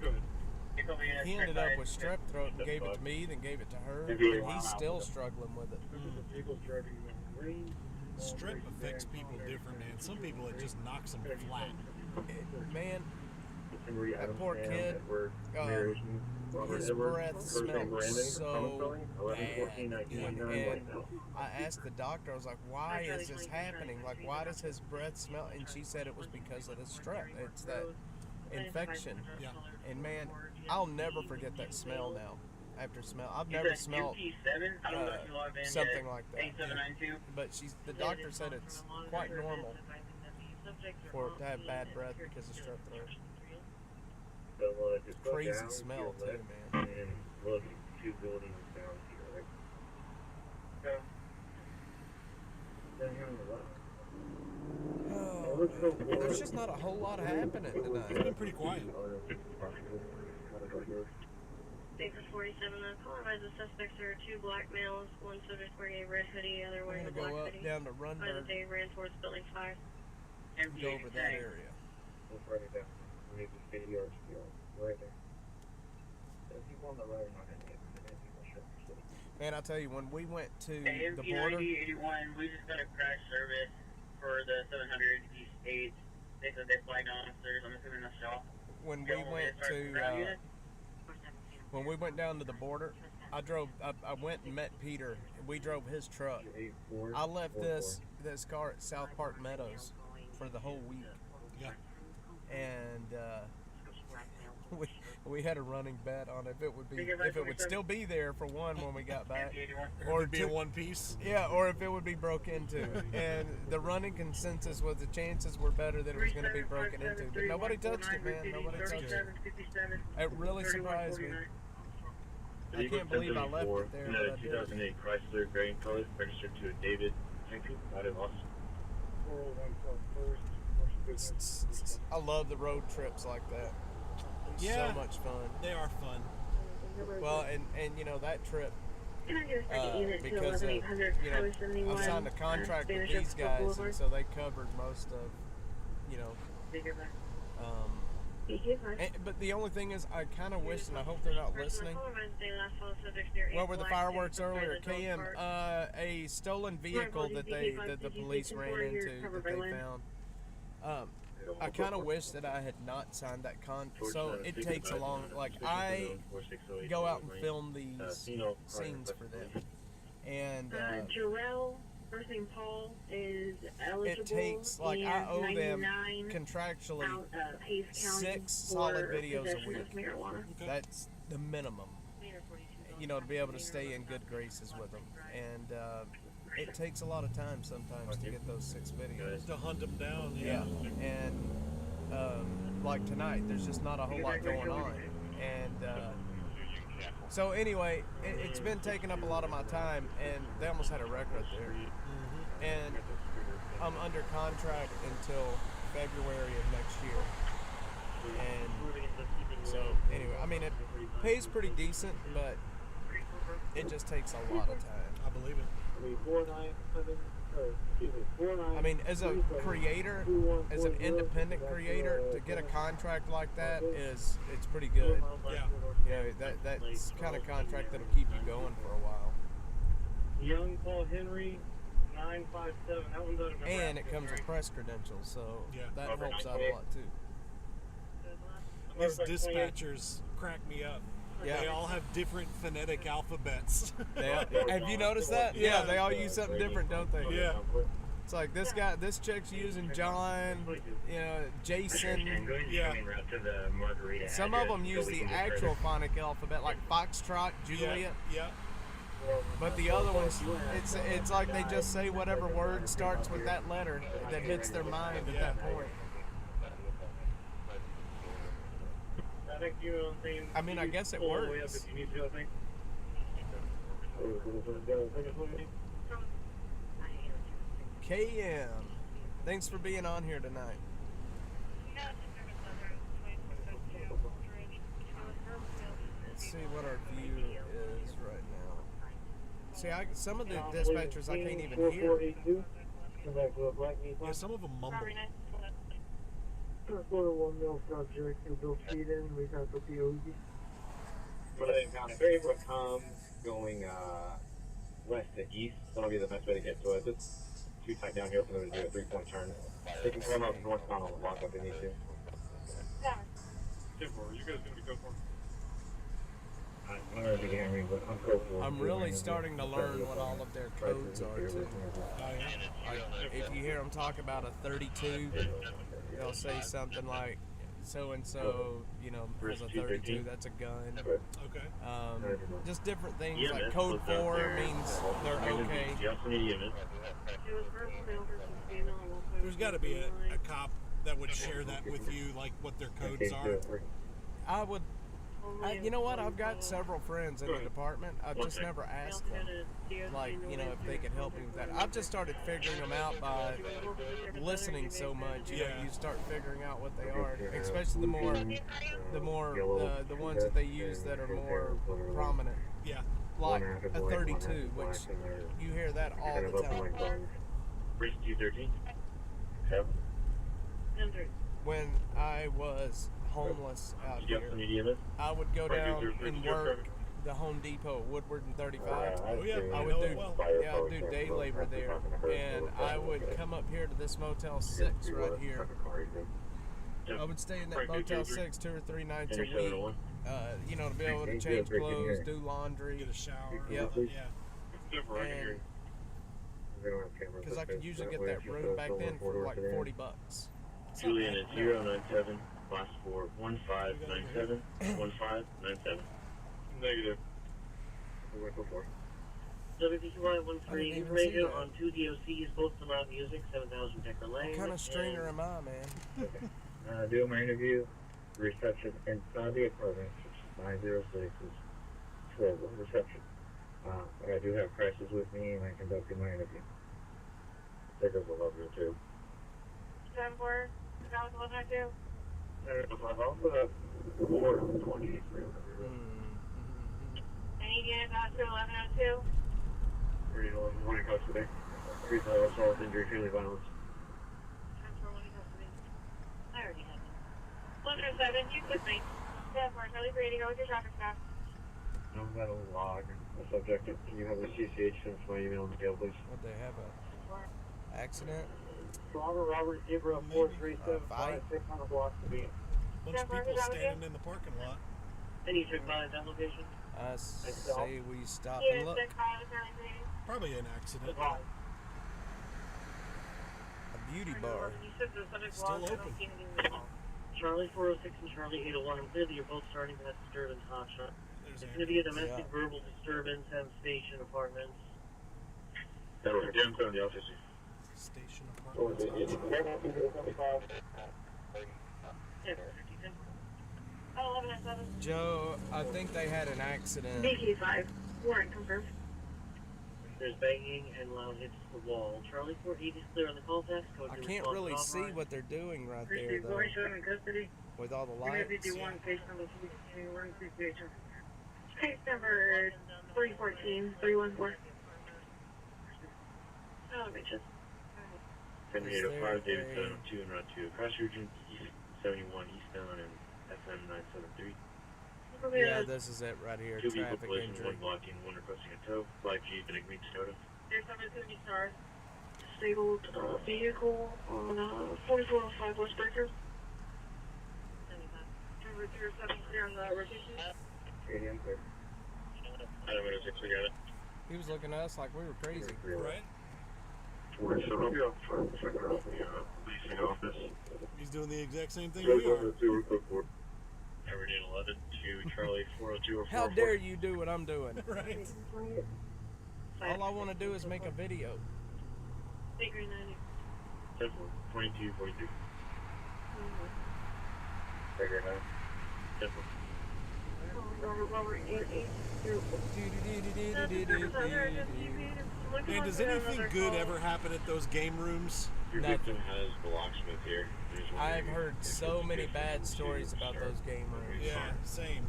He ended up with strep throat and gave it to me, then gave it to her. And he's still struggling with it. Strep affects people different, man. Some people it just knocks them flat. Man, that poor kid, his breath smelled so bad. And I asked the doctor, I was like, why is this happening? Like, why does his breath smell? And she said it was because of the strep. It's that infection. Yeah. And man, I'll never forget that smell now. After smell, I've never smelled something like that. But the doctor said it's quite normal for it to have bad breath because of strep throat. Crazy smell too, man. And look, 2 buildings down here. There's just not a whole lot happening tonight. It's been pretty quiet. Baker 47 on call. Advise the suspects are 2 black males. One subject wearing a red hoodie, other wearing a I'm gonna black go up hoodie. down to By the Runberg, day ran towards building 5. go over that area. We'll write it down. We need to stay here right there. The people on the road are not going to get it. Man, I tell you, when we went to Hey, the border, MP9081, we just got a crash service for the 700 East 8. They said they flagged officers. I'm assuming that's y'all. when we went to when we went down to the border, I went and met Peter. We drove his truck. I left this car at South Park Meadows for the whole week. Yeah. And we had a running bet on if it would still be there for one when we got back, or be two, in one piece. Yeah, or if it would be broke into. And the running consensus was the chances were better that it was going to be broken into, but nobody touched it, man. Nobody touched it. It really surprised me. I can't believe I left it there. But I did. 2008 Chrysler gray in color, registered to a David Henry out of Austin. 401 first. I love the road trips like that. It's Yeah, so much fun. They are fun. Well, and you know that trip, because of, you know, I signed a contract with these guys, and so they covered most of, you know, but the only thing is, I kind of wish, and I hope they're not listening. What were the fireworks earlier? KM, a stolen vehicle that the police ran into that they found. I kind of wish that I had not signed that so it takes a long, like, I go out and film these scenes for them, and Jarrell, first name Paul, is eligible. it takes, like, I owe them contractually 6 solid videos a week. That's the minimum, you know, to be able to stay in good graces with them, and it takes a lot of time sometimes to get those 6 videos. To hunt them down, Yeah, and like tonight, there's just not a whole lot going on, and so anyway, it's been taking up a lot of my time, and they almost had a wreck right there, and I'm under contract until February of next year, and so anyway, I mean, it pays pretty decent, but it just takes a lot of time. I believe it. I mean, as a creator, as an independent creator, to get a contract like that it's pretty good. Yeah. You know, that's the kind of contract that'll keep you going for a while. Young Paul Henry, 957. That one's out of Nebraska. And it comes with press credentials, so that helps out a lot too. These dispatchers crack me up. Yeah. They all have different phonetic alphabets. Have you noticed that? Yeah, they all use something different, don't they? Yeah. It's like this chick's using John, you know, Jason. Yeah. Some of them use the actual phonic alphabet, like Foxtrot, Juliet. Yeah. But the other ones, it's like they just say whatever word starts with that letter that hits their mind at that point. I mean, I guess it works. KM, thanks for being on here tonight. Let's see what our view is right now. See, some of the dispatchers I can't even hear. Yeah, some of them mumble. Quarter 1 mil South Jericho, Bill Speeden, recount for POZ. Berlin County, very calm, going west to east. That'll be the best way to get to it. It's too tight down here for them to do a 3-point turn. They can come up northbound on the block if they need to. Yeah. You guys gonna be good for? I'm really starting to learn what all of their codes are too. If you hear them talk about a 32, they'll say something like so and so, you know, has a 32. That's a gun. Okay. Just different things like code 4 means they're okay. There's got to be a cop that would share that with you, like what their codes are. I would. You know what? I've got several friends in the department. I've just never asked them, like, you know, if they could help me with that. I've just started figuring them out by listening so much. You know, you start figuring out what they are, especially the ones that they use that are more prominent. Yeah. Like a 32, which you hear that all the time. Bridge 213. When I was homeless out here, I would go down and work the Home Depot, Woodward and 35. Oh yeah, I would do day labor there, and I would come up here to this Motel 6 right here. I would stay in that Motel 6 2 or 3 nights a week. You know, to be able to change clothes, do laundry, get a shower. Yep. Because I could usually get that room back then for like $40. Julian is 097 class for 1597. 1597. Negative. We're going for I WPQI-13 didn't even see radio that. on 2 DOCs, both the loud music, 7000 Decker Lane. What kind of stringer am I, man? doing my interview. Reception inside the apartment, 906 is full reception. I do have prices with me and I'm conducting my interview. Stickers will love you too. 7-4, is that what I do? I've also got 423. Any units out to 1102? 311, custody. 3-5 assault, injury, family violence. 10-4, 1 custody. I already have it. 107, you with me. 7-4, Charlie Brady, go with your traffic stop. No metal log. The subject, can you have the CCH sent to my email on the scale, please? What they have a accident? Robert, Zebra 43756 on the block to be. Bunch of people standing in the parking lot. And you took by that location? I say we stop Yeah, and look. Probably an accident. A beauty bar. You said the subject Still was open. Charlie 406 and Charlie 801. I'm clear that you're both starting for that disturbance hotshot. It's going to be a domestic verbal disturbance at Station Apartments. That was again on the office. Station Oh, 1107. Joe, I think they had an accident. BK5. Warrant confirmed. There's banging and loud hits to the wall. Charlie 480 is clear on the call text. I can't really see what they're doing right there, though. in custody. With all the We're lights. gonna do one case number 2, situation. Case number 314, 314. Oh, bitches. 7805, David 702 and Route 2. Cross region East 71 eastbound and FM 973. Yeah, this is it right here. 2 vehicle Traffic collision, injury. 1 blocking, 1 requesting a tow. Flag G, Big Green Toyota. There's someone who needs stars. Disabled vehicle on 4405 West Breaker. 207 clear on the rotation. 80, I'm clear. Item 106, we got it. He was looking at us like we were crazy. Right? We're shut up. Yeah, trying to figure out the leasing office. He's doing the exact same thing Go we are. to 2 real quick. Aberdeen 11 to Charlie 402 or 404. How dare you do what I'm doing? Right. All I want to do is make a video. Big Green 90. 10 22 42. Figure it out. 10 Man, does anything good ever happen at those game rooms? Your victim has the locksmith here. I've heard so many bad stories about those game rooms. Yeah, same.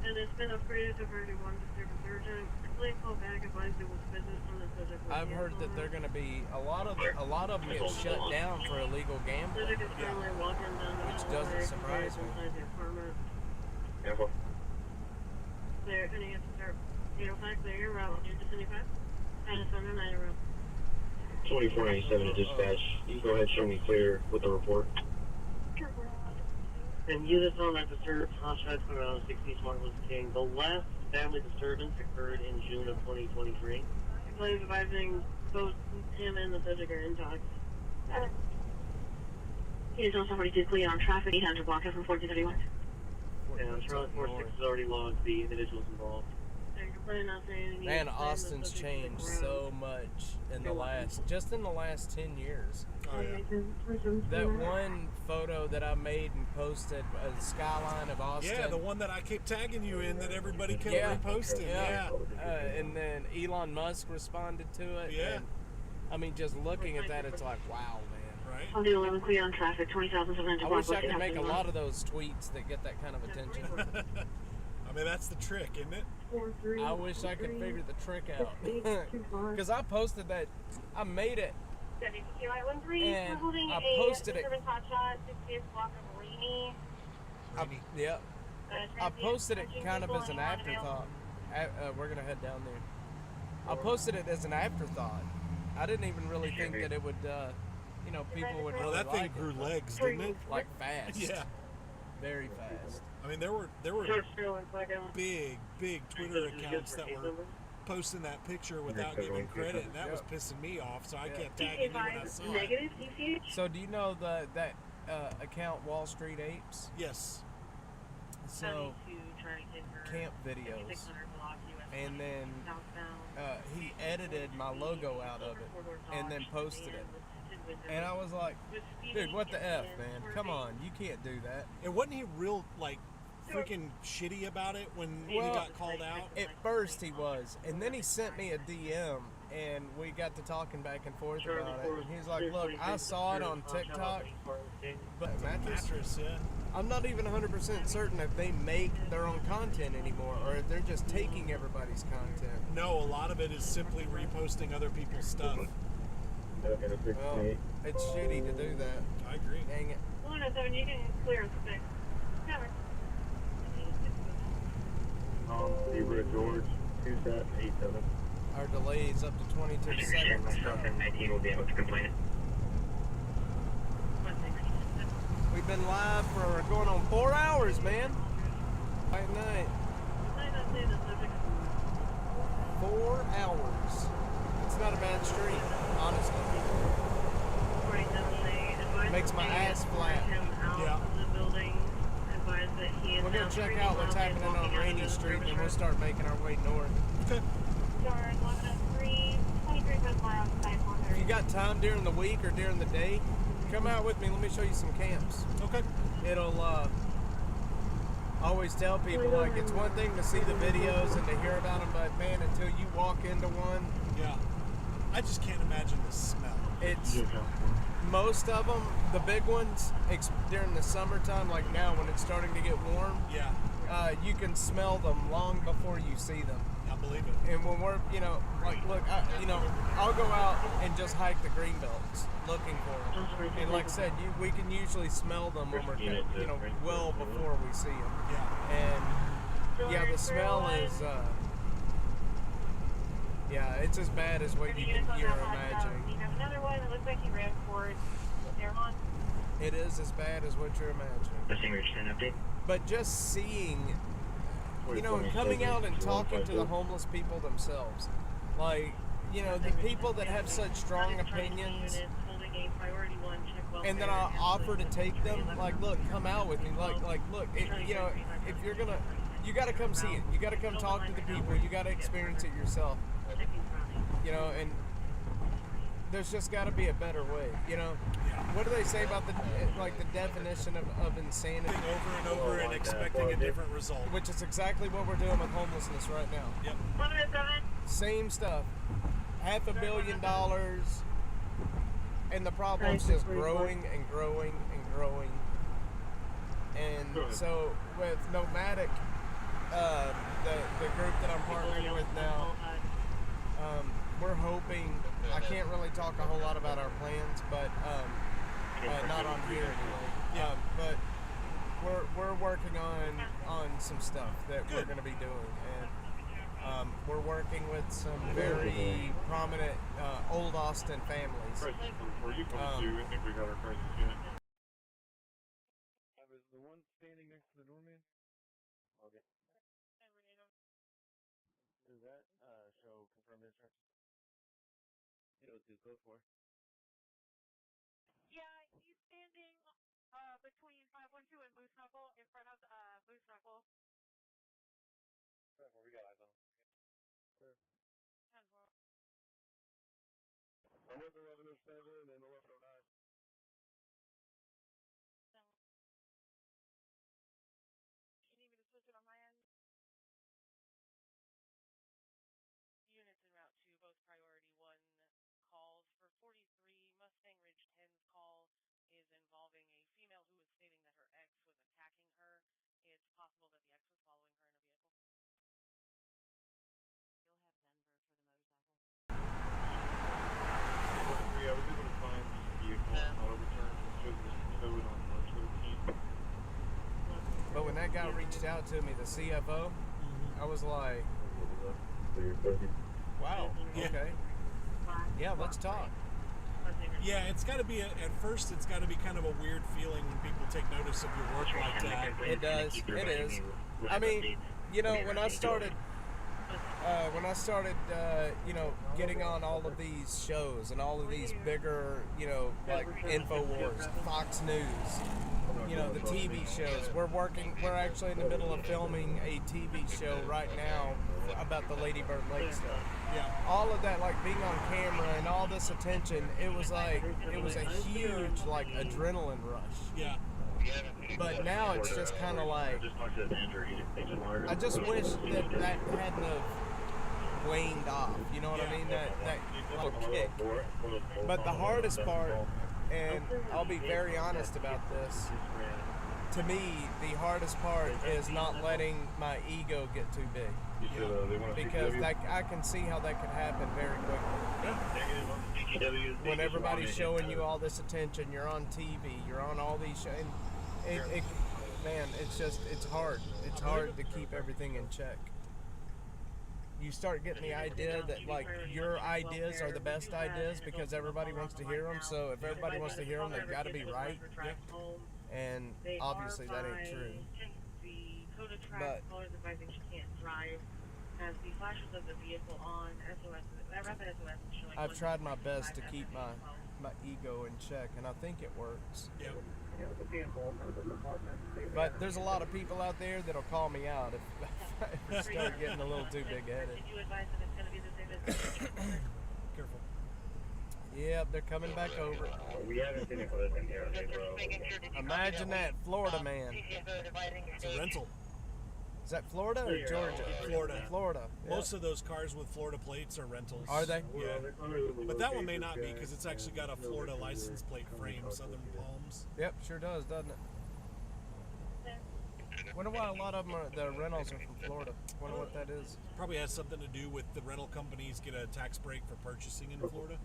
And it's been upgraded to 31 disturbance urgent. Please call back advise there was business from the subject. I've heard that they're going to be a lot of them get shut down for illegal gambling, which doesn't surprise me. Info. They're going to get to start 805 clear your route into 75. And it's under 9 route. 2497 to dispatch. You can go ahead and show me clear with the report. And units on that disturbance hotshot from around 60 Martin Luther King. The last family disturbance occurred in June of 2023. Police advising both him and the subject are in talks. He is also already clear on traffic 800 block from 1431. And Charlotte 46 has already logged the individuals involved. Man, Austin's changed so much in the last 10 years. Oh, yeah. That one photo that I made and posted, a skyline of Austin. Yeah, the one that I kept tagging you in that everybody kept reposting. Yeah. And then Elon Musk responded to it. Yeah. And, I mean, just looking at that, it's like, wow, man. Right. On the 11 clear on traffic, 20,700 I wish I could make a lot of those tweets that get that kind of attention. I mean, that's the trick, isn't it? I wish I could figure the trick out. Because I posted that, I made it. And I posted it. Yep. I posted it kind of as an afterthought. We're going to head down there. I posted it as an afterthought. I didn't even really think that it would, people would really that thing like grew it. legs, didn't it? Like fast. Yeah. Very fast. I mean, there were big Twitter accounts that were posting that picture without giving credit, and that was pissing me off. So I kept tagging you when I saw Negative it. So do you know that account Wall Street Apes? Yes. So camp videos, and then he edited my logo out of it, and then posted it. And I was like, dude, what the F, man? Come on, you can't do that. And wasn't he real, like, freaking shitty about it when he got called out? At first he was, and then he sent me a DM, and we got to talking back and forth about it. And he's like, look, I saw it on TikTok, but Mattress, yeah. I'm not even 100% certain if they make their own content anymore, or if they're just taking everybody's content. No, a lot of it is simply reposting other people's stuff. Well, it's shitty to do that. I agree. Dang it. 107, you can clear the 6. Cover. Zebra George, 2-87. Our delay is up to 22 seconds. Myself and my team will be able to complain it. We've been live for going on 4 hours, man. At night. 4 hours. It's not a bad streak, honestly. Makes my ass flat. Yeah. We're gonna check out what's happening on Rainy Street, and we'll start making our way north. Okay. If you got time during the week or during the day, come out with me. Let me show you some camps. Okay. It'll I always tell people, like, it's one thing to see the videos and to hear about them, but man, until you walk into one, yeah, I just can't imagine the smell. It's most of them, the big ones, during the summertime, like now when it's starting to get warm. Yeah. You can smell them long before you see them. I believe it. And when we're, like, look, I'll go out and just hike the green belts looking for them. And like I said, we can usually smell them when we're, well before we see them. Yeah. And yeah, the smell is, it's as bad as what you're imagining. You have another one that looks like you ran forward. Airmont. It is as bad as what you're imagining. Distinguished, an update. But just seeing, and coming out and talking to the homeless people themselves, like, the people that have such strong opinions, and then I offer to take them, like, look, come out with me, like, look, if you're gonna, you gotta come see it, you gotta come talk to the people, you gotta experience it yourself, and there's just gotta be a better way, What do they say about the definition of insanity? Over and over and expecting a different result. Which is exactly what we're doing with homelessness right now. Yep. Same stuff. $500 million, and the problem's just growing and growing and growing. And so with Nomadic, the group that I'm partnering with now, we're hoping, I can't really talk a whole lot about our plans, but not on here anyway. But we're working on some stuff that we're going to be doing, and we're working with some very prominent old Austin families. Were you coming to? I think we got our crisis unit. I was the one standing next to the doorman. Okay. Is that show confirmed instructions? 802, code 4. Yeah, he's standing between 512 and Moose Knuckle, in front of Moose Knuckle. We got eyes on him. Sure. I'm with 1107 and 1109. You need me to switch it on my end? Units en route to both priority 1 calls. For 43, Mustang Ridge 10's call is involving a female who was stating that her ex was attacking her. It's possible that the ex was following her in a vehicle. You'll have Denver for the motorcycle. Yeah, I was able to find the vehicle not overturned. It shows it was towed on March 13th. But when that guy reached out to me, the CFO, I was like, wow, okay. Yeah, let's talk. Yeah, it's got to be, at first, it's got to be kind of a weird feeling when people take notice of your work like that. It does. It is. I mean, when I started when I started, getting on all of these shows and all of these bigger, like InfoWars, Fox News, the TV shows. We're actually in the middle of filming a TV show right now about the Lady Bird Lake stuff. Yeah. All of that, like being on camera and all this attention, it was a huge, like, adrenaline rush. Yeah. But now it's just kind of like, I just wish that hadn't have waned off, you know what I mean? That little kick. But the hardest part, and I'll be very honest about this, to me, the hardest part is not letting my ego get too big. Because I can see how that could happen very quickly. When everybody's showing you all this attention, you're on TV, you're on all these shows, man, it's hard. It's hard to keep everything in check. You start getting the idea that, like, your ideas are the best ideas because everybody wants to hear them. So if everybody wants to hear them, they've got to be right. And obviously that ain't true. But I've tried my best to keep my ego in check, and I think it works. Yep. But there's a lot of people out there that'll call me out if I start getting a little too big-headed. Careful. Yep, they're coming back over. We haven't seen it for this in here, bro. Imagine that, Florida man. It's a rental. Is that Florida or Georgia? Florida. Florida. Yeah. Most of those cars with Florida plates are rentals. Are they? Yeah. But that one may not be because it's actually got a Florida license plate frame, Southern Palms. Yep, sure does, doesn't it? Wonder why a lot of them the rentals are from Florida. Wonder what that is. Probably has something to do with the rental companies get a tax break for purchasing in Florida.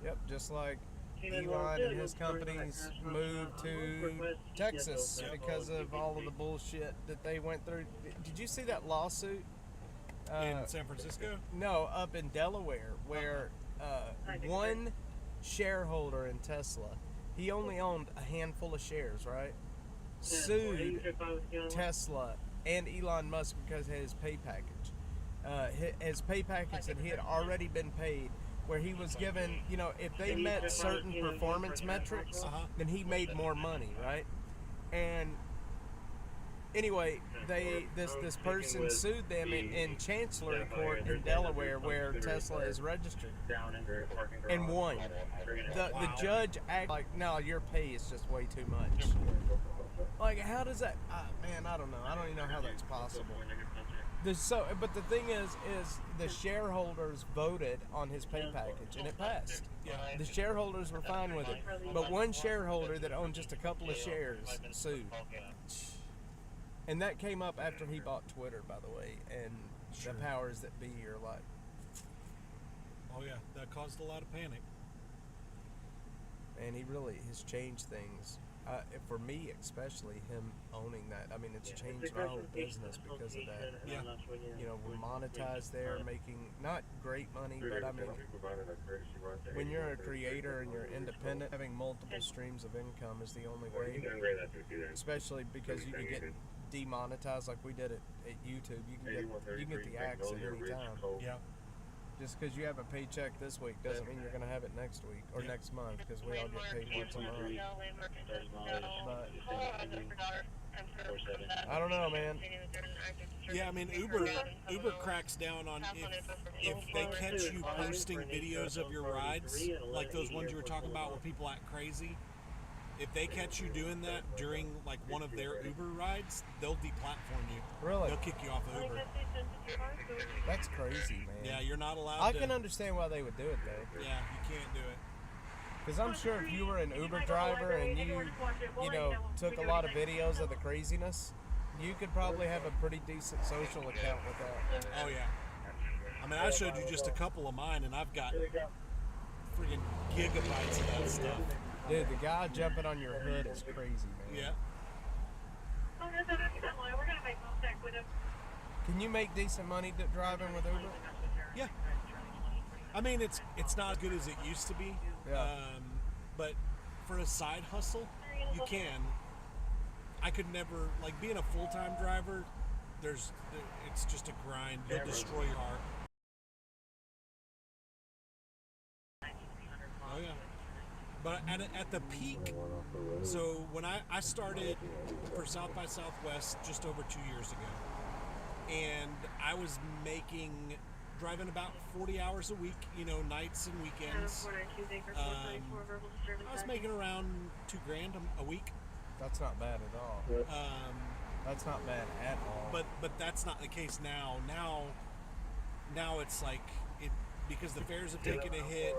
Yep, just like Elon and his companies moved to Texas because of all of the bullshit that they went through. Did you see that lawsuit? In San Francisco? No, up in Delaware, where one shareholder in Tesla, he only owned a handful of shares, right? Sued Tesla and Elon Musk because of his pay package. His pay package that he had already been paid, where he was given, if they met certain performance metrics, then he made more money, right? And anyway, this person sued them in Chancellery Court in Delaware, where Tesla is registered, and won. The judge acted like, no, your pay is just way too much. Like, how does that? Man, I don't know. I don't even know how that's possible. But the thing is the shareholders voted on his pay package, and it passed. Yeah. The shareholders were fine with it, but one shareholder that owned just a couple of shares sued. And that came up after he bought Twitter, by the way, and the powers that be are like... Oh yeah, that caused a lot of panic. And he really has changed things. For me, especially, him owning that, I mean, it's changed my whole business because of that. Yeah. We're monetized there, making not great money, but I mean, when you're a creator and you're independent, having multiple streams of income is the only way. Especially because you can get demonetized like we did at YouTube. You can get the axe at any time. Yeah. Just because you have a paycheck this week doesn't mean you're going to have it next week or next month, because we all get paid once a month. But I don't know, man. Yeah, I mean, Uber cracks down on if they catch you posting videos of your rides, like those ones you were talking about where people act crazy. If they catch you doing that during like one of their Uber rides, they'll deplatform you. Really? They'll kick you off of Uber. That's crazy, man. Yeah, you're not allowed I to. can understand why they would do it, though. Yeah, you can't do it. Because I'm sure if you were an Uber driver and you took a lot of videos of the craziness, you could probably have a pretty decent social account with that. Oh, yeah. I mean, I showed you just a couple of mine, and I've got freaking gigabytes of that stuff. Dude, the guy jumping on your hood is crazy, man. Yeah. Can you make decent money driving with Uber? Yeah. I mean, it's not as good as it used to be. Yeah. But for a side hustle, you can. I could never, like, being a full-time driver, it's just a grind. You'll destroy your car. Oh yeah. But at the peak, so when I started for South by Southwest just over 2 years ago, and I was driving about 40 hours a week, nights and weekends. I was making around $2,000 a week. That's not bad at all. That's not bad at all. But that's not the case now. Now it's like because the fares have taken a hit.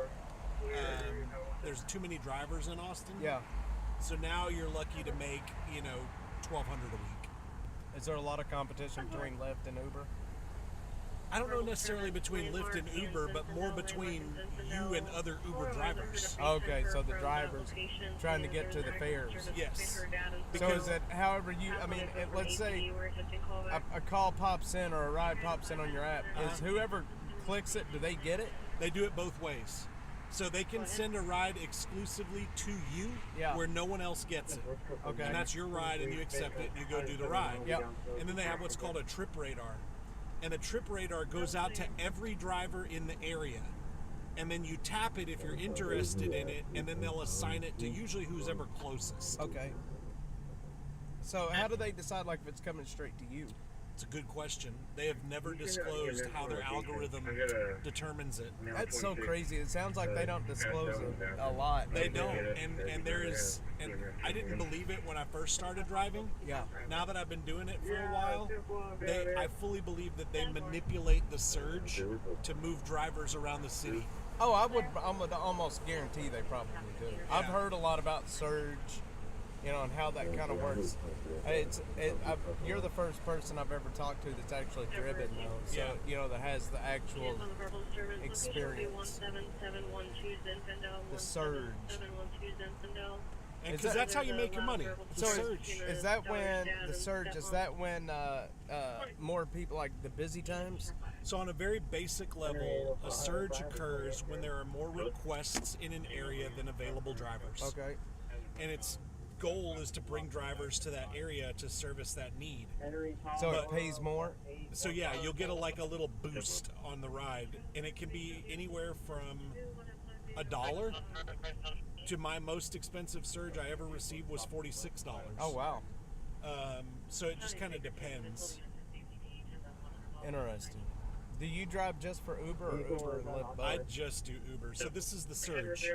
There's too many drivers in Austin. Yeah. So now you're lucky to make $1,200 a week. Is there a lot of competition between Lyft and Uber? I don't know necessarily between Lyft and Uber, but more between you and other Uber drivers. Okay, so the drivers trying to get to the fares. Yes. So is it however you, let's say a call pops in or a ride pops in on your app, is whoever clicks it, do they get it? They do it both ways. So they can send a ride exclusively to you where no one else gets it. Okay. And that's your ride and you accept it and you go do the ride. Yep. And then they have what's called a trip radar. And the trip radar goes out to every driver in the area. And then you tap it if you're interested in it, and then they'll assign it to usually who's ever closest. Okay. So how do they decide if it's coming straight to you? It's a good question. They have never disclosed how their algorithm determines it. That's so crazy. It sounds like they don't disclose it a lot. They don't, and there is, and I didn't believe it when I first started driving. Yeah. Now that I've been doing it for a while, I fully believe that they manipulate the surge to move drivers around the city. Oh, I would almost guarantee they probably do. Yeah. I've heard a lot about surge, and how that kind of works. You're the first person I've ever talked to that's actually driven, though. So, that has the actual experience. The surge. Because that's how you make your money. So is that when the surge? Is that when more people, like the busy times? So on a very basic level, a surge occurs when there are more requests in an area than available drivers. Okay. And its goal is to bring drivers to that area to service that need. So it pays more? So yeah, you'll get a little boost on the ride, and it can be anywhere from $1 to my most expensive surge I ever received was $46. Oh wow. So it just kind of depends. Interesting. Do you drive just for Uber or Uber and Lyft both? I just do Uber. So this is the surge.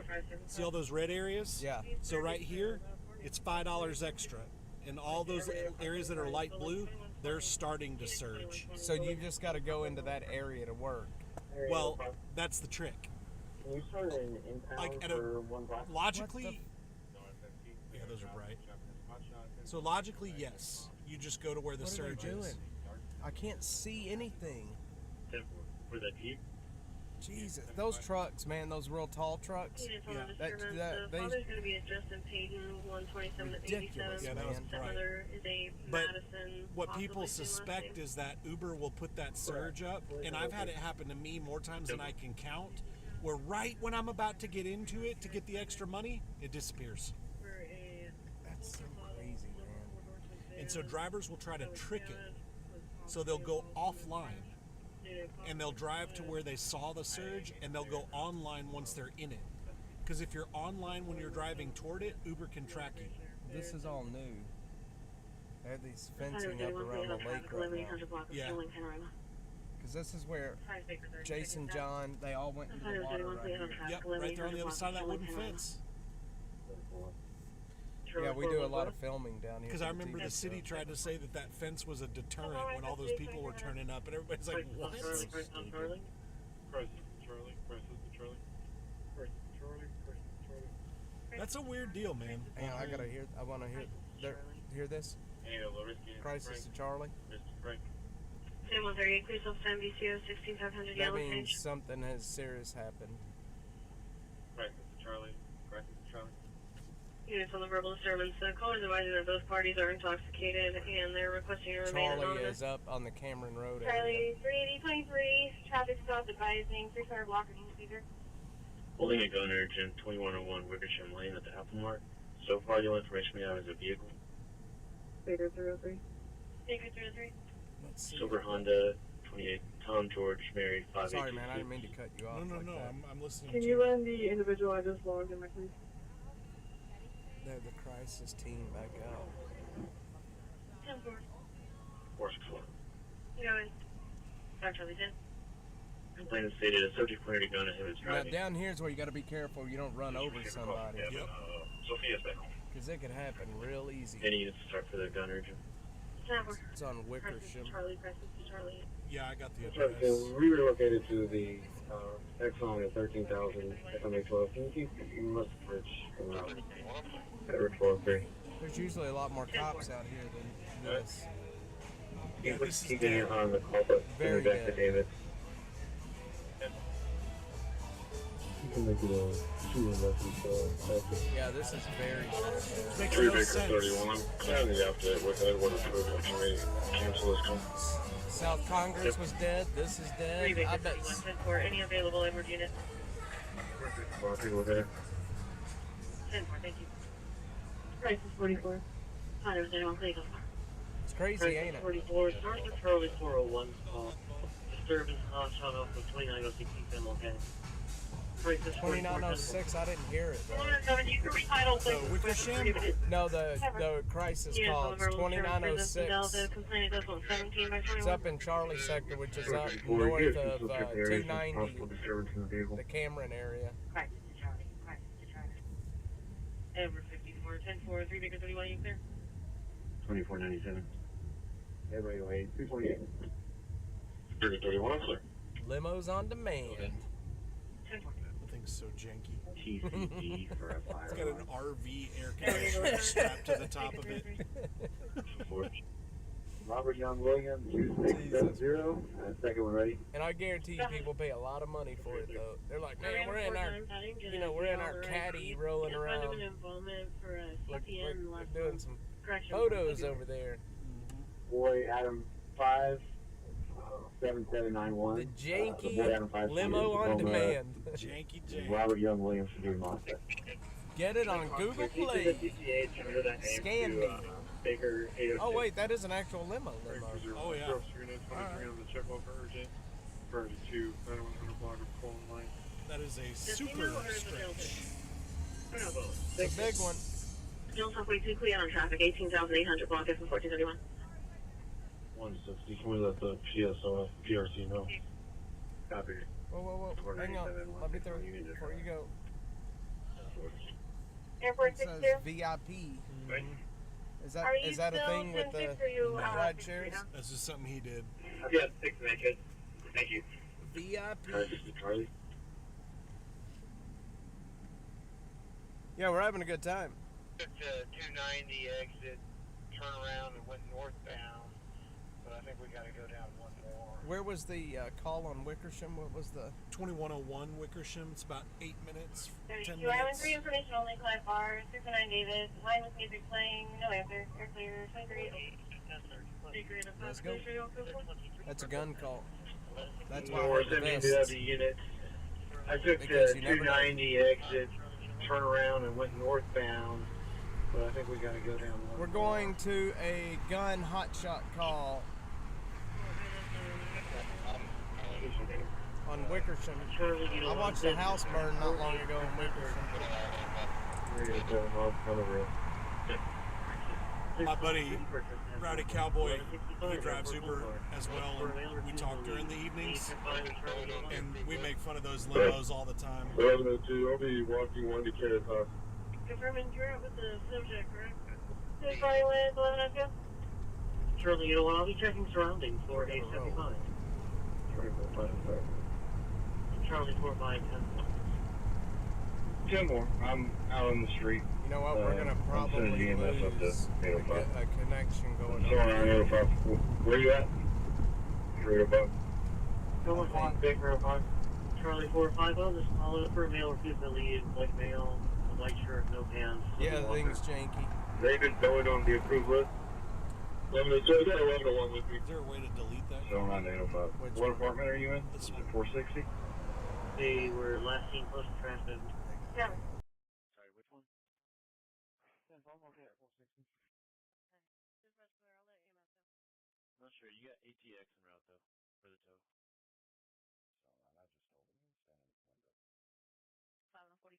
See all those red areas? Yeah. So right here, it's $5 extra. And all those areas that are light blue, they're starting to surge. So you've just got to go into that area to work. Well, that's the trick. Logically, yeah, those are bright. So logically, yes, you just go to where the surge is. I can't see anything. For the Jeep? Jesus, those trucks, man, those real tall trucks. Yeah. Father's going to be at Justin Payton, 127 to 87. Yeah, that was bright. Mother is a But Madison, what people suspect is that Uber will put that surge up, and I've had it happen to me more times than I can count, where right when I'm about to get into it to get the extra money, it disappears. That's so crazy, man. And so drivers will try to trick it. So they'll go offline, and they'll drive to where they saw the surge, and they'll go online once they're in it. Because if you're online when you're driving toward it, Uber can track you. This is all new. They have these fencing up around the lake right now. Yeah. Because this is where Jason, John, they all went into the water right here. Yep, right there on the other side of that wooden fence. Yeah, we do a lot of filming down here. Because I remember the city tried to say that fence was a deterrent when all those people were turning up, and everybody's like, what? That's a weird deal, man. Hang on, I want to hear this. Crisis to Charlie. 138, please hold 10 BCO 16500 That yellow means page. something has serious happened. Crisis to Charlie. Crisis to Charlie. Units on the verbal disturbance. The callers advising that both parties are intoxicated and they're requesting to remain Charlie anonymous. is up on the Cameron Road Charlie, area. 38023, traffic stop advising, 3-car block and speaker. Holding a gun urgent 2101 Wickersham Lane at the Apple Mart. So far, the only information we have is a vehicle. Baker 303. Baker 303. Let's see. Silver Honda, 28, Tom George, Mary, 5. Sorry, man, I didn't mean to cut you off. No, like that. I'm listening Can to you run the individual I just logged in my please? They're the crisis team back out. 10-4. 464. You going? Charlie 10. Complainant stated a subject pointed a gun at him as Now, driving. down here's where you got to be careful you don't run over somebody. Yep. Sophia's back home. Because it could happen real easy. Any units to start for the gun urgent? It's on Wickersham. Charlie, Charlie. Yeah, I got the That's right, address. so we relocated to the Exxon at 13,000 FMA12. Can you keep West Bridge around Edward 12-3? There's usually a lot more cops out here than this. Keeping it on the call, but Very back to dead. David. You can make it a 2 lessons, so Yeah, this is very Makes 3 no Baker sense. 31. I'm clearing the update with Edward approved. Can we cancel this call? South Congress was dead. This is 3 dead. Baker I bet. 31, 10-4. Any available Edward units? a lot of people there. 10-4, thank you. Crisis 44. Hi, there's anyone, please. It's crazy, Crisis ain't it? 44, start with Charlie 401 call. Disturbance not shut off with 2906 East okay. Crisis 44, 2906. I didn't hear it. Though. 107, you can retitle, please. Wickersham? No, the crisis Yes, call. It's Oliver, we'll turn for this 2906. Delta. Complaint does on 17 by 21. It's up in Charlie sector, which is up Or north yes, of it's look at the areas of 290, possible disturbance in the vehicle. the Cameron area. Crisis to Charlie, crisis to Charlie. Over 54, 10-4, 3 Baker 31, you clear? 2497. Everybody wait. 228. 3 31, I'm clear. Limos on demand. 10-4. The thing's so janky. TCD for a fire. It's got an RV air conditioner strapped to the top of it. Robert Young Williams, 2670. Second one ready. And I guarantee you, people pay a lot of money for it, though. They're like, man, we're in our, we're in our caddy rolling around. Look, we're doing some photos over there. Boy Adam 5, 7791. The janky Boy Adam 5 limo on demand. Janky jank. Robert Young Williams for doing my Get it on Google Play. Scan me. Baker 806. Oh wait, that is an actual limo. Oh yeah. On the check off for urgent. Prior to 9100 block of Colin Line. That is a super stretch. It's a big one. Still halfway too clear on traffic, 18,800 block F 1431. 160. Can we let the PSO, PRC know? Copy. Whoa. Hang on. Let me through before you go. Airport It says 62. VIP. Is Are you that a still thing with the 10-6 or you, ride shares? That's just something he did. I've got 6 minutes. Thank you. VIP. Charlie. Yeah, we're having a good time. Took the 290 exit, turn around and went northbound, but I think we got to go down one more. Where was the call on Wickersham? What was the 2101 Wickersham. It's about 8 minutes, 10 32 Island minutes. 3 information only, Clive Bar, 609 Davis, line with music playing, no answer, air clear, 23. Let's go. That's a gun call. That's why No, I we're heard the sending best. to the unit. I took Because the you never know. 290 exit, turn around and went northbound, but I think we got to go down one We're going to a gun hotshot call on Wickersham. I watched a house burn not long ago in Wickersham. My buddy, Rowdy Cowboy, he drives Uber as well, and we talk during the evenings, and we make fun of those limos all the time. 1102, I'll be walking 1 to Carrot House. Confirming you're up with the subject, correct? 2 with 11 Charlie, you know what? I'll be checking surroundings for 875. Charlie 4510. 10 more. I'm out on the street. You know what? We're gonna probably I'm sending EMS up to lose 805. a connection going Sorry, on. 805. Where you at? 305. Go on, Baker 05. Charlie 450, I'll just follow up for a male or female lead, black male, a white shirt, no pants. Yeah, the thing's janky. David going on the approved list. 1102, got 1101 with me. Is there a way to delete that? Still around 805. What apartment are you in? This 460? They were last seen close to traffic. Yeah. Sorry, which one? I'm not sure. You got 18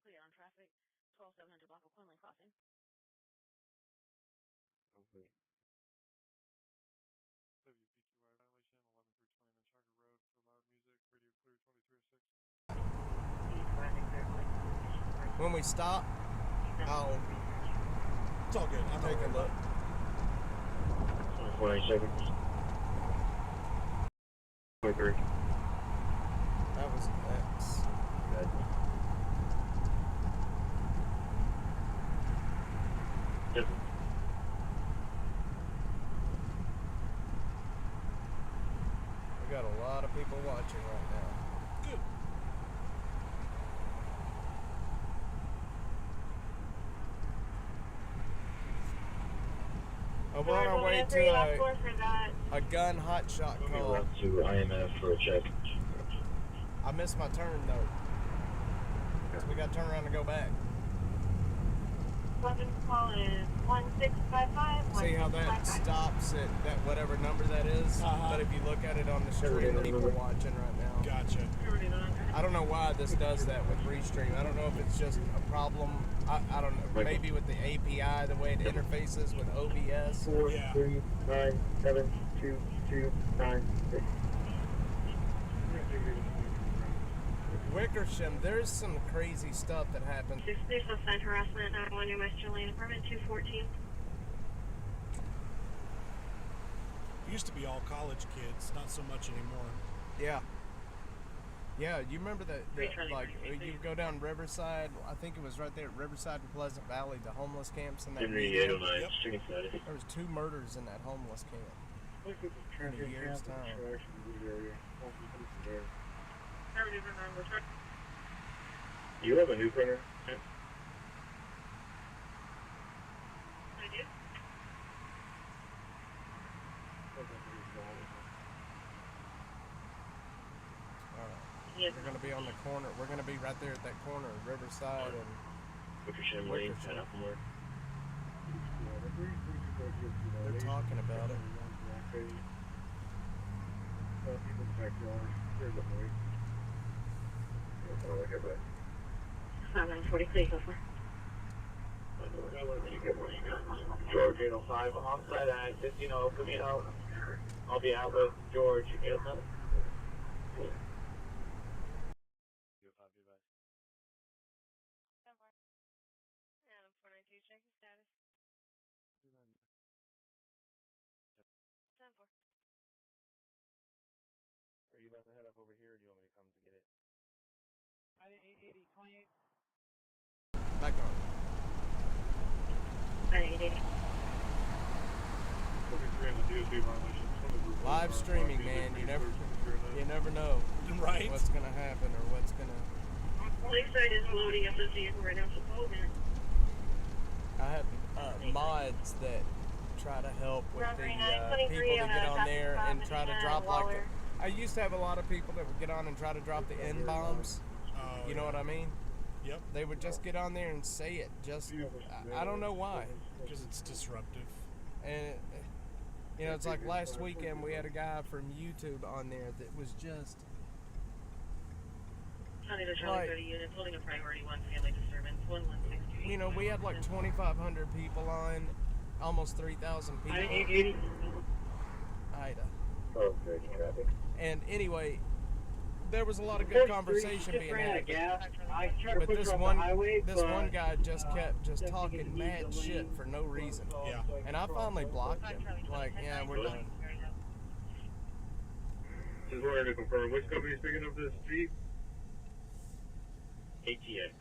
clear on traffic. 12700 block of Quinlan Crossing. Okay. WPQI violation 11320 Menchaca Road for loud music. Radio clear 2306. When we stop, I'll. It's all good. I'm take a look. 20 seconds. 23. That was X. Good. Yep. We got a lot of people watching right now. Good. We're on our way to a gun hotshot call. Up to IMF for a check. I missed my turn though. So we got to turn around and go back. Weapons call is 1655. See how that stops at that whatever number that is? But if you look at it on the screen, the people watching right now. Gotcha. I don't know why this does that with Restream. I don't know if it's just a problem. I don't know. Maybe with the API, the way it interfaces with OBS. 4 3 9 7 2 2 9 6. Wickersham, there's some crazy stuff that happens. There's no sign harassment on your Western Lane apartment 214. It used to be all college kids, not so much anymore. Yeah. Yeah, you remember that like, you go down Riverside, I think it was right there at Riverside and Pleasant Valley, the homeless camps in that video. Yep. There was 2 murders in that homeless camp in a year's time. You have a new printer? I do. We're going to be on the corner. We're going to be right there at that corner of Riverside and Wickersham Lane, head up more. They're talking about it. George 805 onside at 15 Camino. I'll be out with George 805. Adam 492, checking status. 10-4. Are you about to head up over here, or do you want me to come to get it? I did 880, 28. Back on. I did 880. Live streaming, man. You never know right? what's gonna happen or what's gonna. Lakeside is loading up this vehicle right now, so hold it. I have mods that try to help with the people that get on there and try to drop like. I used to have a lot of people that would get on and try to drop the N bombs. You know what I mean? Yep. They would just get on there and say it. Just I don't know why. Because it's disruptive. And you know, it's like last weekend we had a guy from YouTube on there that was just. Like, 30 units holding a priority 1 family disturbance 1162. You know, we had like 2,500 people on, almost 3,000 people. Ida. Oh, good traffic. And anyway, there was a lot of good conversation being had. But this one guy just kept talking mad shit for no reason. Yeah. And I finally blocked him. Like, yeah, we're done. Just wanted to confirm, which company is picking up this Jeep? ATX.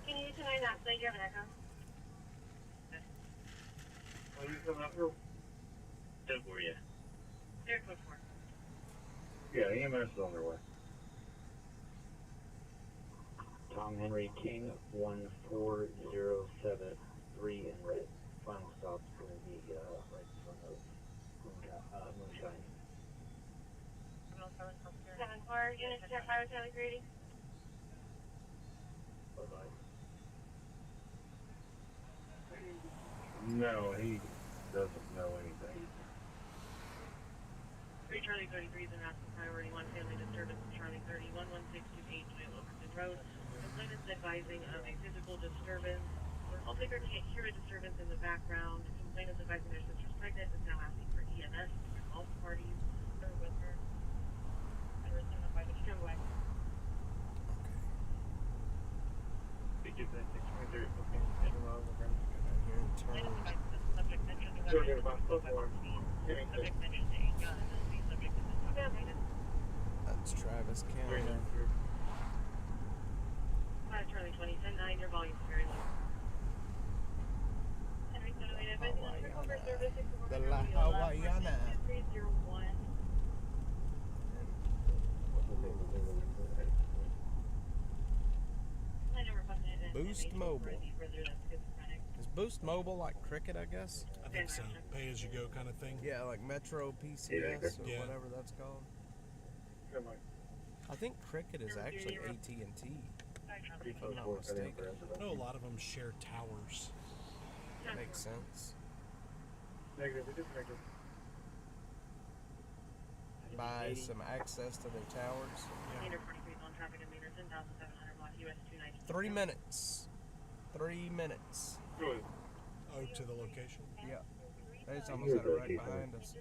Can you tonight not say you have an echo? Are you coming up here? 10-4, yeah. They're code 4. Yeah, EMS is on their way. Tom Henry King 14073 in red. Final stop's going to be right in front of Moonshine. 7-4, units check fire Charlie Grady. Bye-bye. No, he doesn't know anything. Charlie 33 is announcing priority 1 family disturbance of Charlie 30, 11628 Overton Road. Complainants advising of a physical disturbance. All figure can't hear a disturbance in the background. Complainants advising their sister's pregnant is now asking for EMS. All parties are with her. And we're sending by the Stowaway. They give that 6.3, okay, and we're going to Complainants advising the subject mentioned the weapon is explosive by speed. Subject mentioned a gun and the subject is intoxicated. That's Travis County. Charlie 20, 10-9, your volume is very low. Henry Sotomayor, advising on recover service, The La Hawaiiana. 301. Boost Mobile. Is Boost Mobile like Cricket, I guess? I think so. Pay as you go kind of thing. Yeah, like Metro PCS or Yeah. whatever that's called. I think Cricket is actually AT&T. If I'm not mistaken. I know a lot of them share towers. Makes sense. Negative, it is negative. Buy some access to their towers. 3 minutes. 3 minutes. Good. Oh, to the location? Yeah. They just almost had it right behind us.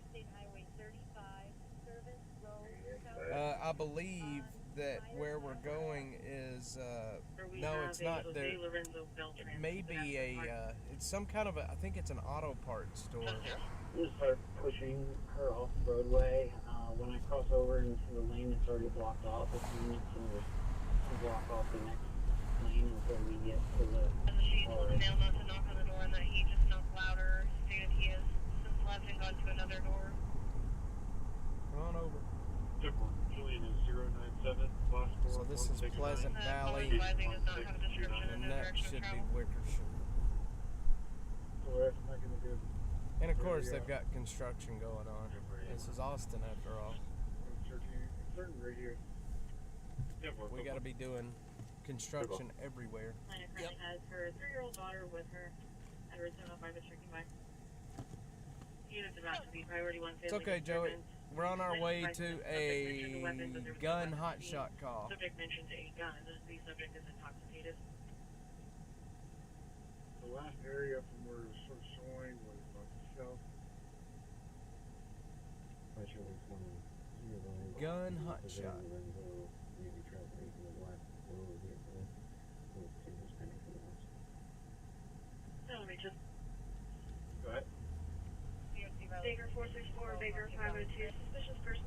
I believe that where we're going is no, it's not there. It may be a it's some kind of a, I think it's an auto parts store. I'm gonna start pushing her off the roadway. When I cross over into the lane, it's already blocked off. If you need to block off the next lane until we get to the. She told the male not to knock on the door and that he just knocked louder. Stated he has since left and gone to another door. Come on over. Julian is 097, last So this is Pleasant Valley, and the next should be Wickersham. So we're not going to do. And of course, they've got construction going on. This is Austin, after all. Certain radio. We got to be doing construction everywhere. Lana currently has her 3-year-old daughter with her at Arizona by the checking by. Units about to be priority 1 family. It's okay, Joey. We're on our way to a gun hotshot call. Subject mentioned a gun. The subject is intoxicated. The last area from where it was sort of showing was like south. Gun hotshot. Go ahead. Baker 464, Baker 502, suspicious person.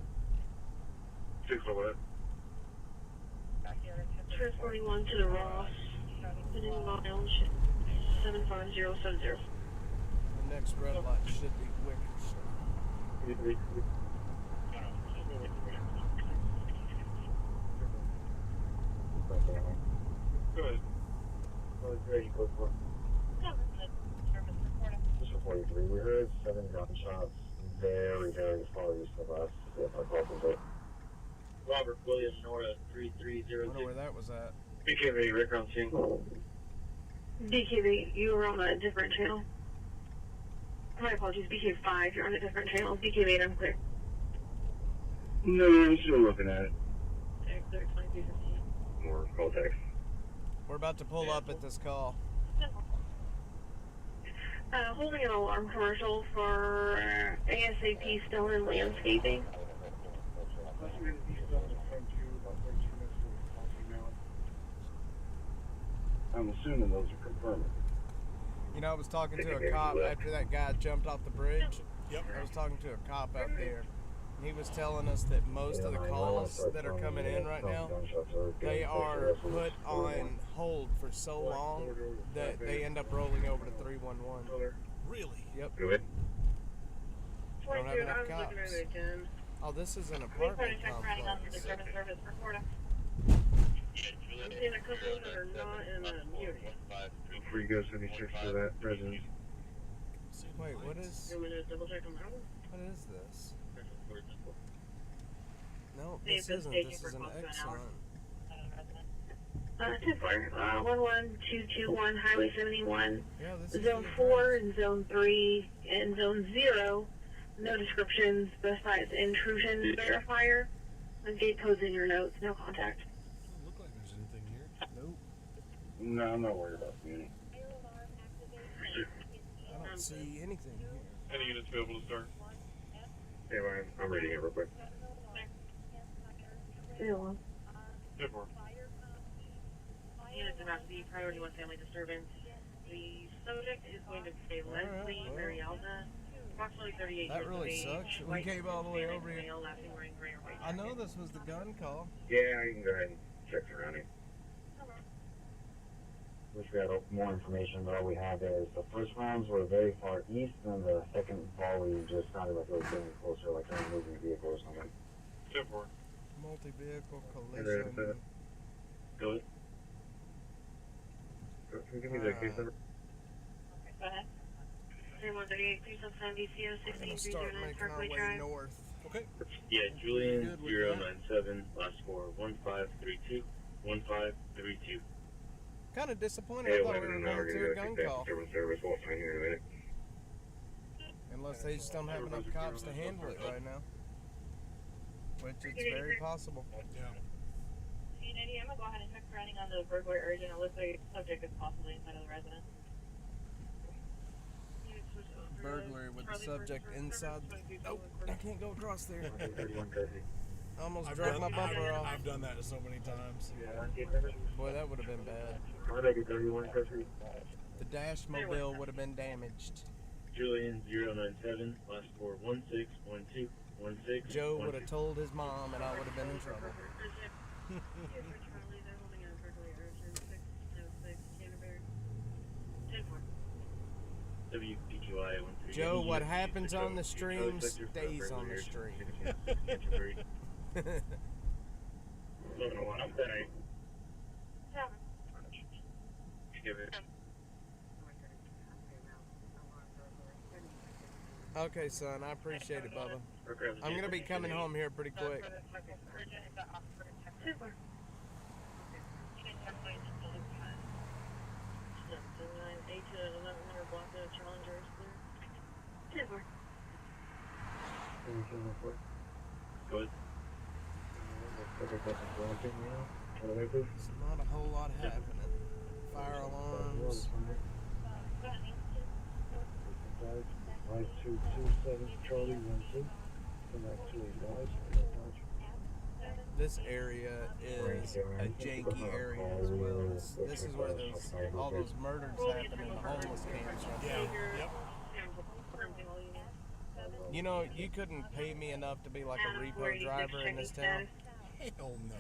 601. Transporting to the Ross, within miles, 75070. The next red light should be Wickersham. Go ahead. Ready, go for it. Just a 43. We heard 7 gunshots very far east of us. If our call comes up. Robert Williams, Nora 3302. I wonder where that was at. BKB, Rick on scene. BKB, you were on a different channel. My apologies, BK5, you're on a different channel. BK8, I'm clear. No, I'm still looking at it. Clear 2215. More call text. We're about to pull up at this call. Holding an alarm commercial for ASAP Stone Landscaping. I'm assuming those are confirmed. You know, I was talking to a cop after that guy jumped off the bridge. Yep. I was talking to a cop out there. And he was telling us that most of the calls that are coming in right now, they are put on hold for so long that they end up rolling over to 311. Really? Yep. Go ahead. Don't have enough cops. Oh, this is an apartment complex. I'm seeing a couple that are not in a unit. Before you go, send me search for that residence. Wait, what is? You want me to double check on that one? What is this? No, this isn't. This is an Exxon. 10-4, 11221 Highway 71, Yeah, this is Zone 4 and Zone 3 and Zone 0. No descriptions besides intrusion verifier. The gate code's in your notes. No contact. Doesn't look like there's anything here. Nope. No, I'm not worried about community. I don't see anything here. Any units available to start? Hey, Ryan, I'm reading it real quick. Zero. 10-4. Units about the priority 1 family disturbance. The subject is going to be Leslie Marialda, approximately 38 That years really of age. sucks. We White came all the way Hispanic over here. male, last name wearing gray or white I know jacket. this was the gun call. Yeah, you can go ahead and check surrounding. Wish we had more information, but all we have is the first rounds were very far east, and the second volley just sounded like it was getting closer, like a moving vehicle or something. 10-4. Multi-vehicle Hey there, collision. Go ahead. Can you give me the case number? Go ahead. 3138, please on San DCO We're gonna start 16309 making our Parkway way Drive. north. Okay. Yeah, Julian Good with 097, last four 1532, 1532. Kind of disappointed. Hey, I thought we were 11 hour, going to gonna a go gun take call. that service. We'll find you in a minute. Unless they just don't have enough cops to handle it right now. Which it's very possible. Yeah. Unity, I'm gonna go ahead and check surrounding on the burglary urgent. It looks like the subject is possibly inside of the residence. Burglary with the subject inside. Oh, I can't go across there. 3130. I almost I've dragged my done, bumper off. I've done that so many times. Boy, that would have been bad. I'll make it 3130. The dash mobile would have been damaged. Julian 097, last four 1612, 16. Joe would have told his mom, and I would have been in trouble. WPQI 13. Joe, what happens on the stream stays on the stream. Give it. Okay, son, I appreciate it, Bubba. I'm gonna be coming home here pretty quick. Good. There's not a whole lot happening. Fire alarms. 5227 Charlie 12. Come back to advise. This area is a janky area as well. This is where all those murders happen in the homeless camps right Yeah. there. Yep. You know, you couldn't pay me enough to be like a repo driver in this town. Hell no.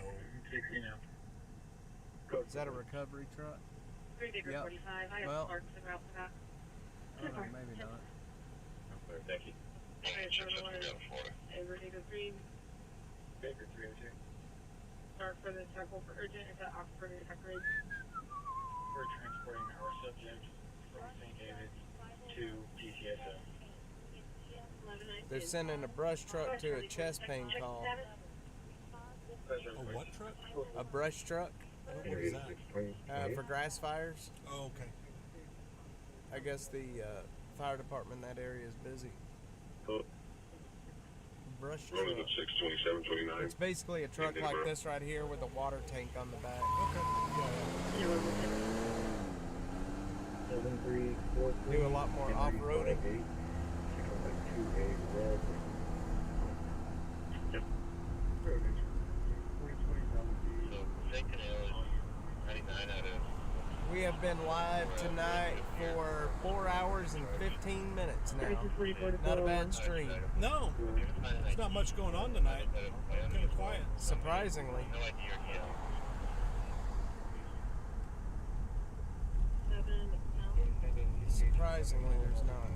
Is that a recovery truck? Yep. Well, I don't know, maybe not. Thank you. Baker 302. Start for the temple for urgent. It's at Oxford and Tech Ridge. We're transporting our subject from St. David's to GCSO. They're sending a brush truck to a chest pain call. A what truck? A brush truck What is that? for grass fires. Oh, okay. I guess the fire department in that area is busy. Brush truck. Rolling up 627, 29. It's basically a truck like this right here with a water tank on the back. Do a lot more off-roading. We have been live tonight for 4 hours and 15 minutes now. Not a bad stream. No, there's not much going on tonight. Kind of quiet. Surprisingly. Surprisingly, there's not.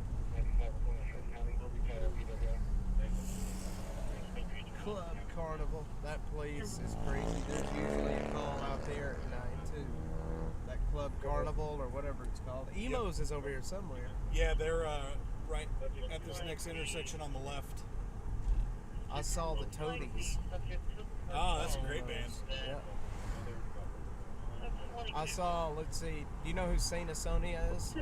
Club Carnival. That place is crazy. There's usually a call out there at night too. That Club Carnival or whatever it's called. Emo's is over here somewhere. Yeah, they're right at this next intersection on the left. I saw the Toadies. Oh, that's a great band. Yeah. I saw, let's see, do you know who Saint Asonia is?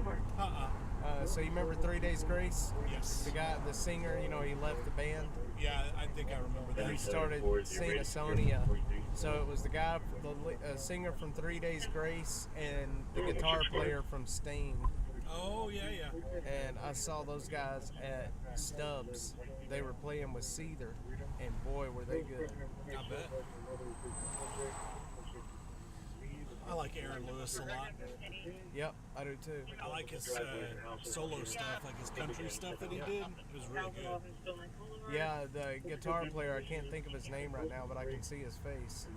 So you remember 3 Days Grace? Yes. The guy, the singer, you know, he left the band. Yeah, I think I remember that. He started singing Sonia. So it was the guy, the singer from 3 Days Grace, and the guitar player from Stain. Oh, yeah. And I saw those guys at Stubbs. They were playing with Seether, and boy, were they good. I bet. I like Aaron Lewis a lot. Yep, I do too. I like his solo stuff, like his country stuff that he did. It was really good. Yeah, the guitar player, I can't think of his name right now, but I can see his face.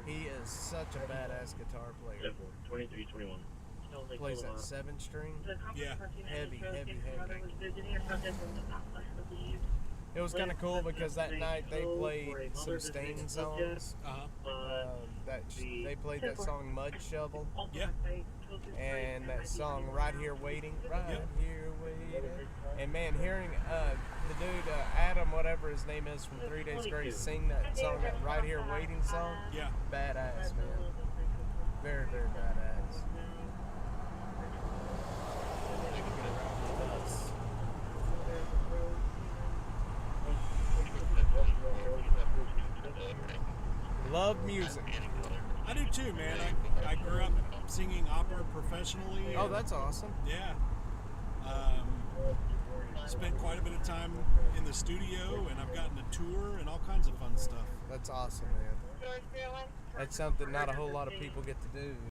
He is such a badass guitar player. 2321. Plays that 7-string. Yeah. Heavy. It was kind of cool because that night they played some Stain songs. They played that song Mud Shovel. Yeah. And that song Right Here Waiting. Right Here Waiting. And man, hearing the dude, Adam, whatever his name is from 3 Days Grace, sing that song, that Right Here Waiting song. Yeah. Badass, man. Very, very badass. Love music. I do too, man. I grew up singing opera professionally. Oh, that's awesome. Yeah. Spent quite a bit of time in the studio, and I've gotten to tour and all kinds of fun stuff. That's awesome, man. That's something not a whole lot of people get to do.